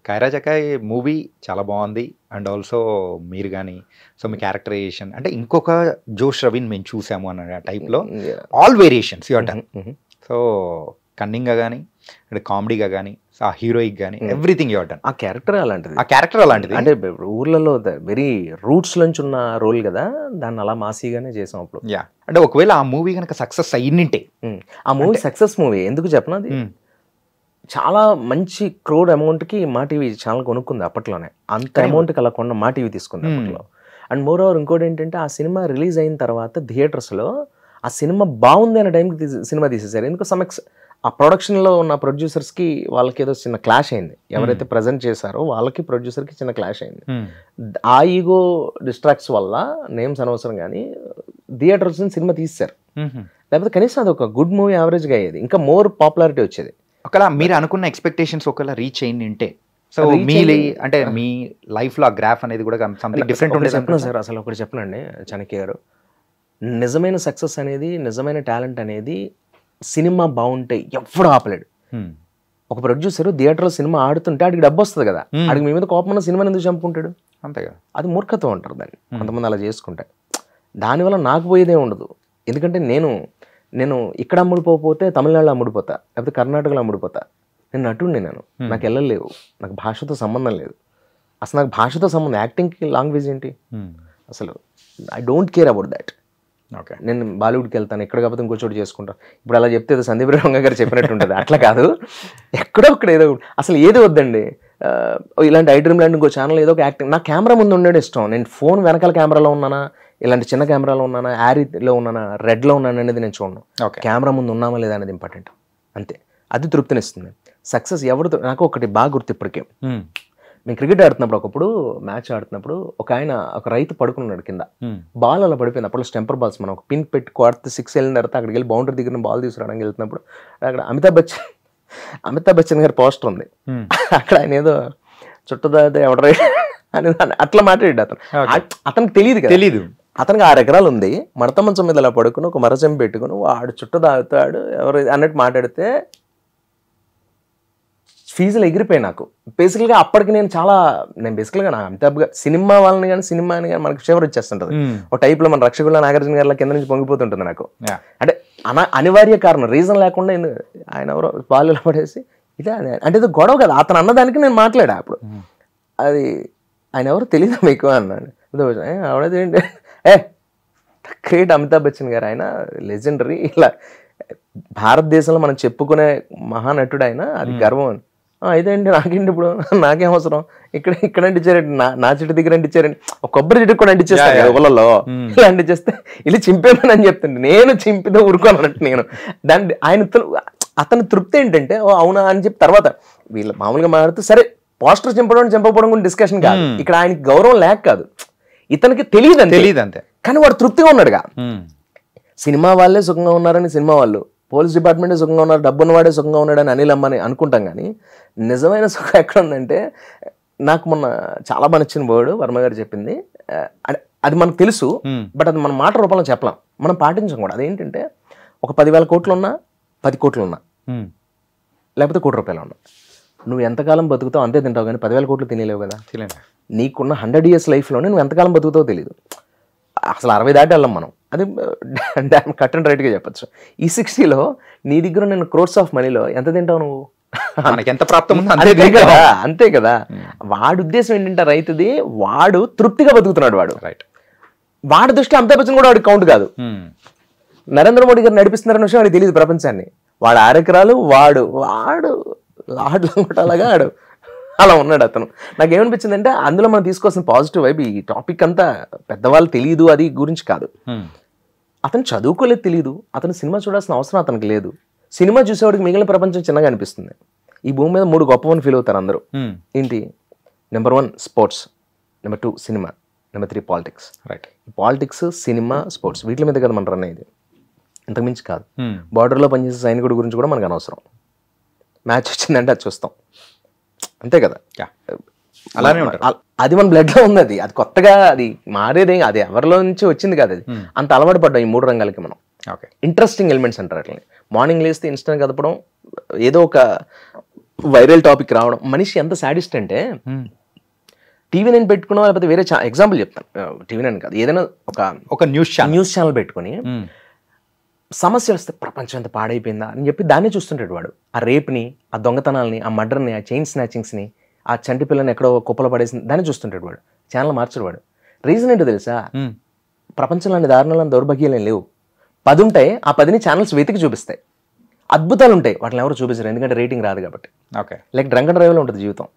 ఖైరా జకాయ్ మూవీ చాలా బాగుంది. అండ్ ఆల్సో మీరు కానీ సో మీ క్యారెక్టరైజేషన్ అంటే ఇంకొక జోష్ రవిని మేము చూసాము అన్న టైప్లో all variations you done. So కన్నింగ్గా కానీ అంటే కామెడీగా కానీ ఆ హీరోయిక్ కానీ ఎవ్రీథింగ్ యూ డన్. ఆ క్యారెక్టర్ అలాంటిది. అంటే ఊర్లలో వెరీ రూట్స్ నుంచి ఉన్న రోల్ కదా, దాన్ని అలా మాసీగానే చేసాం అప్పుడు. అంటే ఒకవేళ ఆ మూవీ కనుక సక్సెస్ అయ్యింటే, ఆ మూవీ సక్సెస్ మూవీ ఎందుకు చెప్పను, అది చాలా మంచి క్రోడ్ అమౌంట్కి మా టీవీ ఛానల్ కొనుక్కుంది అప్పట్లోనే. అంత అమౌంట్కి అలా కొన్న మా టీవీ తీసుకుంది అప్పట్లో. అండ్ మోర్ ఓవర్ ఇంకోటి ఏంటంటే ఆ సినిమా రిలీజ్ అయిన తర్వాత థియేటర్స్లో ఆ సినిమా బాగుంది అనే టైంకి సినిమా తీసేశారు. ఎందుకు ఆ ప్రొడక్షన్లో ఉన్న ప్రొడ్యూసర్స్కి వాళ్ళకి ఏదో చిన్న క్లాష్ అయింది. ఎవరైతే ప్రజెంట్ చేశారో వాళ్ళకి ప్రొడ్యూసర్కి చిన్న క్లాష్ అయింది. ఆ ఈగో డిస్ట్రాక్ట్స్ వల్ల, నేమ్స్ అనవసరం కానీ, థియేటర్స్ సినిమా తీశారు, లేకపోతే కనీసం అది ఒక గుడ్ మూవీ యావరేజ్గా అయ్యేది, ఇంకా మోర్ పాపులారిటీ వచ్చేది. ఒకవేళ మీరు అనుకున్న ఎక్స్పెక్టేషన్స్ ఒకవేళ రీచ్ అయ్యింది అంటే, సో మీ అంటే మీ లైఫ్లో ఆ గ్రాఫ్ అనేది కూడా సంథింగ్ డిఫరెంట్ ఉండేది చెప్పిన సార్. అసలు ఒకటి చెప్పనండి చాణక్య గారు, నిజమైన సక్సెస్ అనేది, నిజమైన టాలెంట్ అనేది సినిమా బాగుంటే ఎవడు ఆపలేడు. ఒక ప్రొడ్యూసర్ థియేటర్లో సినిమా ఆడుతుంటే ఆడికి డబ్బు వస్తుంది కదా, ఆడికి మీ మీద కోపం ఉన్న సినిమాని ఎందుకు చంపుకుంటాడు? అంతేగా, అది మూర్ఖత్వం అంటారు దాన్ని కొంతమంది అలా చేసుకుంటే. దానివల్ల నాకు పోయేదే ఉండదు, ఎందుకంటే నేను ఇక్కడ అమ్ముడిపోతే తమిళనాడులో అమ్ముడిపోతా, లేకపోతే కర్ణాటకలో అమ్ముడిపోతా. నేను నటుడిని, నాకు వెళ్ళలేవు, నాకు భాషతో సంబంధం లేదు. అసలు నాకు భాషతో సంబంధం, యాక్టింగ్కి లాంగ్వేజ్ ఏంటి అసలు, I don't care about that. Okay, నేను బాలీవుడ్కి వెళ్తాను, ఎక్కడ కాకపోతే ఇంకో చోటు చేసుకుంటాను. ఇప్పుడు అలా చెప్తే సందీప్ రంగ గారు చెప్పినట్టు ఉంటుంది, అట్లా కాదు. ఎక్కడో ఒకటి ఏదో అసలు ఏది వద్దండి. ఇలాంటి ఐడ్రీమ్ లాంటి ఇంకో ఛానల్ ఏదో ఒక యాక్టింగ్, నాకు కెమెరా ముందు ఉండేది ఇష్టం. నేను ఫోన్ వెనకాల కెమెరాలో ఉన్నానా, ఇలాంటి చిన్న కెమెరాలో ఉన్నానా, యారీలో ఉన్నానా, రెడ్లో ఉన్నాను అనేది నేను చూడను. కెమెరా ముందు ఉన్నామా లేదా అనేది ఇంపార్టెంట్, అంతే. అది తృప్తినిస్తుంది. సక్సెస్ ఎవరితో, నాకు ఒకటి బాగా గుర్తు ఇప్పటికే. మేము క్రికెట్ ఆడుతున్నప్పుడు, ఒకప్పుడు మ్యాచ్ ఆడుతున్నప్పుడు ఒక రైతు పడుకున్నాడు కింద, బాల్ అలా పడిపోయింది. అప్పుడు స్టెంపర్ బాల్స్, మనం ఒక పిన్ పెట్టి కొడితే 6 వెళ్ళిన తర్వాత అక్కడికి వెళ్ళి బౌండరీ దగ్గర బాల్ తీసుకురావడానికి వెళ్తున్నప్పుడు అక్కడ అమితాబ్ బచ్చన్ గారి పోస్టర్ ఉంది. అక్కడ ఆయన ఏదో చుట్టదా ఎవడ అని అట్లా మాట్లాడాడు. అతనికి తెలియదు, అతనికి 6 ఎకరాలు ఉంది, మడత మంచం మీద అలా పడుకుని ఒక మరచెంపు పెట్టుకుని వాడు చుట్ట తాగుతాడు ఎవరు అన్నట్టు మాట్లాడితే ఫీజులు ఎగిరిపోయాయి నాకు. బేసికల్గా అప్పటికి నేను బేసికల్గా నా అమితాబ్ గారు సినిమా వాళ్ళని కానీ సినిమాని కానీ మనకు ఫేవర్ వచ్చేస్తుంటుంది. ఒక టైప్లో మన రక్షకుల నాగార్జున గారి కింద నుంచి పొంగిపోతుంటుంది నాకు. అంటే అనివార్య కారణం, రీజన్ లేకుండా ఆయన ఎవరో బాల్ పడేసి ఇదే అంటే ఇది గొడవ కదా, అతను అన్నదానికి నేను మాట్లాడా. అప్పుడు అది ఆయన ఎవరో తెలీదా మీకు అన్నాడు. ఆవిడదేంటి గ్రేట్ అమితాబ్ బచ్చన్ గారు, ఆయన లెజెండరీ, ఇలా భారతదేశంలో మనం చెప్పుకునే మహానటుడు ఆయన, అది గర్వం. ఇదేంటి నాకేంటి ఇప్పుడు, నాకేం అవసరం, ఇక్కడ అంటించారండి, నా చెట్టు దగ్గర అంటించారండి, ఒక కొబ్బరి చెట్టు కూడా అంటించేస్తాను ఊళ్ళలో, ఇలా అంటించేస్తే ఇలా చింపేమని అని చెప్తాను, నేను చింపితే ఊరుకోనట్టు నేను. అతని తృప్తి ఏంటంటే అవునా అని చెప్పి తర్వాత వీళ్ళు మామూలుగా మాట్లాడుతూ సరే పోస్టర్ చింపకపోవడం కూడా డిస్కషన్ కాదు ఇక్కడ. ఆయనకి గౌరవం లేక కాదు, ఇతనికి తెలియదు అంతే, కానీ వాడు తృప్తిగా ఉన్నాడుగా. సినిమా వాళ్ళే సుఖంగా ఉన్నారని సినిమా వాళ్ళు, పోలీస్ డిపార్ట్మెంటే సుఖంగా ఉన్నారు, డబ్బు ఉన్నవాడే సుఖంగా ఉన్నాడని అనిల్ అమ్మని అనుకుంటాం. కానీ నిజమైన సుఖం ఎక్కడ ఉందంటే, నాకు మొన్న చాలా బాగా నచ్చిన వర్డ్ వర్మ గారు చెప్పింది, అది మనకు తెలుసు బట్ అది మన మాట రూపంలో చెప్పలేం, మనం పాటించం కూడా. అదేంటంటే ఒక 10,000 కోట్లు ఉన్నా, 10 కోట్లు ఉన్నా, లేకపోతే ₹1 కోటి ఉన్నా, నువ్వు ఎంతకాలం బతుకుతావు అంతే తింటావు, కానీ 10,000 కోట్లు తినలేవు కదా. నీకున్న 100 years లైఫ్లోనే నువ్వు ఎంతకాలం బతుకుతావో తెలియదు. అసలు 60 దాటి వెళ్ళాం మనం, అది కట్ అండ్ రైట్గా చెప్పచ్చు. ఈ 60లో నీ దగ్గర నేను క్రోర్స్ ఆఫ్ మనీలో ఎంత తింటావు నువ్వు, ఎంత ప్రాప్తం అంతే కదా. వాడి ఉద్దేశం ఏంటంటే రైతుది, వాడు తృప్తిగా బతుకుతున్నాడు, వాడి దృష్టిలో అమితాబ్ బచ్చన్ కూడా వాడికి కౌంట్ కాదు. నరేంద్ర మోడీ గారు నడిపిస్తున్నారన్న విషయం వాడికి తెలియదు ప్రపంచాన్ని. వాడు 6 ఎకరాలు వాడు లాగా అలా ఉన్నాడు అతను. నాకేమనిపించిందంటే అందులో మనం తీసుకోవాల్సిన పాజిటివ్ వైబ్, ఈ టాపిక్ అంతా పెద్దవాళ్ళు తెలియదు అది గురించి కాదు, అతను చదువుకోలేదు తెలియదు, అతను సినిమా చూడాల్సిన అవసరం అతనికి లేదు. సినిమా చూసేవాడికి మిగిలిన ప్రపంచం చిన్నగా అనిపిస్తుంది. ఈ భూమి మీద 3 గొప్పవని ఫీల్ అవుతారు అందరూ. ఏంటి? Number 1 sports, number 2 cinema, number 3 politics. Politics, cinema, sports, వీటి మీద కదా మన రన్ అయ్యేది, ఇంతకుమించి కాదు. బార్డర్లో పనిచేసే సైనికుడి గురించి కూడా మనకు అనవసరం, మ్యాచ్ వచ్చిందంటే అది చూస్తాం, అంతే కదా. అలానే ఉంటారు, అది మన బ్లడ్ లో ఉంది, అది కొత్తగా అది మారేదే, అది ఎవరిలో నుంచి వచ్చింది కాదు, అది అంత అలవాటు పడ్డాం ఈ 3 రంగాలకి మనం. ఇంట్రెస్టింగ్ ఎలిమెంట్స్ అంటారు అట్లా. మార్నింగ్ లేస్తే ఇన్స్టెంట్ కదపడం, ఏదో ఒక వైరల్ టాపిక్ రావడం. మనిషి ఎంత సాడిస్ట్ అంటే, టీవీ నేను పెట్టుకున్నా లేకపోతే వేరే ఎగ్జాంపుల్ చెప్తాను, టీవీ నేను కాదు, ఏదైనా ఒక న్యూస్ ఛానల్ పెట్టుకుని సమస్య వస్తే ప్రపంచం ఎంత పాడైపోయిందా అని చెప్పి దాన్ని చూస్తుంటాడు వాడు. ఆ రేప్ని, ఆ దొంగతనాల్ని, ఆ మర్డర్ని, ఆ చైన్ స్నాచింగ్స్ని, ఆ చంటి పిల్లని ఎక్కడో కుప్పలు పడేసింది దాన్ని చూస్తుంటాడు వాడు. ఛానల్ మార్చడు వాడు. రీజన్ ఏంటో తెలుసా? ప్రపంచంలోని దారుణాలను దౌర్భాగ్యాలు లేవు, 10 ఉంటాయి, ఆ 10ని ఛానల్స్ వెతికి చూపిస్తాయి. అద్భుతాలు ఉంటాయి, వాటిని ఎవరు చూపించరు, ఎందుకంటే రేటింగ్ రాదు కాబట్టి. లైక్ డ్రంక్ అండ్ డ్రైవ్లో ఉంటుంది జీవితం.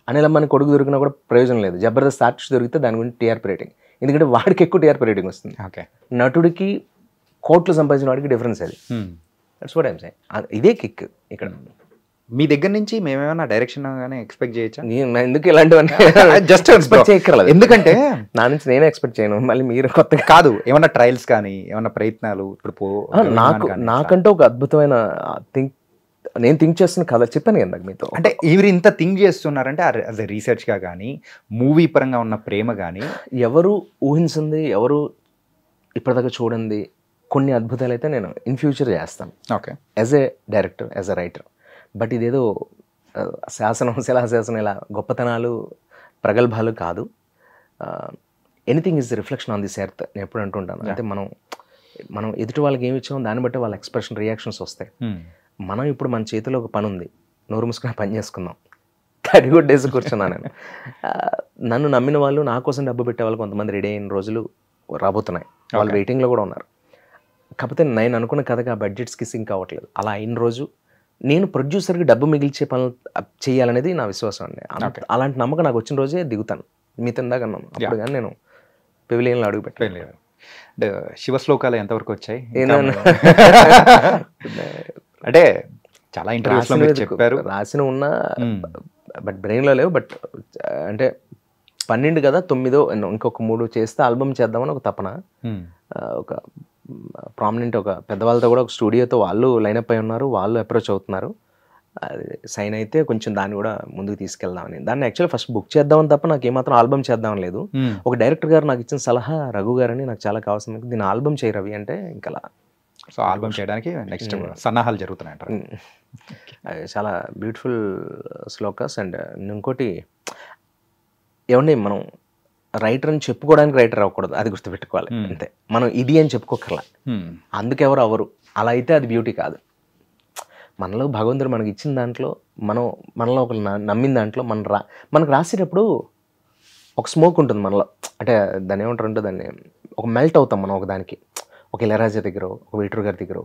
అనిల్ అంబానీ కొడుకు దొరికినా కూడా ప్రయోజనం లేదు, జబర్దస్త్ ఆర్టిస్ట్ దొరికితే దాని గురించి టీఆర్పీ రేటింగ్, ఎందుకంటే వాడికి ఎక్కువ టీఆర్పీ రేటింగ్ వస్తుంది. నటుడికి కోట్లు సంపాదించిన వాడికి డిఫరెన్స్ అది. That's what I'm saying. ఇదే కిక్ ఇక్కడ. మీ దగ్గర నుంచి మేమేమైనా డైరెక్షన్ గానే ఎక్స్పెక్ట్ చేయొచ్చా? ఎందుకు ఇలాంటివన్నీ జస్ట్ ఎక్స్పెక్ట్ చేయక్కర్లేదు, ఎందుకంటే నా నుంచి నేనే ఎక్స్పెక్ట్ చేయను, మళ్ళీ మీరు కొత్తగా కాదు ఏమన్నా ట్రయల్స్ కానీ ఏమన్నా ప్రయత్నాలు ఇప్పుడు నాకంటే ఒక అద్భుతమైన నేను థింక్ చేస్తున్న కథ చెప్పాను కదా మీతో. అంటే ఇవి ఇంత థింక్ చేస్తున్నారంటే యాజ్ ఎ రీసెర్చ్గా కానీ మూవీ పరంగా ఉన్న ప్రేమ కానీ ఎవరు ఊహించింది, ఎవరు ఇప్పటిదాకా చూడండి కొన్ని అద్భుతాలు అయితే నేను ఇన్ ఫ్యూచర్ చేస్తాను okay as a director, as a writer. But ఇదేదో శాసనం శిలాశాసనం ఇలా గొప్పతనాలు ప్రగల్భాలు కాదు. Anything is reflection on this earth నేను ఎప్పుడు అంటుంటాను. అంటే మనం ఎదుటి వాళ్ళకి ఏమి ఇచ్చామో దాన్ని బట్టి వాళ్ళ ఎక్స్ప్రెషన్ రియాక్షన్స్ వస్తాయి. మనం ఇప్పుడు మన చేతిలో ఒక పని ఉంది, నోరు మూసుకుని పని చేసుకుందాం, తడిగొడ్డేసి కూర్చున్నాను నేను. నన్ను నమ్మిన వాళ్ళు, నా కోసం డబ్బు పెట్టే వాళ్ళు కొంతమంది రెడీ అయిన రోజులు రాబోతున్నాయి, వాళ్ళు వెయిటింగ్లో కూడా ఉన్నారు. కాకపోతే నేను అనుకున్న కథగా బడ్జెట్స్కి సింక్ అవ్వట్లేదు. అలా అయిన రోజు నేను ప్రొడ్యూసర్కి డబ్బు మిగిల్చే పనులు చేయాలనేది నా విశ్వాసం అండి. అలాంటి నమ్మకం నాకు వచ్చిన రోజే దిగుతాను. మీతో ఇందాక అన్నాను అప్పుడు, కానీ నేను పెవిలియన్లో అడుగు పెట్టలేదు. అంటే శివశ్లోకాలు ఎంతవరకు వచ్చాయి? అంటే చాలా ఇంటర్వ్యూస్లో మీరు చెప్పారు, రాసిన ఉన్నా బట్ బ్రెయిన్లో లేవు. బట్ అంటే 12 కదా 9 ఇంకొక 3 చేస్తే ఆల్బమ్ చేద్దామని ఒక తపన. ఒక ప్రామినెంట్ ఒక పెద్దవాళ్ళతో కూడా ఒక స్టూడియోతో వాళ్ళు లైనప్ అయి ఉన్నారు, వాళ్ళు అప్రోచ్ అవుతున్నారు. అది సైన్ అయితే కొంచెం దాన్ని కూడా ముందుకు తీసుకెళ్దామని. దాన్ని యాక్చువల్లీ ఫస్ట్ బుక్ చేద్దామని తప్ప నాకు ఏమాత్రం ఆల్బమ్ చేద్దామని లేదు. ఒక డైరెక్టర్ గారు నాకు ఇచ్చిన సలహా, రఘు గారని, నాకు చాలా కావాల్సింది, దీన్ని ఆల్బమ్ చేయి రవి అంటే, ఇంకా సో ఆల్బమ్ చేయడానికి నెక్స్ట్ సన్నాహాలు జరుగుతున్నాయి అంటారు. చాలా బ్యూటిఫుల్ శ్లోకాస్. అండ్ ఇంకోటి ఏమండి, మనం రైటర్ అని చెప్పుకోవడానికి రైటర్ అవ్వకూడదు, అది గుర్తుపెట్టుకోవాలి అంతే. మనం ఇది అని చెప్పుకోకర్లా, అందుకెవరు అవరు, అలా అయితే అది బ్యూటీ కాదు. మనలో భగవంతుడు మనకి ఇచ్చిన దాంట్లో, మనలో ఒకరు నమ్మిన దాంట్లో మనకు రాసేటప్పుడు ఒక స్మోక్ ఉంటుంది మనలో. అంటే దాన్ని ఏమంటారంటే, దాన్ని ఒక మెల్ట్ అవుతాం మనం ఒక దానికి. ఒక ఇళయరాజా దగ్గర, ఒక వేటూరు గారి దగ్గర,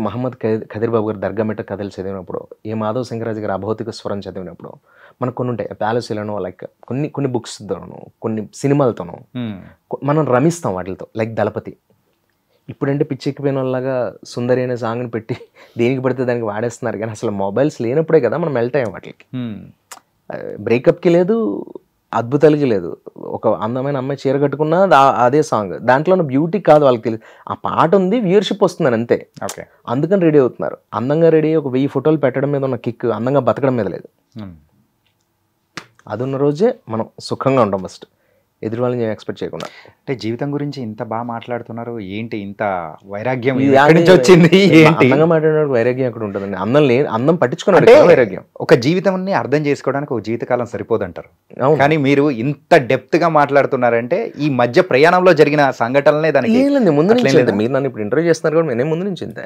మహమ్మద్ ఖదీర్ బాబు గారు దర్గా మెట్ట కథలు చదివినప్పుడు, ఏ మాధవ్ సింగరాజు గారు అభౌతిక స్వరం చదివినప్పుడు మనకు కొన్ని ఉంటాయి. ప్యాలెస్లోనో లైక్ కొన్ని బుక్స్తోనో, కొన్ని సినిమాలతోనో మనం రమిస్తాం వాటితో. లైక్ దళపతి. ఇప్పుడంటే పిచ్చెక్కిపోయిన వాళ్ళగా సుందరి అనే సాంగ్ని పెట్టి దేనికి పడితే దానికి వాడేస్తున్నారు. కానీ అసలు మొబైల్స్ లేనప్పుడే కదా మనం మెల్ట్ అయ్యాం వాటికి. బ్రేకప్కి లేదు, అద్భుతాలకి లేదు. ఒక అందమైన అమ్మాయి చీర కట్టుకున్నా అదే సాంగ్, దాంట్లో బ్యూటీ కాదు వాళ్ళకి తెలియదు. ఆ పాట ఉంది, వ్యూయర్షిప్ వస్తుందని అంతే. అందుకని రెడీ అవుతున్నారు. అందంగా రెడీ అయ్యి ఒక 1000 ఫోటోలు పెట్టడం మీద ఉన్న కిక్ అందంగా బతకడం మీద లేదు. అది ఉన్న రోజే మనం సుఖంగా ఉంటాం ఫస్ట్, ఎదురు వాళ్ళని నేను ఎక్స్పెక్ట్ చేయకుండా. అంటే జీవితం గురించి ఇంత బాగా మాట్లాడుతున్నారు, ఏంటి ఇంత వైరాగ్యం ఎక్కడి నుంచి వచ్చింది? అందంగా మాట్లాడినప్పుడు వైరాగ్యం ఎక్కడ ఉంటుందండి? అందం పట్టించుకున్నాడు వైరాగ్యం. ఒక జీవితాన్ని అర్థం చేసుకోవడానికి ఒక జీవితకాలం సరిపోదంటారు. కానీ మీరు ఇంత డెప్త్ గా మాట్లాడుతున్నారంటే ఈ మధ్య ప్రయాణంలో జరిగిన సంఘటనలే దానికి ముందు నుంచి. మీరు నన్ను ఇప్పుడు ఇంటర్వ్యూ చేస్తున్నారు కూడా, నేనే ముందు నుంచి ఇంతే.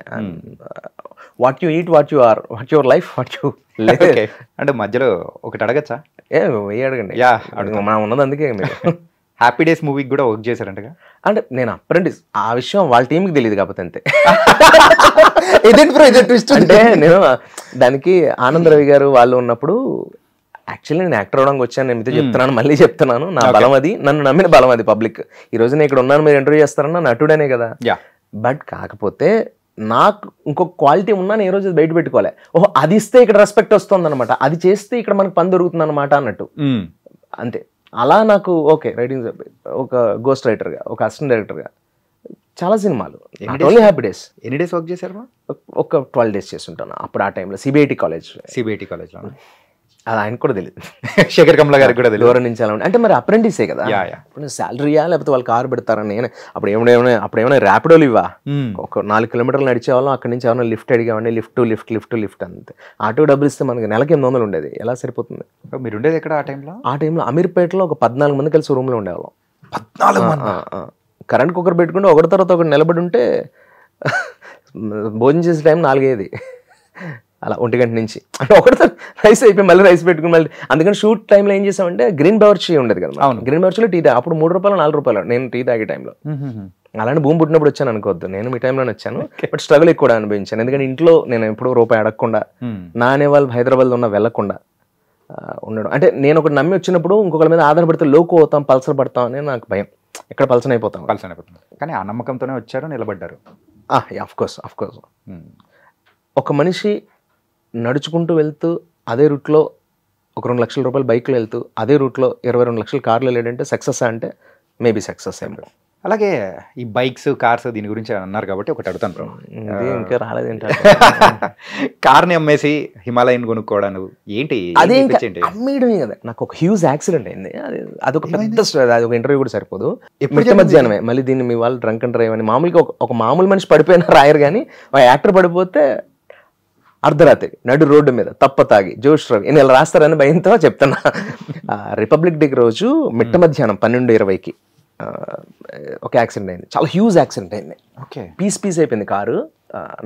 What you eat, what you are, what your life, what you. అంటే మధ్యలో ఒకటి అడగచ్చా? అడగండి. మనం ఉన్నది అందుకే. మీరు హ్యాపీ డేస్ మూవీకి కూడా వర్క్ చేశారంటగా? అంటే నేను అప్రెంటిస్, ఆ విషయం వాళ్ళ టీంకి తెలియదు కాకపోతే అంతే. అంటే నేను దానికి ఆనంద్ రవి గారు వాళ్ళు ఉన్నప్పుడు, యాక్చువల్లీ నేను యాక్టర్ అవడానికి వచ్చాను. నేను మీతో చెప్తున్నాను, మళ్ళీ చెప్తున్నాను, నా బలం అది, నన్ను నమ్మిన బలం అది పబ్లిక్. ఈ రోజు నేను ఇక్కడ ఉన్నాను, మీరు ఇంటర్వ్యూ చేస్తారన్నా నటుడనే కదా. బట్ కాకపోతే నాకు ఇంకొక క్వాలిటీ ఉన్నా నేను ఏ రోజు బయట పెట్టుకోలే. ఓహో అది ఇస్తే ఇక్కడ రెస్పెక్ట్ వస్తుంది అనమాట, అది చేస్తే ఇక్కడ మనకు పని దొరుకుతుంది అనమాట అన్నట్టు అంతే. అలా నాకు ఓకే రైటింగ్, ఒక గోస్ట్ రైటర్గా, ఒక అసిస్టెంట్ డైరెక్టర్గా చాలా సినిమాలు. Only happy days. ఎన్ని డేస్ వర్క్ చేశారు? ఒక 12 days చేస్తుంటాను అప్పుడు. ఆ టైంలో సిబిఐటి కాలేజ్లో. అది ఆయన కూడా తెలియదు, శేఖర్ కమల గారికి కూడా తెలియదు. దూరం నుంచి అలా ఉంటే. అంటే మరి అప్రెంటిసే కదా, ఇప్పుడు శాలరీయా లేకపోతే వాళ్ళు కారు పెడతారని. నేను అప్పుడు ఏమైనా ర్యాపిడోలు ఇవ్వా, ఒక 4 kilometers నడిచేవాళ్ళం. అక్కడి నుంచి ఏమైనా లిఫ్ట్ అడిగామండి, లిఫ్ట్ అంతే. ఆటో డబ్బులు ఇస్తే మనకి నెలకి 800 ఉండేది, ఎలా సరిపోతుంది? మీరు ఉండేది ఎక్కడ ఆ టైంలో? అమీర్పేటలో ఒక 14 మంది కలిసి రూమ్లో ఉండేవాళ్ళం. 14 మంది? కరెంట్ కుక్కర్ పెట్టుకుంటే ఒకటి తర్వాత ఒకటి నిలబడి ఉంటే భోజనం చేసే టైం 4 అలా 1 గంట నుంచి. అంటే ఒకటితో రైస్ అయిపోయి మళ్ళీ రైస్ పెట్టుకుని మళ్ళీ. అందుకని షూట్ టైంలో ఏం చేసామంటే గ్రీన్ బెవర్చీ ఉండేది కదా. గ్రీన్ బెవర్చీలో టీ అప్పుడు 3 రూపాయలు 4 రూపాయలు నేను టీ తాగే టైంలో. అలాంటి భూమి పుట్టినప్పుడు వచ్చాను అనుకోవద్దు, నేను మీ టైంలోనే వచ్చాను. బట్ స్ట్రగుల్ ఎక్కువ అనుభవించాను. ఎందుకంటే ఇంట్లో నేను ఎప్పుడూ రూపాయి అడగకుండా, నా అనే వాళ్ళు హైదరాబాద్లో ఉన్న వెళ్ళకుండా ఉండడం. అంటే నేను ఒకటి నమ్మి వచ్చినప్పుడు ఇంకొకరి మీద ఆధారపడితే లోకు అవుతాం, పల్సర్ పడతాం అని నాకు భయం. ఎక్కడ పల్సన్ అయిపోతాం. కానీ ఆ నమ్మకంతోనే వచ్చారు, నిలబడ్డారు. Of course. ఒక మనిషి నడుచుకుంటూ వెళ్తూ అదే రూట్లో ఒక 2 లక్షల రూపాయలు బైక్లో వెళ్తూ అదే రూట్లో 22 లక్షల కార్లు వెళ్ళాడంటే సక్సెస్ అంటే మేబీ సక్సెస్ ఏమో. అలాగే ఈ బైక్స్ కార్స్ దీని గురించి అన్నారు కాబట్టి ఒకటి అడుగుతాను బ్రో. ఇంకా రాలేదేంట కార్ని అమ్మేసి హిమాలయన్ కొనుక్కోవడానికి ఏంటి అదే అమ్మేయడమే కదా. నాకు ఒక హ్యూజ్ యాక్సిడెంట్ అయింది, అదొక పెద్ద అది ఒక ఇంటర్వ్యూ కూడా సరిపోదు. ఎప్పుడు మధ్యాహ్నమే మళ్ళీ దీన్ని మీ వాళ్ళు డ్రంక్ అండ్ డ్రైవ్ అని మామూలుగా ఒక మామూలు మనిషి పడిపోయినా రాయరు, కానీ ఒక యాక్టర్ పడిపోతే అర్ధరాత్రి నడు రోడ్డు మీద తప్ప తాగి జోష్ రవి నేను ఇలా రాస్తారని భయంతో చెప్తున్నా. రిపబ్లిక్ డే రోజు మిట్ట మధ్యాహ్నం 12:20కి ఒక యాక్సిడెంట్ అయింది, చాలా హ్యూజ్ యాక్సిడెంట్ అయింది. ఓకే, పీస్ అయిపోయింది కారు.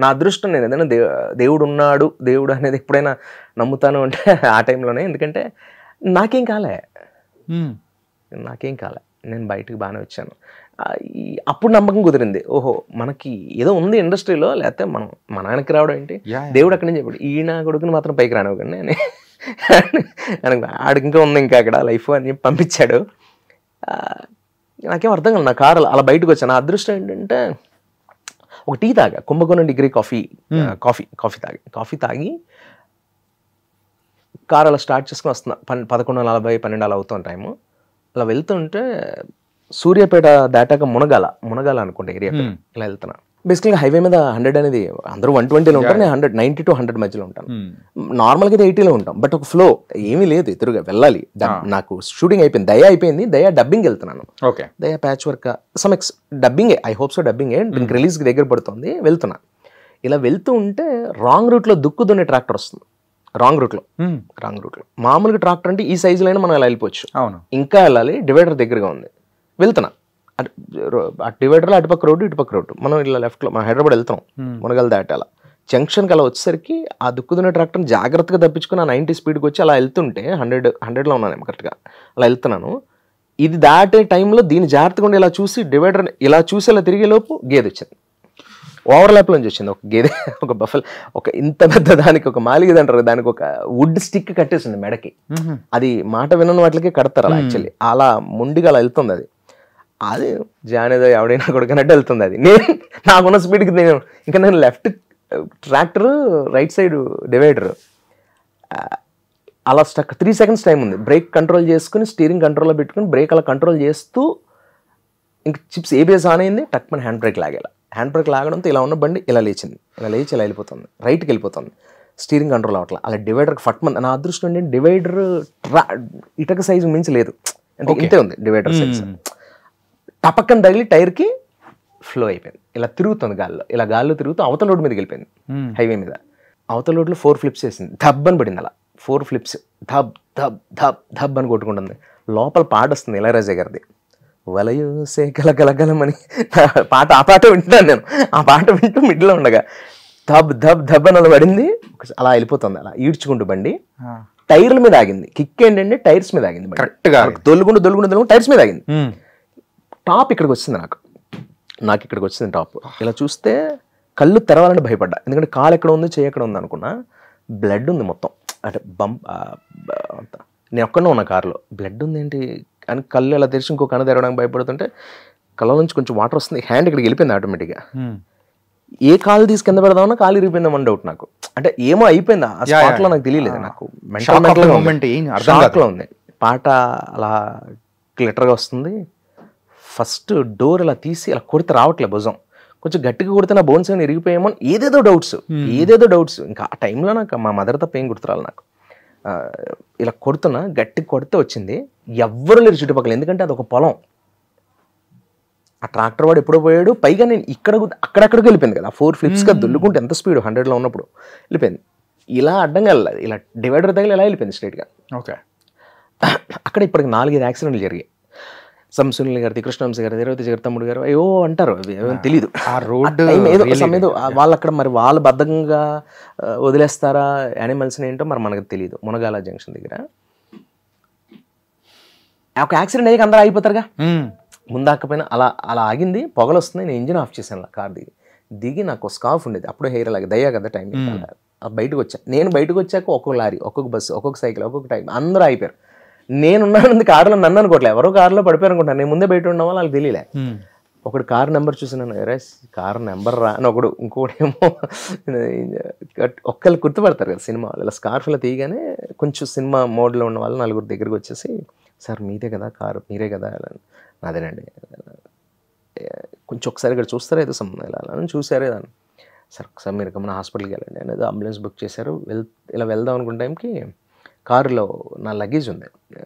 నా అదృష్టం, నేను ఏదైనా దేవుడు ఉన్నాడు, దేవుడు అనేది ఎప్పుడైనా నమ్ముతాను అంటే ఆ టైంలోనే. ఎందుకంటే నాకేం కాలే, నేను బయటకు బాగానే వచ్చాను. అప్పుడు నమ్మకం కుదిరింది, ఓహో మనకి ఏదో ఉంది ఇండస్ట్రీలో, లేకపోతే మనం మన ఆయనకి రావడం ఏంటి, దేవుడు అక్కడి నుంచి చెప్పాడు ఈయన కొడుకుని మాత్రం పైకి రానివ్వకండి అని. ఆడికి ఇంకా ఉంది ఇంకా అక్కడ లైఫ్ అని చెప్పి పంపించాడు. నాకేం అర్థం కాదు, నా కారు అలా బయటకు వచ్చాను. నా అదృష్టం ఏంటంటే ఒక టీ తాగా, కుంభకోణం డిగ్రీ కాఫీ తాగి కారు అలా స్టార్ట్ చేసుకుని వస్తున్నా. 11:40, 12 అలా అవుతుంది టైము. అలా వెళ్తుంటే సూర్యాపేట దాటాక మునగాల అనుకుంటే ఏరియా ఇలా వెళ్తున్నా. బేసిక్గా హైవే మీద 100 అనేది అందరూ 120లో ఉంటారు, నేను 90 to 100 మధ్యలో ఉంటాను. నార్మల్గా అయితే 80లో ఉంటాం, బట్ ఒక ఫ్లో ఏమీ లేదు, ఎదురుగా వెళ్ళాలి. నాకు షూటింగ్ అయిపోయింది, దయా అయిపోయింది, దయా డబ్బింగ్ వెళ్తున్నాను. ఓకే, దయా ప్యాచ్ వర్క్ సమ్ఎక్స్ డబ్బింగే, ఐ హోప్ సో డబ్బింగే, దీనికి రిలీజ్కి దగ్గర పడుతుంది. వెళ్తున్నా, ఇలా వెళ్తూ ఉంటే రాంగ్ రూట్లో దుక్కు దున్నే ట్రాక్టర్ వస్తుంది. రాంగ్ రూట్లో మామూలుగా ట్రాక్టర్ అంటే ఈ సైజులో అయినా మనం అలా వెళ్ళిపోవచ్చు, అవును, ఇంకా వెళ్ళాలి, డివైడర్ దగ్గరగా ఉంది. వెళ్తున్నా, ఆ డివైడర్లో అటుపక్క రోడ్డు, మనం ఇలా లెఫ్ట్లో మనం హైదరాబాద్ వెళ్తాం, మునగల్ దాటాల జంక్షన్కి అలా వచ్చేసరికి ఆ దుక్కుదున్న ట్రాక్టర్ని జాగ్రత్తగా తప్పించుకుని ఆ 90 స్పీడ్కి వచ్చి అలా వెళ్తుంటే 100లో ఉన్నాను కరెక్ట్గా, అలా వెళ్తున్నాను. ఇది దాటే టైంలో దీన్ని జాగ్రత్తగా ఉండి ఇలా చూసి డివైడర్ ఇలా చూసి అలా తిరిగేలోపు గేదె వచ్చింది, ఓవర్లాప్లో నుంచి వచ్చింది ఒక గేదె, ఒక బఫల్, ఒక ఇంత పెద్ద దానికి ఒక మాలిగేది అంటారు, దానికి ఒక వుడ్ స్టిక్ కట్టేసింది మెడకి. అది మాట వినని వాటికే కడతారు అలా, యాక్చువల్లీ అలా ముండిగా అలా వెళ్తుంది. అది జానేదో ఎవడైనా కొడుకున్నట్టు వెళ్తుంది. అది నాకున్న స్పీడ్కి నేను left tractor, right side divider, అలా స్టక్ 3 seconds టైం ఉంది. బ్రేక్ కంట్రోల్ చేసుకుని స్టీరింగ్ కంట్రోల్లో పెట్టుకుని బ్రేక్ అలా కంట్రోల్ చేస్తూ ఇంక చిప్స్ ఏబిఎస్ ఆన్ అయింది, టక్ మన హ్యాండ్ బ్రేక్ లాగేలా. హ్యాండ్ బ్రేక్ లాగడంతో ఇలా ఉన్న బండి ఇలా లేచింది, ఇలా వెళ్ళిపోతుంది, రైట్కి వెళ్ళిపోతుంది, స్టీరింగ్ కంట్రోల్ అవట్లా. అలా డివైడర్కి ఫట్మంది. నా అదృష్టం ఏంటంటే డివైడర్ ఇటక సైజు మించి లేదు, అంటే ఇంతే ఉంది డివైడర్ సైజ్. టపక్కన తగిలి టైర్కి ఫ్లో అయిపోయింది, ఇలా తిరుగుతుంది గాల్లో తిరుగుతూ అవతల రోడ్డు మీదకి వెళ్ళిపోయింది, హైవే మీద. అవతల రోడ్లో 4 flips వేసింది, ధబ్ అని పడింది. అలా 4 flips ధబ్ ధబ్ ధబ్ ధబ్ అని కొట్టుకుంటుంది. లోపల పాట వస్తుంది ఇళయరాజా గారిది, వలయూసే గలగలగలమని పాట. ఆ పాట వింటున్నాను నేను, ఆ పాట వింటూ మిడ్లో ఉండగా ధబ్ ధబ్ ధబ్ అని అలా పడింది. అలా వెళ్ళిపోతుంది, అలా ఈడ్చుకుంటూ బండి టైర్ల మీద ఆగింది. కిక్ ఏంటంటే టైర్స్ మీద ఆగింది, కరెక్ట్గా దొల్లుకుంటూ టైర్స్ మీద ఆగింది. టాప్ ఇక్కడికి వచ్చింది, నాకు ఇక్కడికి వచ్చింది టాప్. ఇలా చూస్తే కళ్ళు తెరవాలని భయపడ్డా, ఎందుకంటే కాలు ఎక్కడ ఉంది, చేయి ఎక్కడ ఉంది అనుకున్నా. బ్లడ్ ఉంది మొత్తం, అంటే నేను ఒక్కడే ఉన్నా కారులో, బ్లడ్ ఉంది ఏంటి అని కళ్ళు ఇలా తెరిచి ఇంకో కన్ను తెరవడానికి భయపడుతుంటే కళ్ళ నుంచి కొంచెం వాటర్ వస్తుంది, హ్యాండ్ ఇక్కడికి వెళ్ళిపోయింది ఆటోమేటిక్గా. ఏ కాలు తీసి కింద పెడదామన్నా కాలు ఇరిగిపోయిందామని డౌట్ నాకు, అంటే ఏమో అయిపోయింది ఆ స్పాట్లో, నాకు తెలియలేదు. నాకు మెంటల్ ఉంది. పాట అలా క్లిటర్గా వస్తుంది. ఫస్ట్ డోర్ ఇలా తీసి ఇలా కొడితే రావట్లే, భుజం కొంచెం గట్టిగా కొడితే నా బోన్స్ ఏమైనా ఇరిగిపోయామో ఏదేదో డౌట్స్. ఇంకా ఆ టైంలో నాకు మా మదర్ తప్ప ఏం గుర్తురాలి నాకు. ఇలా కొడుతున్నా, గట్టి కొడితే వచ్చింది. ఎవ్వరు లేరు చుట్టుపక్కల, ఎందుకంటే అది ఒక పొలం. ఆ ట్రాక్టర్ వాడు ఎప్పుడో పోయాడు, పైగా నేను అక్కడక్కడికి వెళ్ళిపోయింది కదా, 4 flipsగా దొల్లుకుంటే ఎంత స్పీడ్ 100లో ఉన్నప్పుడు వెళ్ళిపోయింది. ఇలా అడ్డంగా వెళ్ళాలి, ఇలా డివైడర్ తగిలి ఇలా వెళ్ళిపోయింది స్ట్రైట్గా. ఓకే, అక్కడ ఇప్పటికి 4-5 యాక్సిడెంట్లు జరిగాయి. సంసునీల్ గారిది, కృష్ణవంశీ గారిది, రేవతి గారి తమ్ముడు గారు, అయ్యో అంటారు, తెలీదు. ఆ రోడ్డు ఏదో వాళ్ళు అక్కడ మరి వాళ్ళు బద్ధకంగా వదిలేస్తారా యానిమల్స్ని ఏంటో మరి మనకు తెలియదు. మునగాల జంక్షన్ దగ్గర ఒక యాక్సిడెంట్ అయ్యాక అందరూ ఆగిపోతారుగా, ముందాకపోయినా అలా ఆగింది. పొగలు వస్తుంది, నేను ఇంజిన్ ఆఫ్ చేశాను. కార్ దిగి నాకు స్కార్ఫ్ ఉండేది, అప్పుడే హెయిర్ అలాగే దయ్యా కదా టైం. బయటకు వచ్చా, నేను బయటకు వచ్చాక ఒక్కొక్క లారీ, ఒక్కొక్క బస్సు, ఒక్కొక్క సైకిల్, ఒక్కొక్క టైం అందరూ అయిపోయారు. నేనున్నాను కారులో, నన్ను అనుకోవట్లే, ఎవరో కారులో పడిపోయారు అనుకుంటాను. నేను ముందే బయట ఉండడం వల్ల వాళ్ళకి తెలియలే. ఒకడు కార్ నెంబర్ చూసినాను, అరే కార్ నెంబర్ రా అని ఒకడు, ఇంకోటేమో ఒక్కళ్ళు గుర్తుపడతారు కదా సినిమా వాళ్ళు. ఇలా స్కార్ఫ్లో తీయగానే కొంచెం సినిమా మోడ్లో ఉన్న వాళ్ళు నలుగురు దగ్గరికి వచ్చేసి, సార్ మీదే కదా కారు, మీరే కదా, అదేనండి, కొంచెం ఒకసారి ఇక్కడ చూస్తారా ఏదో సంబంధం ఇలా అని చూసారే దాన్ని. సార్ ఒకసారి మీరు మన హాస్పిటల్కి వెళ్ళండి అనేది అంబులెన్స్ బుక్ చేశారు. ఇలా వెళ్దాం అనుకున్న టైంకి కారులో నా లగేజ్ ఉంది.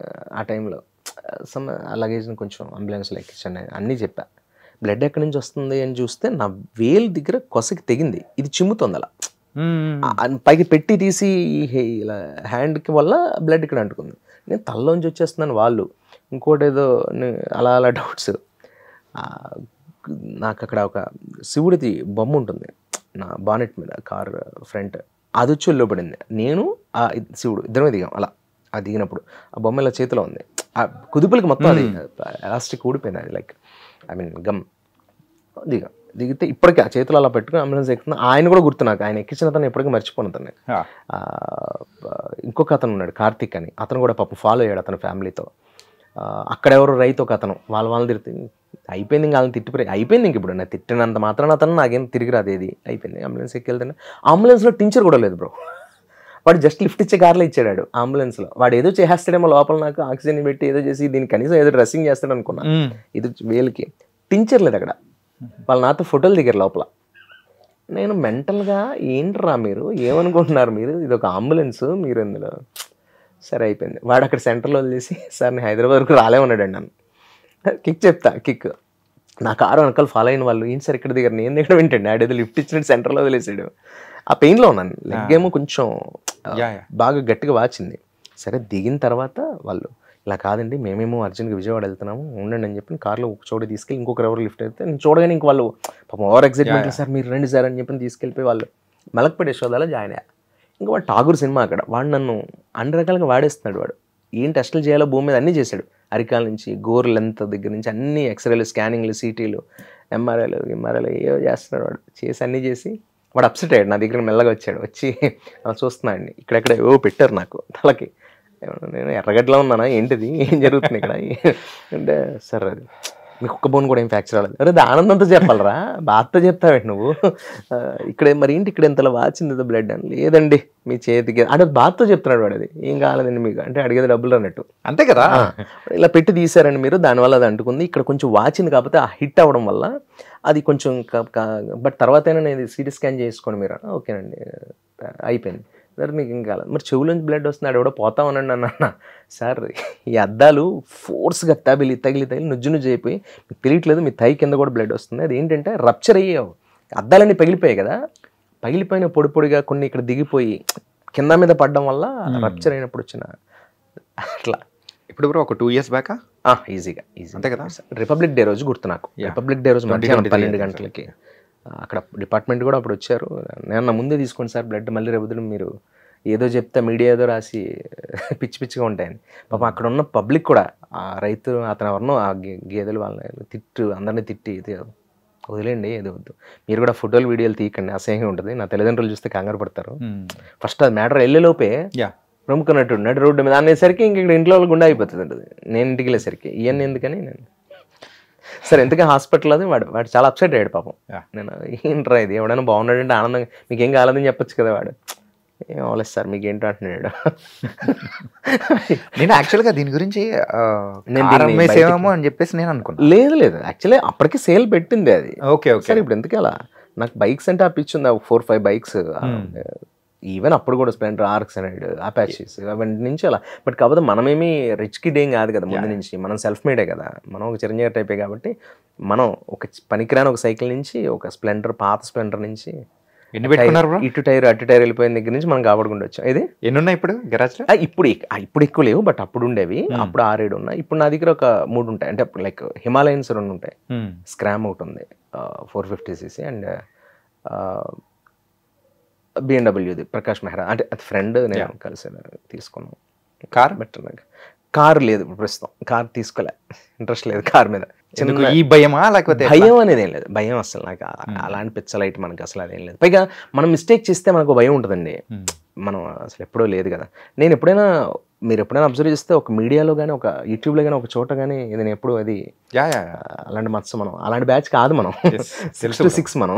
ఆ టైంలో ఆ లగేజ్ని కొంచెం అంబులెన్స్లో ఎక్కించండి అన్నీ చెప్పా. బ్లడ్ ఎక్కడి నుంచి వస్తుంది అని చూస్తే నా వేలు దగ్గర కొసకి తెగింది, ఇది చిమ్ముతుంది అలా పైకి పెట్టి తీసి ఇలా హ్యాండ్కి వల్ల బ్లడ్ ఇక్కడ అంటుకుంది. నేను తలలోంచి వచ్చేస్తున్నాను, వాళ్ళు ఇంకోటి ఏదో అలా అలా డౌట్స్. నాకు అక్కడ ఒక శివుడిది బొమ్మ ఉంటుంది నా బానెట్ మీద, కార్ ఫ్రంట్, అది వచ్చి వెళ్ళబడింది. నేను ఆ శివుడు ఇద్దరమే దిగాం. అలా అది దిగినప్పుడు ఆ బొమ్మ ఇలా చేతిలో ఉంది, ఆ కుదుపులకి మొత్తం అది ఎలాస్టిక్ ఊడిపోయింది, అది లైక్ ఐ మీన్ గమ్. దిగితే ఇప్పటికీ ఆ చేతులు అలా పెట్టుకుని అంబులెన్స్ ఎక్కుతున్నా. ఆయన కూడా గుర్తు నాకు, ఆయన ఎక్కించిన అతను ఎప్పటికీ మర్చిపోను అతను. ఇంకొక అతను ఉన్నాడు కార్తిక్ అని, అతను కూడా పాపం ఫాలో అయ్యాడు అతని ఫ్యామిలీతో. అక్కడ ఎవరు రైతు ఒక అతను, వాళ్ళని తిరిగి అయిపోయింది, ఇంకా వాళ్ళని తిట్టిపోయి అయిపోయింది. ఇంక ఇప్పుడు నేను తిట్టినంత మాత్రం అతను నాకేం తిరిగి రాదు, ఏది అయిపోయింది. అంబులెన్స్ ఎక్కి వెళ్తాను, అంబులెన్స్లో టించర్ కూడా లేదు బ్రో. వాడు జస్ట్ లిఫ్ట్ ఇచ్చే కార్లో ఇచ్చాడు అంబులెన్స్లో. వాడు ఏదో చేసేస్తాడేమో లోపల, నాకు ఆక్సిజన్ పెట్టి ఏదో చేసి దీనికి కనీసం ఏదో డ్రెస్సింగ్ చేస్తాడు అనుకున్నా. ఇది వేలుకి టించర్ లేదు అక్కడ. వాళ్ళు నాతో ఫోటోలు దిగారు లోపల. నేను మెంటల్గా ఏంట్రా మీరు ఏమనుకుంటున్నారు మీరు, ఇది ఒక అంబులెన్స్ మీరు ఇందులో. సరే అయిపోయింది. వాడు అక్కడ సెంటర్లో వదిలేసి, సార్ నేను హైదరాబాద్కు రాలేమన్నాడండి నన్ను. కిక్ చెప్తా, కిక్ నా కారు వెనకాల ఫాలో అయిన వాళ్ళు, ఏంటి సార్ ఇక్కడ దిగారు, నేను దగ్గర వింటండి, ఆడేదో లిఫ్ట్ ఇచ్చినట్టు సెంటర్లో వదిలేసాడు. ఆ పెయిన్లో ఉన్నాను, లెగ్ ఏమో కొంచెం బాగా గట్టిగా వాచింది. సరే దిగిన తర్వాత వాళ్ళు, ఇలా కాదండి మేమేమో అర్జెంట్గా విజయవాడ వెళ్తున్నాము ఉండండి అని చెప్పి కార్లో ఒక చోట తీసుకెళ్ళి ఇంకొకరు ఎవరు లిఫ్ట్ అయితే నేను చూడగానే ఇంక వాళ్ళు పాపం ఓవర్ ఎక్సైట్మెంట్, సార్ మీరు రండి సార్ అని చెప్పి తీసుకెళ్ళిపోయి వాళ్ళు మలక్పేట యశోదాలో జాయిన్ అయ్యా. ఇంకా వాడు ఠాగూర్ సినిమా అక్కడ, వాడు నన్ను అన్ని రకాలుగా వాడేస్తున్నాడు. వాడు ఏం టెస్టులు చేయాలో భూమి మీద అన్నీ చేశాడు. అరికాల నుంచి గోర్ లెంత్ దగ్గర నుంచి అన్ని ఎక్స్రేలు, స్కానింగ్లు, సిటీలు, ఎంఆర్ఐలు ఏవో చేస్తున్నాడు వాడు. చేసి అన్నీ చేసి వాడు అప్సెట్ అయ్యాడు. నా దగ్గర మెల్లగా వచ్చాడు, వచ్చి చూస్తున్నాడు. ఇక్కడెక్కడ ఏవో పెట్టారు నాకు తలకి. నేను ఎర్రగడ్డలో ఉన్నానా ఏంటిది, ఏం జరుగుతుంది ఇక్కడ అంటే, సార్ అది మీకు ఒక్క బోన్ కూడా ఏం ఫ్రాక్చర్ అవ్వలేదు. అరే అది ఆనందంతో చెప్పాలరా, బాధతో చెప్తావేంటి నువ్వు, ఇక్కడ మరి ఏంటి ఇక్కడ ఎంతలా వాచింది బ్లడ్ అని. లేదండి మీ చేతికి అంటే బాధతో చెప్తున్నాడు వాడు. అది ఏం కాలేదండి మీకు అంటే అడిగేది డబ్బులు అన్నట్టు, అంతే కదా. ఇలా పెట్టి తీసారండి మీరు, దానివల్ల అది అంటుకుంది, ఇక్కడ కొంచెం వాచింది కాకపోతే ఆ హిట్ అవ్వడం వల్ల అది కొంచెం బట్ తర్వాత అయినా నేను సిటీ స్కాన్ చేసుకోండి మీరు. ఓకేనండి అయిపోయింది. సార్ మీకు ఇంకా మరి చెవులోంచి బ్లడ్ వస్తున్నాడు, ఎవడో పోతా ఉన్నాడు అన్న. సార్ ఈ అద్దాలు ఫోర్స్గా తగిలి నుజ్జు అయిపోయి మీకు తెలియట్లేదు, మీ థై కింద కూడా బ్లడ్ వస్తుంది. అది ఏంటంటే రప్చర్ అయ్యావు, అద్దాలన్నీ పగిలిపోయాయి కదా, పగిలిపోయిన పొడి పొడిగా కొన్ని ఇక్కడ దిగిపోయి కింద మీద పడడం వల్ల రప్చర్ అయినప్పుడు వచ్చిన అట్లా. ఇప్పుడు బ్రో ఒక 2 years బ్యాక్ ఈజీగా అంతే కదా. రిపబ్లిక్ డే రోజు గుర్తు నాకు. రిపబ్లిక్ డే రోజు మధ్యాహ్నం 12 గంటలకి అక్కడ డిపార్ట్మెంట్ కూడా అప్పుడు వచ్చారు. నేను నా ముందే తీసుకోండి సార్ బ్లడ్, మళ్ళీ రేపు మీరు ఏదో చెప్తే మీడియా ఏదో రాసి పిచ్చిగా ఉంటాయని. పాపం అక్కడ ఉన్న పబ్లిక్ కూడా, ఆ రైతు అతను ఎవరినో ఆ గేదెలు వాళ్ళని అందరినీ తిట్టి వదిలేండి ఏదో వద్దు, మీరు కూడా ఫోటోలు వీడియోలు తీయకండి, అసహ్యంగా ఉంటుంది, నా తల్లిదండ్రులు చూస్తే కంగారు పడతారు. ఫస్ట్ అది మ్యాటర్ వెళ్ళేలోపే ప్రముఖనట్టు నడు రోడ్డు మీద అనేసరికి ఇంక ఇక్కడ ఇంట్లో వాళ్ళు గుండా అయిపోతుంది ఉంటుంది. నేను ఇంటికి వెళ్ళేసరికి ఇవన్నీ ఎందుకని నేను సరే ఎందుకంటే హాస్పిటల్ అది వాడు చాలా అప్సెట్ అయ్యాడు పాపం. నేను ఏంట్రా ఇది, ఎవడైనా బాగున్నాడంటే ఆనందంగా మీకేం కాలేదని చెప్పొచ్చు కదా. వాడు ఏం అవ్వలేదు సార్ మీకు ఏంటో అంటున్నాడు. నేను యాక్చువల్గా దీని గురించి అని చెప్పేసి నేను అనుకున్నాను. లేదు యాక్చువల్లీ అప్పటికి సేల్ పెట్టింది అది. ఓకే సార్ ఇప్పుడు ఎందుకు అలా నాకు బైక్స్ అంటే అప్పించింది 4-5 బైక్స్. ఈవెన్ అప్పుడు కూడా స్ప్లెండర్, ఆర్క్స్ అండ్ అపాచీస్ అవన్నీ నుంచి అలా. బట్ కాకపోతే మనమేమి రిచ్ కిడ్ ఏం కాదు కదా ముందు నుంచి, మనం సెల్ఫ్ మేడే కదా, మనం ఒక చిరంజీవి టైపే కాబట్టి మనం ఒక పనికిరాని ఒక సైకిల్ నుంచి ఒక స్ప్లెండర్, పాత స్ప్లెండర్ నుంచి ఇటు టైర్ అటు టైర్ వెళ్ళిపోయిన దగ్గర నుంచి మనం కాపాడుకుంటూ వచ్చాం. ఇది ఎన్ని ఉన్నాయి ఇప్పుడు గరాజ్? ఇప్పుడు ఎక్కువ లేవు, బట్ అప్పుడు ఉండేవి. అప్పుడు 6-7 ఉన్నాయి. ఇప్పుడు నా దగ్గర ఒక 3 ఉంటాయి. అంటే లైక్ హిమాలయన్స్ 2 ఉంటాయి, స్క్రామ్ ఒకటి ఉంది 450cc, and BMW Prakash Mehra, అంటే అది ఫ్రెండ్, నేను కలిసి తీసుకున్నాను. కార్ బెటర్ నాకు కార్ లేదు ప్రస్తుతం, కార్ తీసుకోలే, ఇంట్రెస్ట్ లేదు కార్ మీద. ఈ భయమా లేకపోతే భయం అనేది ఏం లేదు, భయం అసలు నాకు అలాంటి పిచ్చలైట్ మనకి అసలు అదేం లేదు. పైగా మనం మిస్టేక్ చేస్తే మనకు భయం ఉంటుందండి, మనం అసలు ఎప్పుడూ లేదు కదా. నేను ఎప్పుడైనా మీరు ఎప్పుడైనా అబ్జర్వ్ చేస్తే ఒక మీడియాలో కానీ ఒక యూట్యూబ్లో కానీ ఒక చోట కానీ నేను ఎప్పుడు అది అలాంటి మత్స మనం అలాంటి బ్యాచ్ కాదు మనం 6 to 6 మనం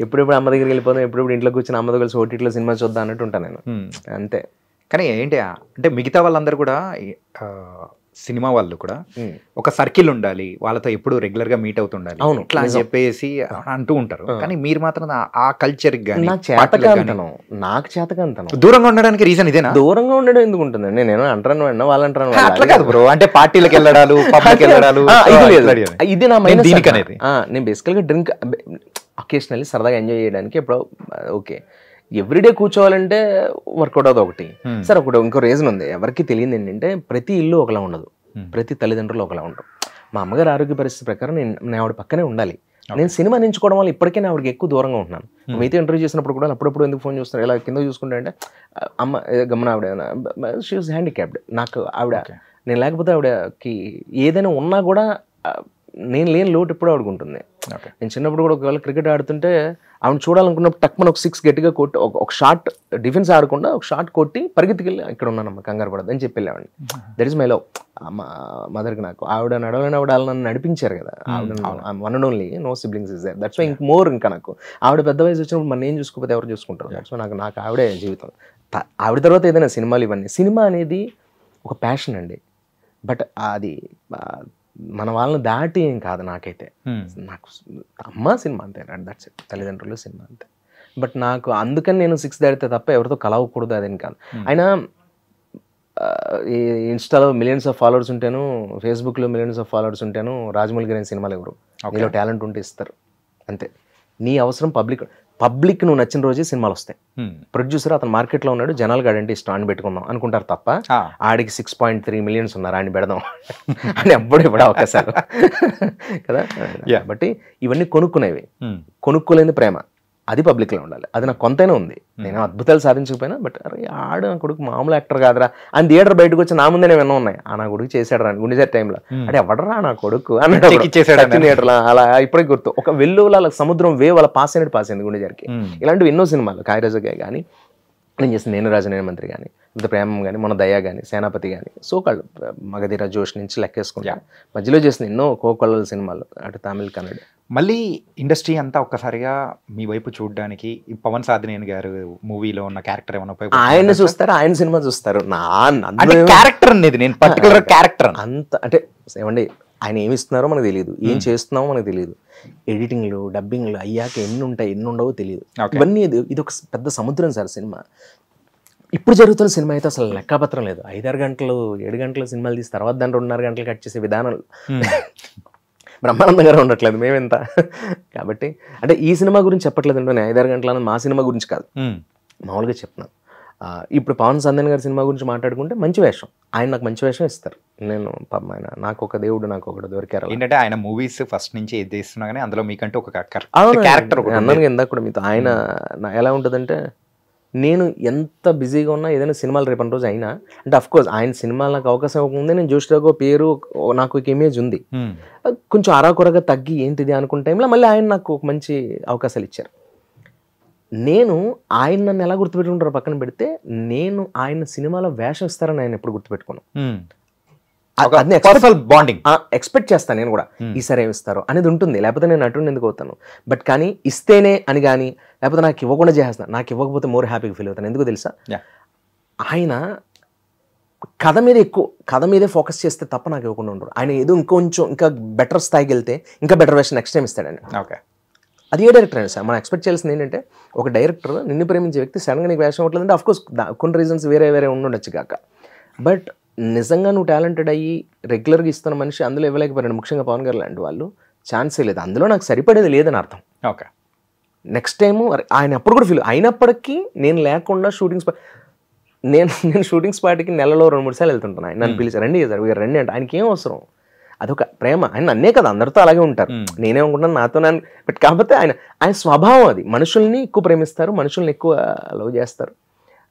ఎప్పుడెప్పుడు అమ్మ దగ్గరికి వెళ్ళిపోతాం ఎప్పుడెప్పుడు ఇంట్లో కూర్చొని అమ్మతో కలిసి ఓటీటీలో సినిమా చూద్దాం అన్నట్టు ఉంటాను నేను అంతే. కానీ ఏంటి అంటే మిగతా వాళ్ళందరూ కూడా సినిమా వాళ్ళు కూడా ఒక సర్కిల్ ఉండాలి, వాళ్ళతో ఎప్పుడు రెగ్యులర్ గా మీట్ అవుతుండాలి ఇట్లా అని చెప్పేసి అంటూ ఉంటారు. కానీ మీరు మాత్రం ఆ కల్చర్ నాకు చేతకంతనం దూరంగా ఉండడానికి రీజన్ ఇదేనా? దూరంగా ఉండడం ఎందుకు ఉంటుందండి? నేను అంటాను వాళ్ళు అంటాను అట్లా కాదు బ్రో, అంటే పార్టీలకు వెళ్ళడాలు పబ్లిక్ వెళ్ళడాలు ఇది నా మైనస్. నేను బేసికల్ గా డ్రింక్ అకేషనల్లీ సరదాగా ఎంజాయ్ చేయడానికి ఎప్పుడో ఓకే. ఎవ్రీడే కూర్చోవాలంటే వర్కౌట్ అవుతుంది ఒకటి. సరే ఒకటి ఇంకో రీజన్ ఉంది, ఎవరికి తెలియదు ఏంటంటే ప్రతి ఇల్లు ఒకలా ఉండదు, ప్రతి తల్లిదండ్రులు ఒకలా ఉండరు. మా అమ్మగారి ఆరోగ్య పరిస్థితి ప్రకారం నేను ఆవిడ పక్కనే ఉండాలి. నేను సినిమా ఎంచుకోవడం వల్ల ఇప్పటికే నేను ఆవిడకి ఎక్కువ దూరంగా ఉంటున్నాను. మీతో ఇంటర్వ్యూ చేసినప్పుడు కూడా అప్పుడప్పుడు ఎందుకు ఫోన్ చూస్తున్నారు ఇలా కింద చూసుకుంటే అంటే అమ్మ గమన ఆవిడ షీ వాజ్ హ్యాండిక్యాప్డ్. నాకు ఆవిడ నేను లేకపోతే ఆవిడకి ఏదైనా ఉన్నా కూడా నేను లేని లోటు ఎప్పుడు ఆవిడకు ఉంటుంది. నేను చిన్నప్పుడు కూడా ఒకవేళ క్రికెట్ ఆడుతుంటే ఆవిడ చూడాలనుకున్నప్పుడు టక్మన్ ఒక 6 గట్టిగా కొట్టి ఒక షాట్ డిఫెన్స్ ఆడకుండా ఒక షాట్ కొట్టి పరిగెత్తుకెళ్ళి ఇక్కడ ఉన్నానమ్మ కంగారు పడదు అని చెప్పి వెళ్ళేవాడిని. దట్ ఈస్ మై లవ్ మదర్కి. నాకు ఆవిడ నడవలేని ఆవిడ నన్ను నడిపించారు కదా, ఆవిడ one and only, no siblings is there. That's why ఇంక మోర్. ఇంకా నాకు ఆవిడ పెద్ద వయసు వచ్చినప్పుడు మనం ఏం చూసుకోకపోతే ఎవరు చూసుకుంటారు. దట్స్ వై నాకు ఆవిడే జీవితం. ఆవిడ తర్వాత ఏదైనా సినిమాలు ఇవన్నీ. సినిమా అనేది ఒక ప్యాషన్ అండి, బట్ అది మన వాళ్ళని దాటి ఏం కాదు నాకైతే. నాకు అమ్మ సినిమా అంతే, దట్స్ ఇట్. తల్లిదండ్రులు సినిమా అంతే. బట్ నాకు అందుకని నేను 6 దాటితే తప్ప ఎవరితో కలవకూడదు అదేం కాదు. అయినా ఈ ఇన్స్టాలో మిలియన్స్ ఆఫ్ ఫాలోవర్స్ ఉంటాను, ఫేస్బుక్లో మిలియన్స్ ఆఫ్ ఫాలోవర్స్ ఉంటాను, రాజమౌళి గారి సినిమాలు ఎవరు నీలో టాలెంట్ ఉంటే ఇస్తారు అంతే. నీ అవసరం పబ్లిక్ నువ్వు నచ్చిన రోజే సినిమాలు వస్తాయి. ప్రొడ్యూసర్ అతను మార్కెట్లో ఉన్నాడు, జనాలు ఆడంటే ఇష్టం అని పెట్టుకుందాం అనుకుంటారు తప్ప ఆడికి 6.3 మిలియన్స్ ఉన్నారు ఆడిని పెడదాం అని ఎప్పుడు అవకాశాలు కదా. కాబట్టి ఇవన్నీ కొనుక్కునేవి, కొనుక్కోలేని ప్రేమ అది పబ్లిక్లో ఉండాలి. అది నాకు కొంతైనా ఉంది. నేను అద్భుతాలు సాధించకపోయినా బట్ అరే ఆడ నా కొడుకు మామూలు యాక్టర్ కాదురా అని థియేటర్ బయటకు వచ్చి నా ముందే నేను విన్నా ఉన్నాయి. నా కొడుకు చేశాడు రా గుండెజారి టైంలో అంటే ఎవడరా నా కొడుకు అన్నట్టు థియేటర్లో అలా ఇప్పటికి గుర్తు. ఒక వెల్లువల సముద్రం వాళ్ళ పాస్ అయింది గుండెజారికి. ఇలాంటివి ఎన్నో సినిమాలు, కాయరాజగాయ కానీ నేను చేసిన నేను రాజనేని మంత్రి కానీ, లేదా ప్రేమం కానీ, మన దయ కానీ, సేనాపతి కానీ, సోకాళ్ళు మగధీర జోష్ నుంచి లెక్కేసుకుంటా మధ్యలో చేసిన ఎన్నో కోకొల్లల సినిమాలు అటు తమిళ్ కన్నడ. మళ్ళీ ఇండస్ట్రీ అంతా ఒక్కసారిగా మీ వైపు చూడడానికి పవన్ సాధినేని గారు మూవీలో ఉన్న క్యారెక్టర్ ఏమన్నా ఆయన చూస్తారు, ఆయన సినిమా చూస్తారు. క్యారెక్టర్ అనేది నేను పర్టికులర్ క్యారెక్టర్ అంత అంటే ఏమండి ఆయన ఏమి ఇస్తున్నారో మనకు తెలియదు, ఏం చేస్తున్నామో మనకు తెలియదు. ఎడిటింగ్లు డబ్బింగ్లు అయ్యాక ఎన్ని ఉంటాయి ఎన్ని ఉండవో తెలియదు. ఇవన్నీ ఇది ఒక పెద్ద సముద్రం సార్ సినిమా. ఇప్పుడు జరుగుతున్న సినిమా అయితే అసలు లెక్కపత్రం లేదు. 5-6 గంటలు 7 గంటలు సినిమాలు తీసి తర్వాత దాంట్లో 2.5 గంటలు కట్ చేసే విధానాలు బ్రహ్మానందంగా ఉండట్లేదు మేమెంత. కాబట్టి అంటే ఈ సినిమా గురించి చెప్పట్లేదు అంటే 5-6 గంటలు అన్నది మా సినిమా గురించి కాదు, మామూలుగా చెప్తున్నాను. ఇప్పుడు పవన్ సాధినేని గారి సినిమా గురించి మాట్లాడుకుంటే మంచి వేషం, ఆయన నాకు మంచి వేషం ఇస్తారు. నేను ఆయన నాకు ఒక దేవుడు నాకు ఒకటి దొరికారు. ఏంటంటే ఆయన మూవీస్ ఫస్ట్ నుంచి ఏది చేస్తున్నా కానీ అందులో మీకంటే ఒక క్యారెక్టర్ అన్నాను ఇందాక కూడా మీతో. ఆయన ఎలా ఉంటుందంటే నేను ఎంత బిజీగా ఉన్నా ఏదైనా సినిమాలు రేపటి రోజు అయినా అంటే అఫ్కోర్స్ ఆయన సినిమాలు నాకు అవకాశం ఇవ్వకముందే నేను జోష్రాఘవ పేరు నాకు ఒక ఇమేజ్ ఉంది, కొంచెం అరాకొరగా తగ్గి ఏంటిది అనుకున్న టైంలో మళ్ళీ ఆయన నాకు ఒక మంచి అవకాశాలు ఇచ్చారు. నేను ఆయన నన్ను ఎలా గుర్తుపెట్టుకుంటారో పక్కన పెడితే నేను ఆయన సినిమాలో వేషం ఇస్తారని ఆయన ఎప్పుడు గుర్తుపెట్టుకున్నాను. ఎక్స్పెక్ట్ చేస్తాను నేను కూడా ఈసారి ఏమి ఇస్తారు అనేది ఉంటుంది, లేకపోతే నేను అటు ఎందుకు అవుతాను. బట్ కానీ ఇస్తేనే అని కానీ లేకపోతే నాకు ఇవ్వకుండా చేస్తాను, నాకు ఇవ్వకపోతే మోర్ హ్యాపీగా ఫీల్ అవుతాను. ఎందుకు తెలుసా, ఆయన కథ మీదే ఫోకస్ చేస్తే తప్ప నాకు ఇవ్వకుండా ఉండరు. ఆయన ఏదో ఇంకా బెటర్ స్థాయికి వెళ్తే ఇంకా బెటర్ వేషన్ నెక్స్ట్ టైం ఇస్తాడండి. ఓకే, అది ఏ డైరెక్టర్ అయినా సార్ మనం ఎక్స్పెక్ట్ చేయాల్సింది ఏంటంటే ఒక డైరెక్టర్ నిన్ను ప్రేమించే వ్యక్తి సడన్గా నీకు వేషం అవ్వట్లేదంటే అఫ్కోర్స్ కొన్ని రీజన్స్ వేరే ఉండొచ్చు కాక, బట్ నిజంగా నువ్వు టాలెంటెడ్ అయ్యి రెగ్యులర్గా ఇస్తున్న మనిషి అందులో ఇవ్వలేకపోయాడు. ముఖ్యంగా పవన్ గారు లాంటి వాళ్ళు ఛాన్సే లేదు, అందులో నాకు సరిపడేది లేదని అర్థం. ఓకే, నెక్స్ట్ టైము ఆయన అప్పుడు కూడా ఫీల్ అయినప్పటికీ నేను లేకుండా నేను షూటింగ్ స్పాట్కి నెలలో 2-3 సార్లు వెళ్తుంటాను. ఆయన నన్ను పిలిచి రండి సార్ రండి అంటే ఆయనకి ఏం అవసరం, అదొక ప్రేమ. ఆయన అన్నే కదా అందరితో అలాగే ఉంటారు, నేనే అనుకుంటాను నాతో బట్ కాకపోతే ఆయన స్వభావం అది. మనుషుల్ని ఎక్కువ ప్రేమిస్తారు, మనుషుల్ని ఎక్కువ లవ్ చేస్తారు.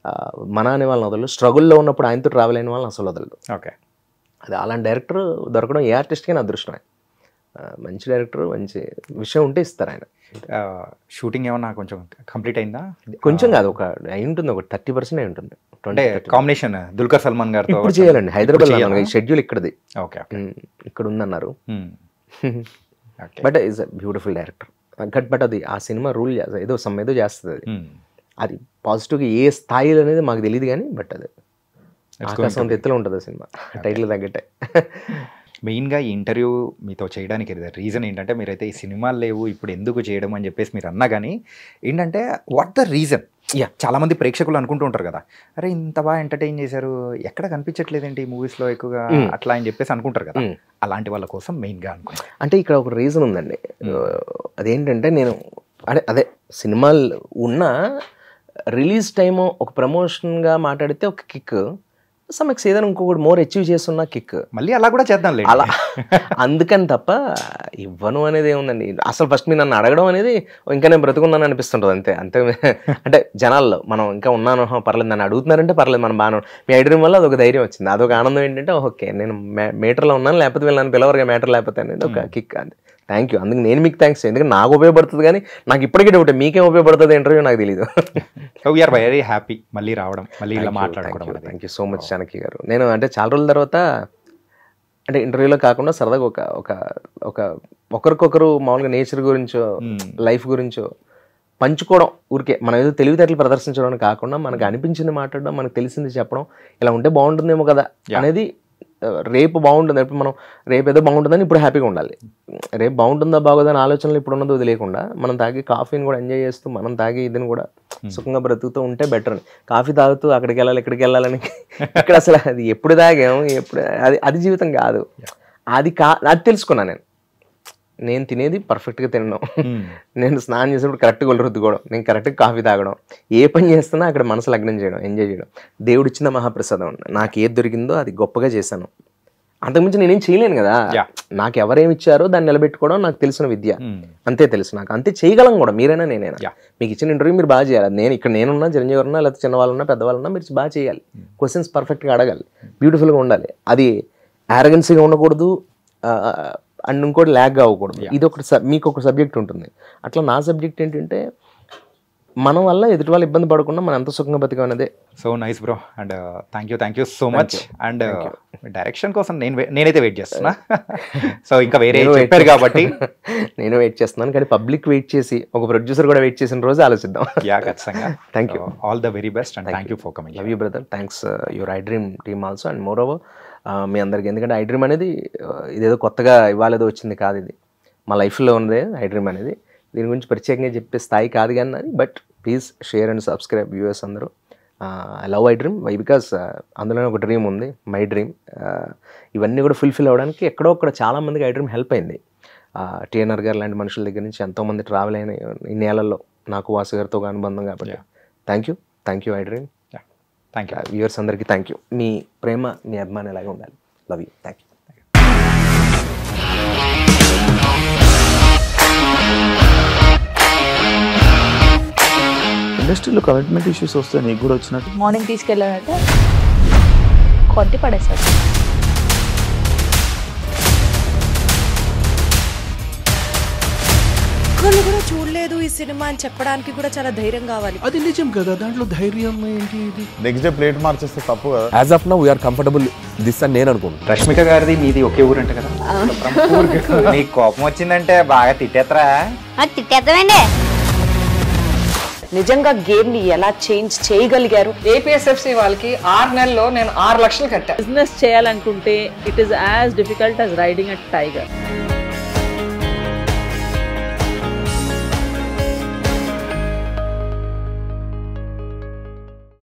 మన అనే వాళ్ళని వదలరు, స్ట్రగుల్లో ఉన్నప్పుడు ఆయనతో ట్రావెల్ అయిన వాళ్ళని అసలు వదలదు. ఓకే, అది అలాంటి డైరెక్టర్ దొరకడం ఏ ఆర్టిస్ట్కి నా అదృష్టమే. మంచి డైరెక్టర్, మంచి విషయం ఉంటే ఇస్తారు ఆయన. షూటింగ్ ఏమన్నా కొంచెం కంప్లీట్ అయిందా? కొంచెం కాదు, ఒక అయి ఉంటుంది, ఒక 30% అయి ఉంటుంది. అంటే కాంబినేషన్ దుల్కర్ సల్మాన్ గారితో ఇప్పుడు చేయాలండి, హైదరాబాద్ షెడ్యూల్ ఇక్కడది, ఇక్కడ ఉందన్నారు. But is a beautiful director. But అది ఆ సినిమా రూల్ ఏదో చేస్తుంది అది. అది పాజిటివ్గా ఏ స్థాయిలో అనేది మాకు తెలియదు కానీ, బట్ అది ఆకాశం ఎత్తులో ఉంటుంది ఆ సినిమా, టైటిల్ తగ్గట్టే. మెయిన్గా ఈ ఇంటర్వ్యూ మీతో చేయడానికి రీజన్ ఏంటంటే, మీరైతే ఈ సినిమాలు లేవు ఇప్పుడు ఎందుకు చేయడం అని చెప్పేసి మీరు అన్నా కానీ ఏంటంటే వాట్ ద రీజన్? చాలా మంది ప్రేక్షకులు అనుకుంటూ ఉంటారు కదా, అరే ఇంత బాగా ఎంటర్టైన్ చేశారు, ఎక్కడ కనిపించట్లేదేంటి ఈ మూవీస్లో ఎక్కువగా అట్లా అని చెప్పేసి అనుకుంటారు కదా. అలాంటి వాళ్ళ కోసం మెయిన్గా అనుకుంటారు. అంటే ఇక్కడ ఒక రీజన్ ఉందండి. అదేంటంటే నేను అదే సినిమాలు ఉన్న రిలీజ్ టైము ఒక ప్రమోషన్గా మాట్లాడితే ఒక కిక్, సమ్ఎక్స్ ఏదైనా ఇంకొకటి మోర్ అచీవ్ చేస్తున్న కిక్, మళ్ళీ అలా కూడా చేద్దాం అలా. అందుకని తప్ప ఇవ్వను అనేది ఏముందండి. అసలు ఫస్ట్ మీరు నన్ను అడగడం అనేది ఇంకా నేను బ్రతుకున్నాను అనిపిస్తుంటుంది అంతే. అంటే జనాల్లో మనం ఇంకా ఉన్నాను, పర్లేదు నన్ను అడుగుతున్నారంటే పర్లేదు, మనం బాగా మీ ఐడ్రీమ్ వల్ల అదొక ధైర్యం వచ్చింది. అదొక ఆనందం ఏంటంటే ఓకే నేను మేటర్లో ఉన్నాను, లేకపోతే వీళ్ళు నన్ను పిలవరుగా మేటర్ లేకపోతే అనేది ఒక కిక్. అంతే. Thank you. అందుకు నేను మీకు థ్యాంక్స్, ఎందుకంటే నాకు ఉపయోగపడుతుంది కానీ నాకు ఇప్పటికీ డౌట్ మీకేం ఉపయోగపడుతుంది ఇంటర్వ్యూ నాకు తెలియదు. వీఆర్ వెరీ హ్యాపీ మళ్ళీ రావడం, మళ్ళీ ఇలా మాట్లాడుకోవడం. Thank you so much Chanakya గారు. నేను అంటే చాలా రోజుల తర్వాత అంటే ఇంటర్వ్యూలో కాకుండా సరదాగా ఒక ఒకరికొకరు మామూలుగా నేచర్ గురించో లైఫ్ గురించో పంచుకోవడం, ఊరికే మనం ఏదో తెలివితేటలు ప్రదర్శించడం కాకుండా మనకు అనిపించింది మాట్లాడడం, మనకు తెలిసింది చెప్పడం, ఇలా ఉంటే బాగుంటుందేమో కదా అనేది. రేపు బాగుంటుంది, ఇప్పుడు మనం రేపు ఏదో బాగుంటుందని ఇప్పుడు హ్యాపీగా ఉండాలి. రేపు బాగుంటుందా బాగోదని ఆలోచనలు ఇప్పుడు ఉన్నదో తెలియకుండా మనం తాగి కాఫీని కూడా ఎంజాయ్ చేస్తూ మనం తాగి ఇదిని కూడా సుఖంగా బ్రతుకుతూ ఉంటే బెటర్ అని. కాఫీ తాగుతూ అక్కడికి వెళ్ళాలి ఇక్కడికి వెళ్ళాలని ఇక్కడ అసలు అది ఎప్పుడు తాగాము, ఎప్పుడు అది జీవితం కాదు. అది తెలుసుకున్నాను నేను తినేది పర్ఫెక్ట్గా తినడం, నేను స్నానం చేసేప్పుడు కరెక్ట్గా ఒళ్ళు రుద్దుకోవడం, నేను కరెక్ట్గా కాఫీ తాగడం, ఏ పని చేస్తున్నా అక్కడ మనసు లగ్నం చేయడం, ఎంజాయ్ చేయడం. దేవుడు ఇచ్చిన మహాప్రసాదం, నాకు ఏది దొరికిందో అది గొప్పగా చేశాను. అంతకుమించి నేనేం చేయలేను కదా. నాకు ఎవరేమి ఇచ్చారో దాన్ని నిలబెట్టుకోవడం నాకు తెలిసిన విద్య, అంతే తెలుసు నాకు, అంతే చేయగలం కూడా. మీరైనా నేనైనా మీకు ఇచ్చిన ఇంటర్వ్యూ మీరు బాగా చేయాలి. నేను ఇక్కడ నేనున్నా, చిరంజీవి ఉన్నా, లేకపోతే చిన్నవాళ్ళున్నా పెద్దవాళ్ళున్నా, మీరు బాగా చేయాలి. క్వశ్చన్స్ పర్ఫెక్ట్గా అడగాలి, బ్యూటిఫుల్గా ఉండాలి. అది యారగెన్సీగా ఉండకూడదు అండ్ ఇంకోటి ల్యాగ్ అవ్వకూడదు. ఇది ఒక మీకు ఒక సబ్జెక్ట్ ఉంటుంది. అట్లా నా సబ్జెక్ట్ ఏంటంటే మన వల్ల ఎదుటి వాళ్ళు ఇబ్బంది పడకుండా మనం ఎంత సుఖంగా బతికనేదే. So nice bro, and thank you so much. And direction కోసం నేనైతే వెయిట్ చేస్తున్నా. సో ఇంకా వేరే చెప్పారు కాబట్టి నేను వెయిట్ చేస్తున్నాను, కానీ పబ్లిక్ వెయిట్ చేసి ఒక ప్రొడ్యూసర్ కూడా వెయిట్ చేసిన రోజు ఆలోచిద్దాం. యా ఖచ్చితంగా. Thank you, all the very best and thank you for coming. Love you brother, thanks your iDream team also. And more over మీ అందరికి, ఎందుకంటే ఐడ్రీమ్ అనేది ఇదేదో కొత్తగా ఇవాళేదో వచ్చింది కాదు, ఇది మా లైఫ్లో ఉన్నదే ఐడ్రీమ్ అనేది. దీని గురించి ప్రత్యేకంగా చెప్పే స్థాయి కాదు కానీ, but please share and subscribe viewers అందరూ. I love iDream why because అందులోనే ఒక డ్రీమ్ ఉంది, మై డ్రీమ్. ఇవన్నీ కూడా ఫుల్ఫిల్ అవ్వడానికి ఎక్కడో అక్కడ చాలామందికి ఐడ్రీమ్ హెల్ప్ అయింది. టీఎన్ఆర్ గారు లాంటి మనుషుల దగ్గర నుంచి ఎంతోమంది ట్రావెల్ అయిన ఈ నేలల్లో నాకు వాసు గారితో ఒక అనుబంధం కాబట్టి thank you iDream. Thank you viewers అందరికీ థ్యాంక్ యూ. మీ ప్రేమ మీ అభిమానం ఎలాగే ఉండాలి. Love you, thank you. ఇండస్ట్రీలో కమిట్మెంట్ ఇష్యూస్ వస్తే నీకు కూడా వచ్చినట్టు? మార్నింగ్ తీసుకెళ్ళానంటే కొట్టి పడేసాడు. ఒక్కళ్ళు కూడా చూడలేదు ఈ సినిమా అని చెప్పడానికి కూడా చాలా ధైర్యం కావాలి. అది నిజం కదా, దాంట్లో ధైర్యం ఏంటి? ఇది నెక్స్ట్ డే ప్లేట్ మార్చేస్తే తప్పు కదా. As of now we are comfortable this అని నేను అనుకుంటున్నాను. రష్మిక గారిది మీది ఒకే ఊరు అంట కదా. నీకు కోపం వచ్చిందంటే బాగా తిట్టేత్తరా? తిట్టేద్దామండి. నిజంగా గేమ్ ని ఎలా చేంజ్ చేయగలిగారు? ఏపీఎస్ఎఫ్సి వాళ్ళకి 6 నెలల్లో నేను 6 లక్షలు కట్టా. బిజినెస్ చేయాలనుకుంటే it is as difficult as riding a tiger.